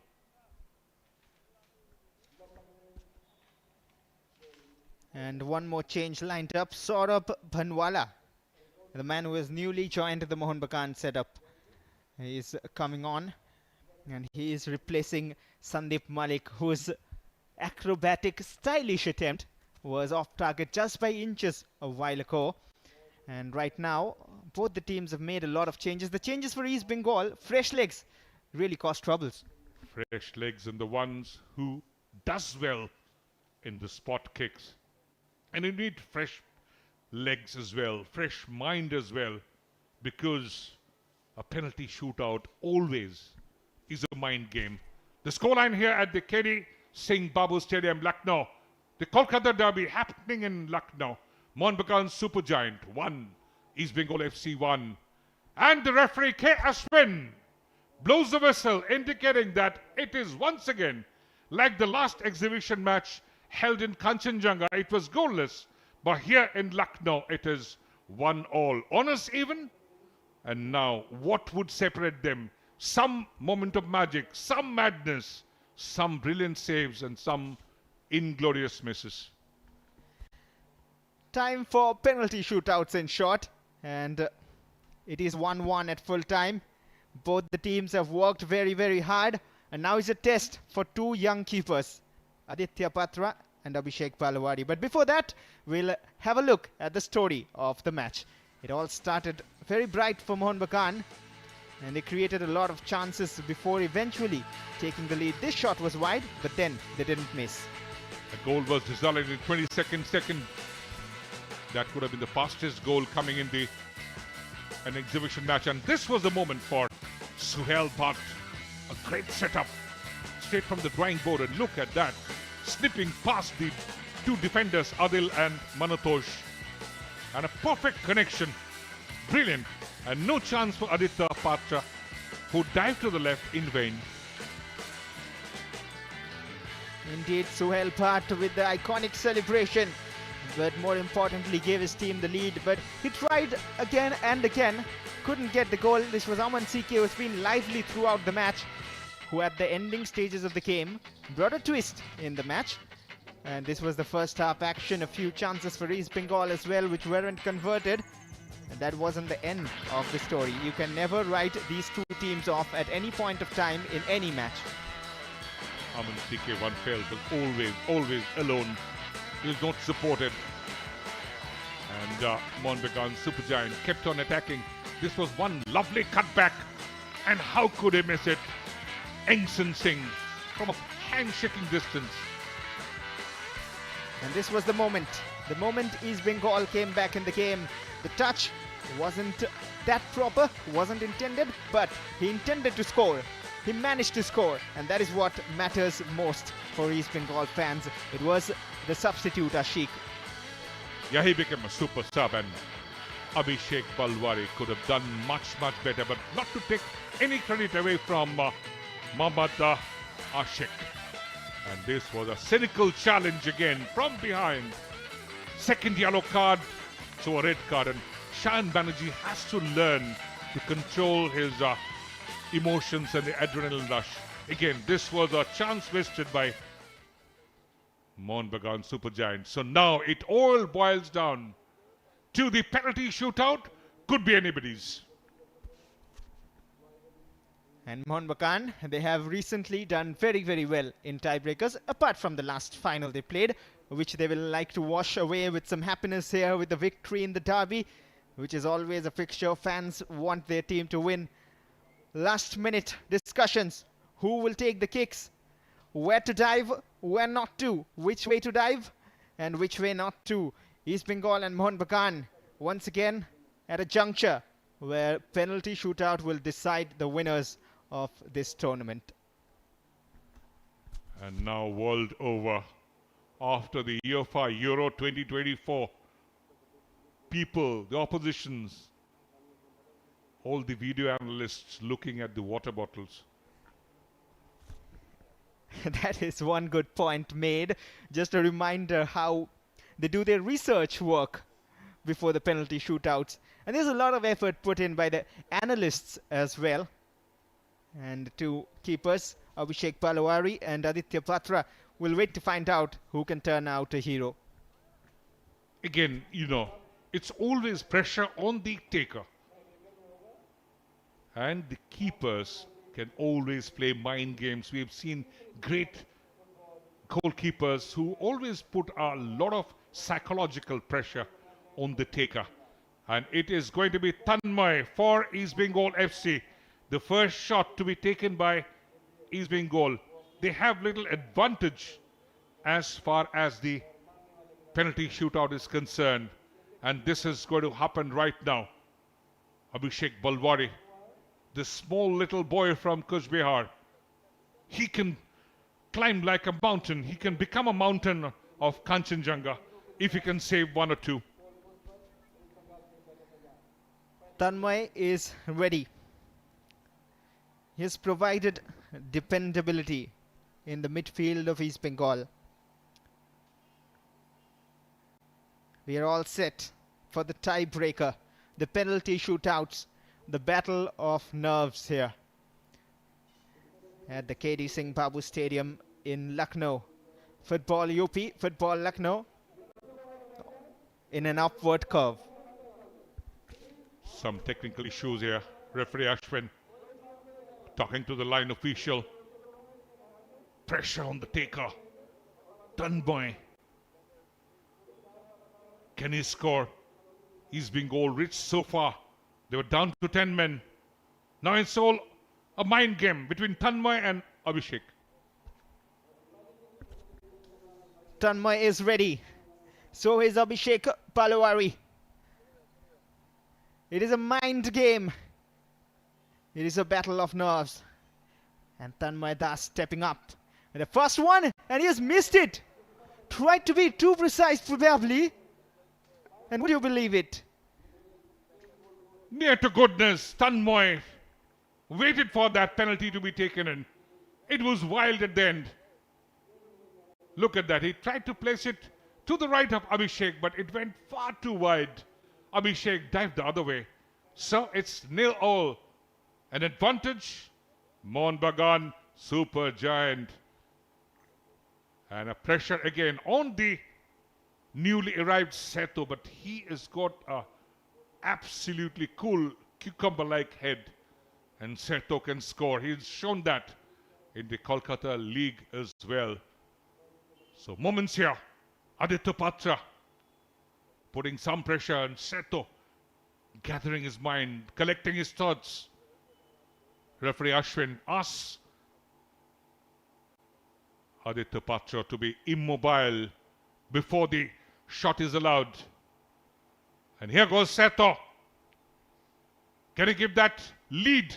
And one more change lined up. Saurabh Bhanwala, the man who has newly joined the Mohun Bagan setup. He is coming on. And he is replacing Sandeep Malik, whose acrobatic, stylish attempt was off target just by inches a while ago. And right now, both the teams have made a lot of changes. The changes for East Bengal, fresh legs, really cause troubles.
Fresh legs and the ones who does well in the spot kicks. And you need fresh legs as well, fresh mind as well, because a penalty shootout always is a mind game. The scoreline here at the KD Singh Babu Stadium, Lucknow. The Kolkata Derby happening in Lucknow. Mohun Bagan Supergiant 1, East Bengal FC 1. And the referee K. Ashwin blows the whistle, indicating that it is once again like the last exhibition match held in Kanchenjunga. It was goalless, but here in Lucknow it is 1-1. Honors even. And now what would separate them? Some moment of magic, some madness, some brilliant saves and some inglorious misses.
Time for penalty shootouts in short, and it is 1-1 at full time. Both the teams have worked very, very hard, and now is a test for two young keepers, Aditya Patra and Abhishek Palawadi. But before that, we'll have a look at the story of the match. It all started very bright for Mohun Bagan, and they created a lot of chances before eventually taking the lead. This shot was wide, but then they didn't miss.
The goal was resulted in 22nd second. That could have been the fastest goal coming in an exhibition match. And this was the moment for Suhail Bhatt. A great setup straight from the drawing board. And look at that. Snipping past the two defenders, Adil and Manatosh. And a perfect connection. Brilliant. And no chance for Aditya Patra, who dived to the left in vain.
Indeed, Suhail Bhatt with the iconic celebration, but more importantly gave his team the lead. But he tried again and again, couldn't get the goal. This was Aman CK, who's been lively throughout the match, who at the ending stages of the game brought a twist in the match. And this was the first half action. A few chances for East Bengal as well, which weren't converted. And that wasn't the end of the story. You can never write these two teams off at any point of time in any match.
Aman CK one failed, but always alone. He was not supported. And Mohun Bagan Supergiant kept on attacking. This was one lovely cutback. And how could he miss it? Singh from a handshaking distance.
And this was the moment. The moment East Bengal came back in the game. The touch wasn't that proper, wasn't intended, but he intended to score. He managed to score, and that is what matters most for East Bengal fans. It was the substitute Ashik.
Yeah, he became a super sub, and Abhishek Balwari could have done much better, but not to take any credit away from Mohammad Ashik. And this was a cynical challenge again from behind. Second yellow card, so a red card, and Shayan Banerjee has to learn to control his emotions and the adrenaline rush. Again, this was a chance wasted by Mohun Bagan Supergiant. So now it all boils down to the penalty shootout. Could be anybody's.
And Mohun Bagan, they have recently done very well in tiebreakers, apart from the last final they played, which they will like to wash away with some happiness here with the victory in the derby, which is always a fixture. Fans want their team to win. Last minute discussions. Who will take the kicks? Where to dive? Where not to? Which way to dive? And which way not to? East Bengal and Mohun Bagan once again at a juncture where penalty shootout will decide the winners of this tournament.
And now world over, after the UEFA Euro 2024, people, the oppositions, all the video analysts looking at the water bottles.
That is one good point made. Just a reminder how they do their research work before the penalty shootouts. And there's a lot of effort put in by the analysts as well. And two keepers, Abhishek Palawari and Aditya Patra, will wait to find out who can turn out a hero.
Again, you know, it's always pressure on the taker. And the keepers can always play mind games. We've seen great goalkeepers who always put a lot of psychological pressure on the taker. And it is going to be Tanmay for East Bengal FC. The first shot to be taken by East Bengal. They have little advantage as far as the penalty shootout is concerned. And this is going to happen right now. Abhishek Balwari, the small little boy from Kuch Bihar, he can climb like a mountain. He can become a mountain of Kanchenjunga if he can save one or two.
Tanmay is ready. He has provided dependability in the midfield of East Bengal. We are all set for the tiebreaker, the penalty shootouts, the battle of nerves here at the KD Singh Babu Stadium in Lucknow. Football UP, football Lucknow in an upward curve.
Some technical issues here. Referee Ashwin talking to the line official. Pressure on the taker. Tanmay. Can he score? He's been goal rich so far. They were down to 10 men. Now it's all a mind game between Tanmay and Abhishek.
Tanmay is ready. So is Abhishek Palawari. It is a mind game. It is a battle of nerves. And Tanmay Das stepping up. And the first one, and he has missed it. Tried to be too precise probably. And would you believe it?
Near to goodness, Tanmay waited for that penalty to be taken in. It was wild at the end. Look at that. He tried to place it to the right of Abhishek, but it went far too wide. Abhishek dived the other way. So it's 0-0. An advantage. Mohun Bagan, super giant. And a pressure again on the newly arrived Seto, but he has got a absolutely cool cucumber-like head. And Seto can score. He's shown that in the Kolkata League as well. So moments here. Aditya Patra putting some pressure on Seto, gathering his mind, collecting his thoughts. Referee Ashwin asks Aditya Patra to be immobile before the shot is allowed. And here goes Seto. Can he give that lead?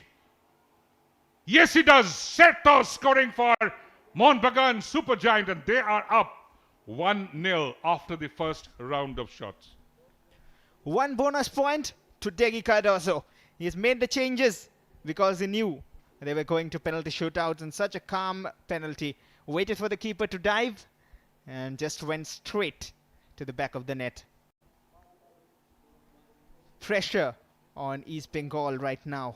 Yes, he does. Seto scoring for Mohun Bagan Supergiant, and they are up 1-0 after the first round of shots.
One bonus point to Degi Cardoso. He's made the changes because he knew they were going to penalty shootouts, and such a calm penalty. Waited for the keeper to dive and just went straight to the back of the net. Pressure on East Bengal right now.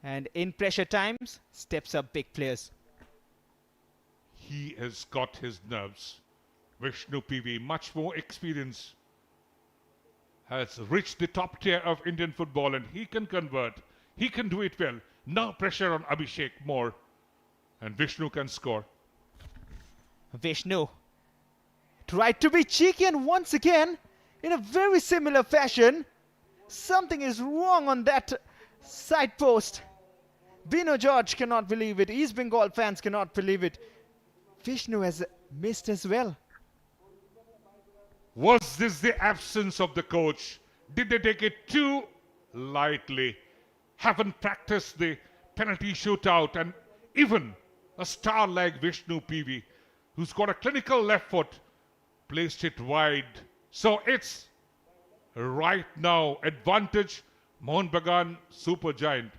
And in pressure times, steps up big players.
He has got his nerves. Vishnu PV, much more experience, has reached the top tier of Indian football, and he can convert. He can do it well. Now pressure on Abhishek more, and Vishnu can score.
Vishnu tried to be cheeky, and once again, in a very similar fashion, something is wrong on that side post. Bino George cannot believe it. East Bengal fans cannot believe it. Vishnu has missed as well.
Was this the absence of the coach? Did they take it too lightly? Haven't practiced the penalty shootout, and even a star like Vishnu PV, who's got a clinical left foot, placed it wide. So it's right now advantage Mohun Bagan Supergiant.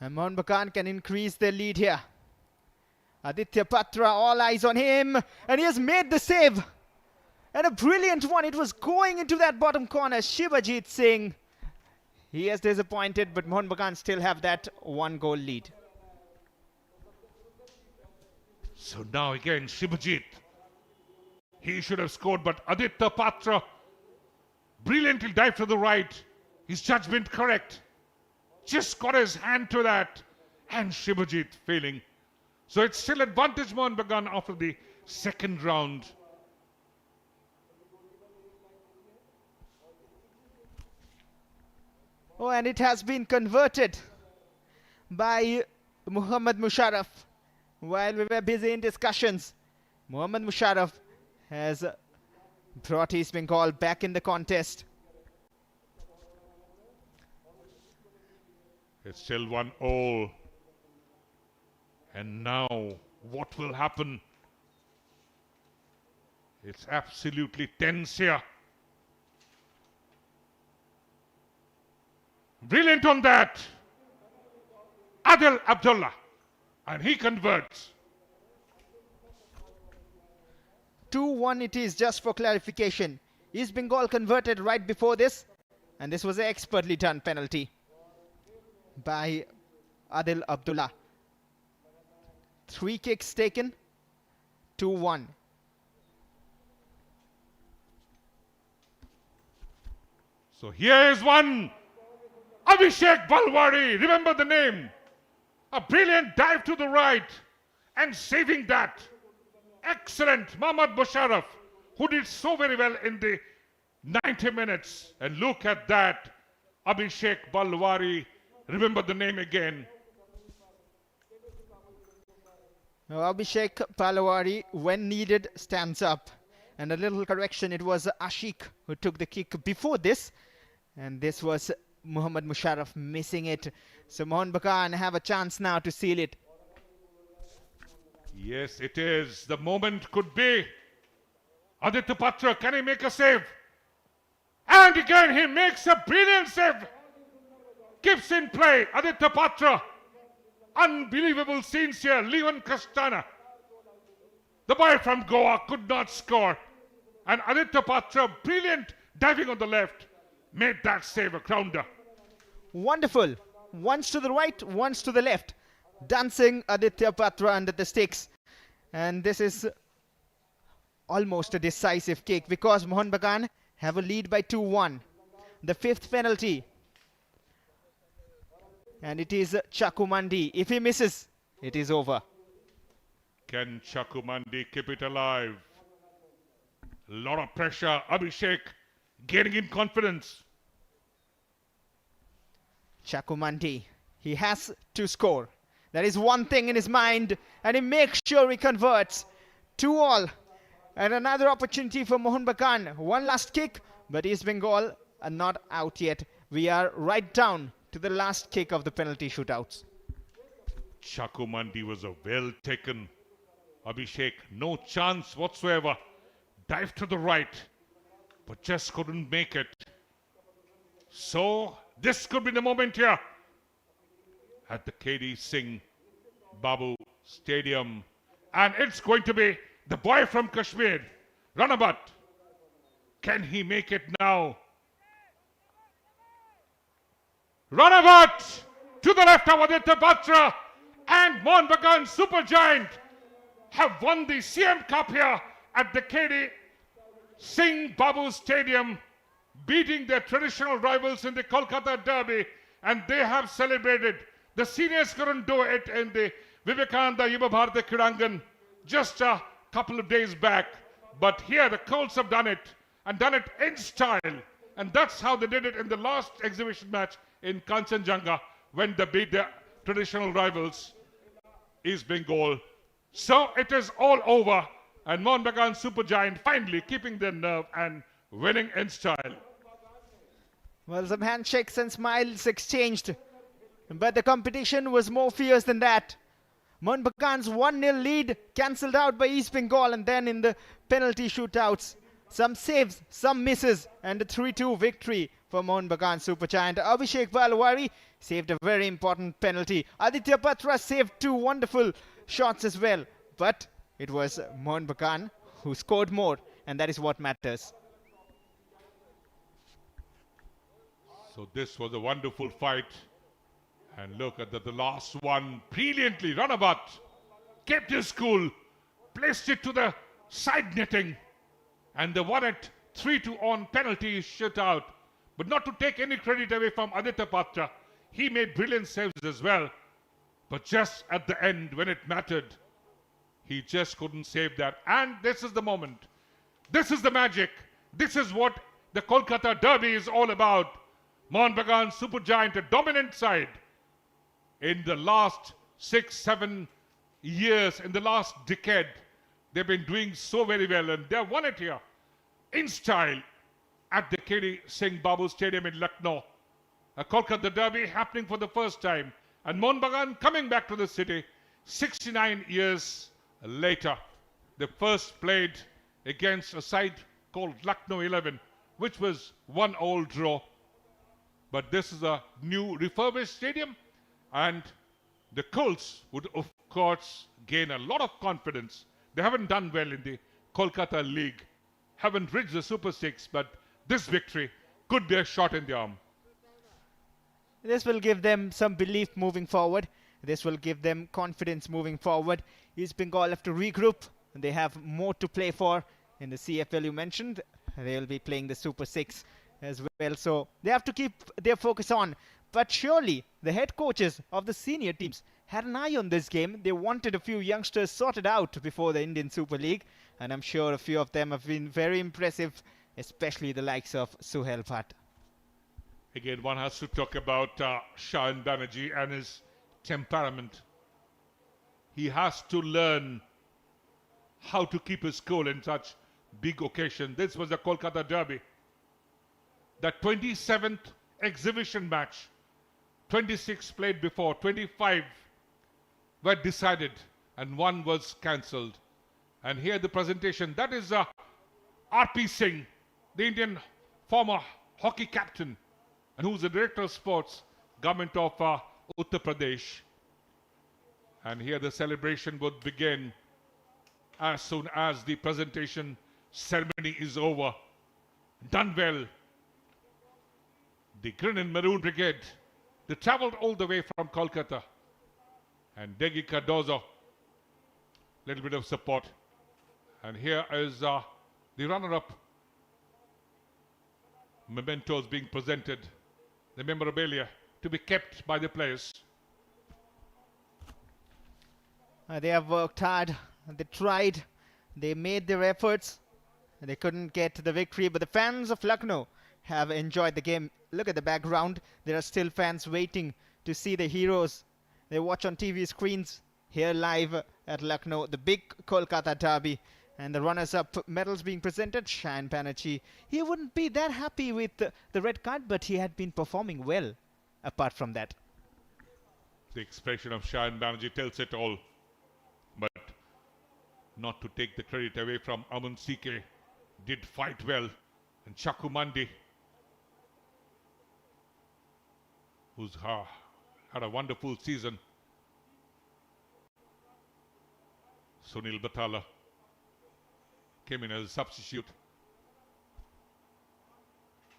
And Mohun Bagan can increase their lead here. Aditya Patra, all eyes on him, and he has made the save. And a brilliant one. It was going into that bottom corner. Shivajit Singh, he is disappointed, but Mohun Bagan still have that 1-goal lead.
So now again, Shivajit. He should have scored, but Aditya Patra brilliantly dived to the right. His judgment correct. Just got his hand to that, and Shivajit failing. So it's still advantage Mohun Bagan after the second round.
Oh, and it has been converted by Muhammad Musharraf. While we were busy in discussions, Muhammad Musharraf has brought East Bengal back in the contest.
It's still 1-0. And now, what will happen? It's absolutely tense here. Brilliant on that. Adil Abdullah. And he converts.
2-1 it is, just for clarification. East Bengal converted right before this, and this was an expertly done penalty by Adil Abdullah. 3 kicks taken, 2-1.
So here is one. Abhishek Balwari, remember the name. A brilliant dive to the right and saving that. Excellent Mohammad Musharraf, who did so very well in the 90 minutes. And look at that. Abhishek Balwari, remember the name again.
Abhishek Palawari, when needed, stands up. And a little correction, it was Ashik who took the kick before this. And this was Muhammad Musharraf missing it. So Mohun Bagan have a chance now to seal it.
Yes, it is. The moment could be. Aditya Patra, can he make a save? And again, he makes a brilliant save. Keeps in play, Aditya Patra. Unbelievable scenes here. Leon Castana, the boy from Goa, could not score. And Aditya Patra, brilliant diving on the left, made that save a grounder.
Wonderful. Once to the right, once to the left. Dancing Aditya Patra under the sticks. And this is almost a decisive kick because Mohun Bagan have a lead by 2-1. The 5th penalty. And it is Chakumandi. If he misses, it is over.
Can Chakumandi keep it alive? A lot of pressure. Abhishek getting in confidence.
Chakumanti, he has to score. There is one thing in his mind, and he makes sure he converts. 2-2. And another opportunity for Mohun Bagan. One last kick, but East Bengal are not out yet. We are right down to the last kick of the penalty shootouts.
Chakumandi was a well taken Abhishek. No chance whatsoever. Dived to the right, but just couldn't make it. So this could be the moment here at the KD Singh Babu Stadium. And it's going to be the boy from Kashmir, Runabout. Can he make it now? Runabout to the left of Aditya Batra, and Mohun Bagan Supergiant have won the CM Cup here at the KD Singh Babu Stadium, beating their traditional rivals in the Kolkata Derby, and they have celebrated. The seniors couldn't do it in the Vivekananda Yuva Bharati Kridangan just a couple of days back, but here the Colts have done it, and done it in style, and that's how they did it in the last exhibition match in Kanchenjunga when they beat their traditional rivals, East Bengal. So it is all over, and Mohun Bagan Supergiant finally keeping their nerve and winning in style.
Well, some handshakes and smiles exchanged, but the competition was more fierce than that. Mohun Bagan's 1-0 lead cancelled out by East Bengal, and then in the penalty shootouts, some saves, some misses, and a 3-2 victory for Mohun Bagan Supergiant. Abhishek Balwari saved a very important penalty. Aditya Batra saved 2 wonderful shots as well, but it was Mohun Bagan who scored more, and that is what matters.
So this was a wonderful fight. And look at the last one. Brilliantly, Runabout kept his cool, placed it to the side netting, and they won it 3-2 on penalty shootout. But not to take any credit away from Aditya Batra. He made brilliant saves as well. But just at the end, when it mattered, he just couldn't save that. And this is the moment. This is the magic. This is what the Kolkata Derby is all about. Mohun Bagan Supergiant, a dominant side. In the last 6-7 years, in the last decade, they've been doing so very well, and they've won it here in style at the KD Singh Babu Stadium in Lucknow. A Kolkata Derby happening for the first time, and Mohun Bagan coming back to the city 69 years later. They first played against a side called Lucknow 11, which was 1-1 draw. But this is a new refurbished stadium, and the Colts would, of course, gain a lot of confidence. They haven't done well in the Kolkata League, haven't reached the Super 6, but this victory could be a shot in the arm.
This will give them some belief moving forward. This will give them confidence moving forward. East Bengal have to regroup. They have more to play for in the CFL you mentioned. They will be playing the Super 6 as well. So they have to keep their focus on. But surely the head coaches of the senior teams had an eye on this game. They wanted a few youngsters sorted out before the Indian Super League. And I'm sure a few of them have been very impressive, especially the likes of Suhail Bhatt.
Again, one has to talk about Shahan Banerjee and his temperament. He has to learn how to keep his cool in such big occasion. This was the Kolkata Derby. The 27th exhibition match. 26 played before, 25 were decided, and 1 was cancelled. And here the presentation, that is R.P. Singh, the Indian former hockey captain, and who's the director of sports, government of Uttar Pradesh. And here the celebration would begin as soon as the presentation ceremony is over. Done well. The Green and Maroon Brigade, they travelled all the way from Kolkata. And Degi Cardozo, little bit of support. And here is the runner-up mementos being presented, the memorabilia to be kept by the players.
They have worked hard, they tried, they made their efforts, they couldn't get the victory, but the fans of Lucknow have enjoyed the game. Look at the background. There are still fans waiting to see the heroes. They watch on TV screens here live at Lucknow, the big Kolkata Derby. And the runners-up medals being presented. Shan Banerjee, he wouldn't be that happy with the red card, but he had been performing well apart from that.
The expression of Shan Banerjee tells it all. But not to take the credit away from Aman CK, did fight well. And Chaku Mandi, who's had a wonderful season. Sunil Batala came in as a substitute.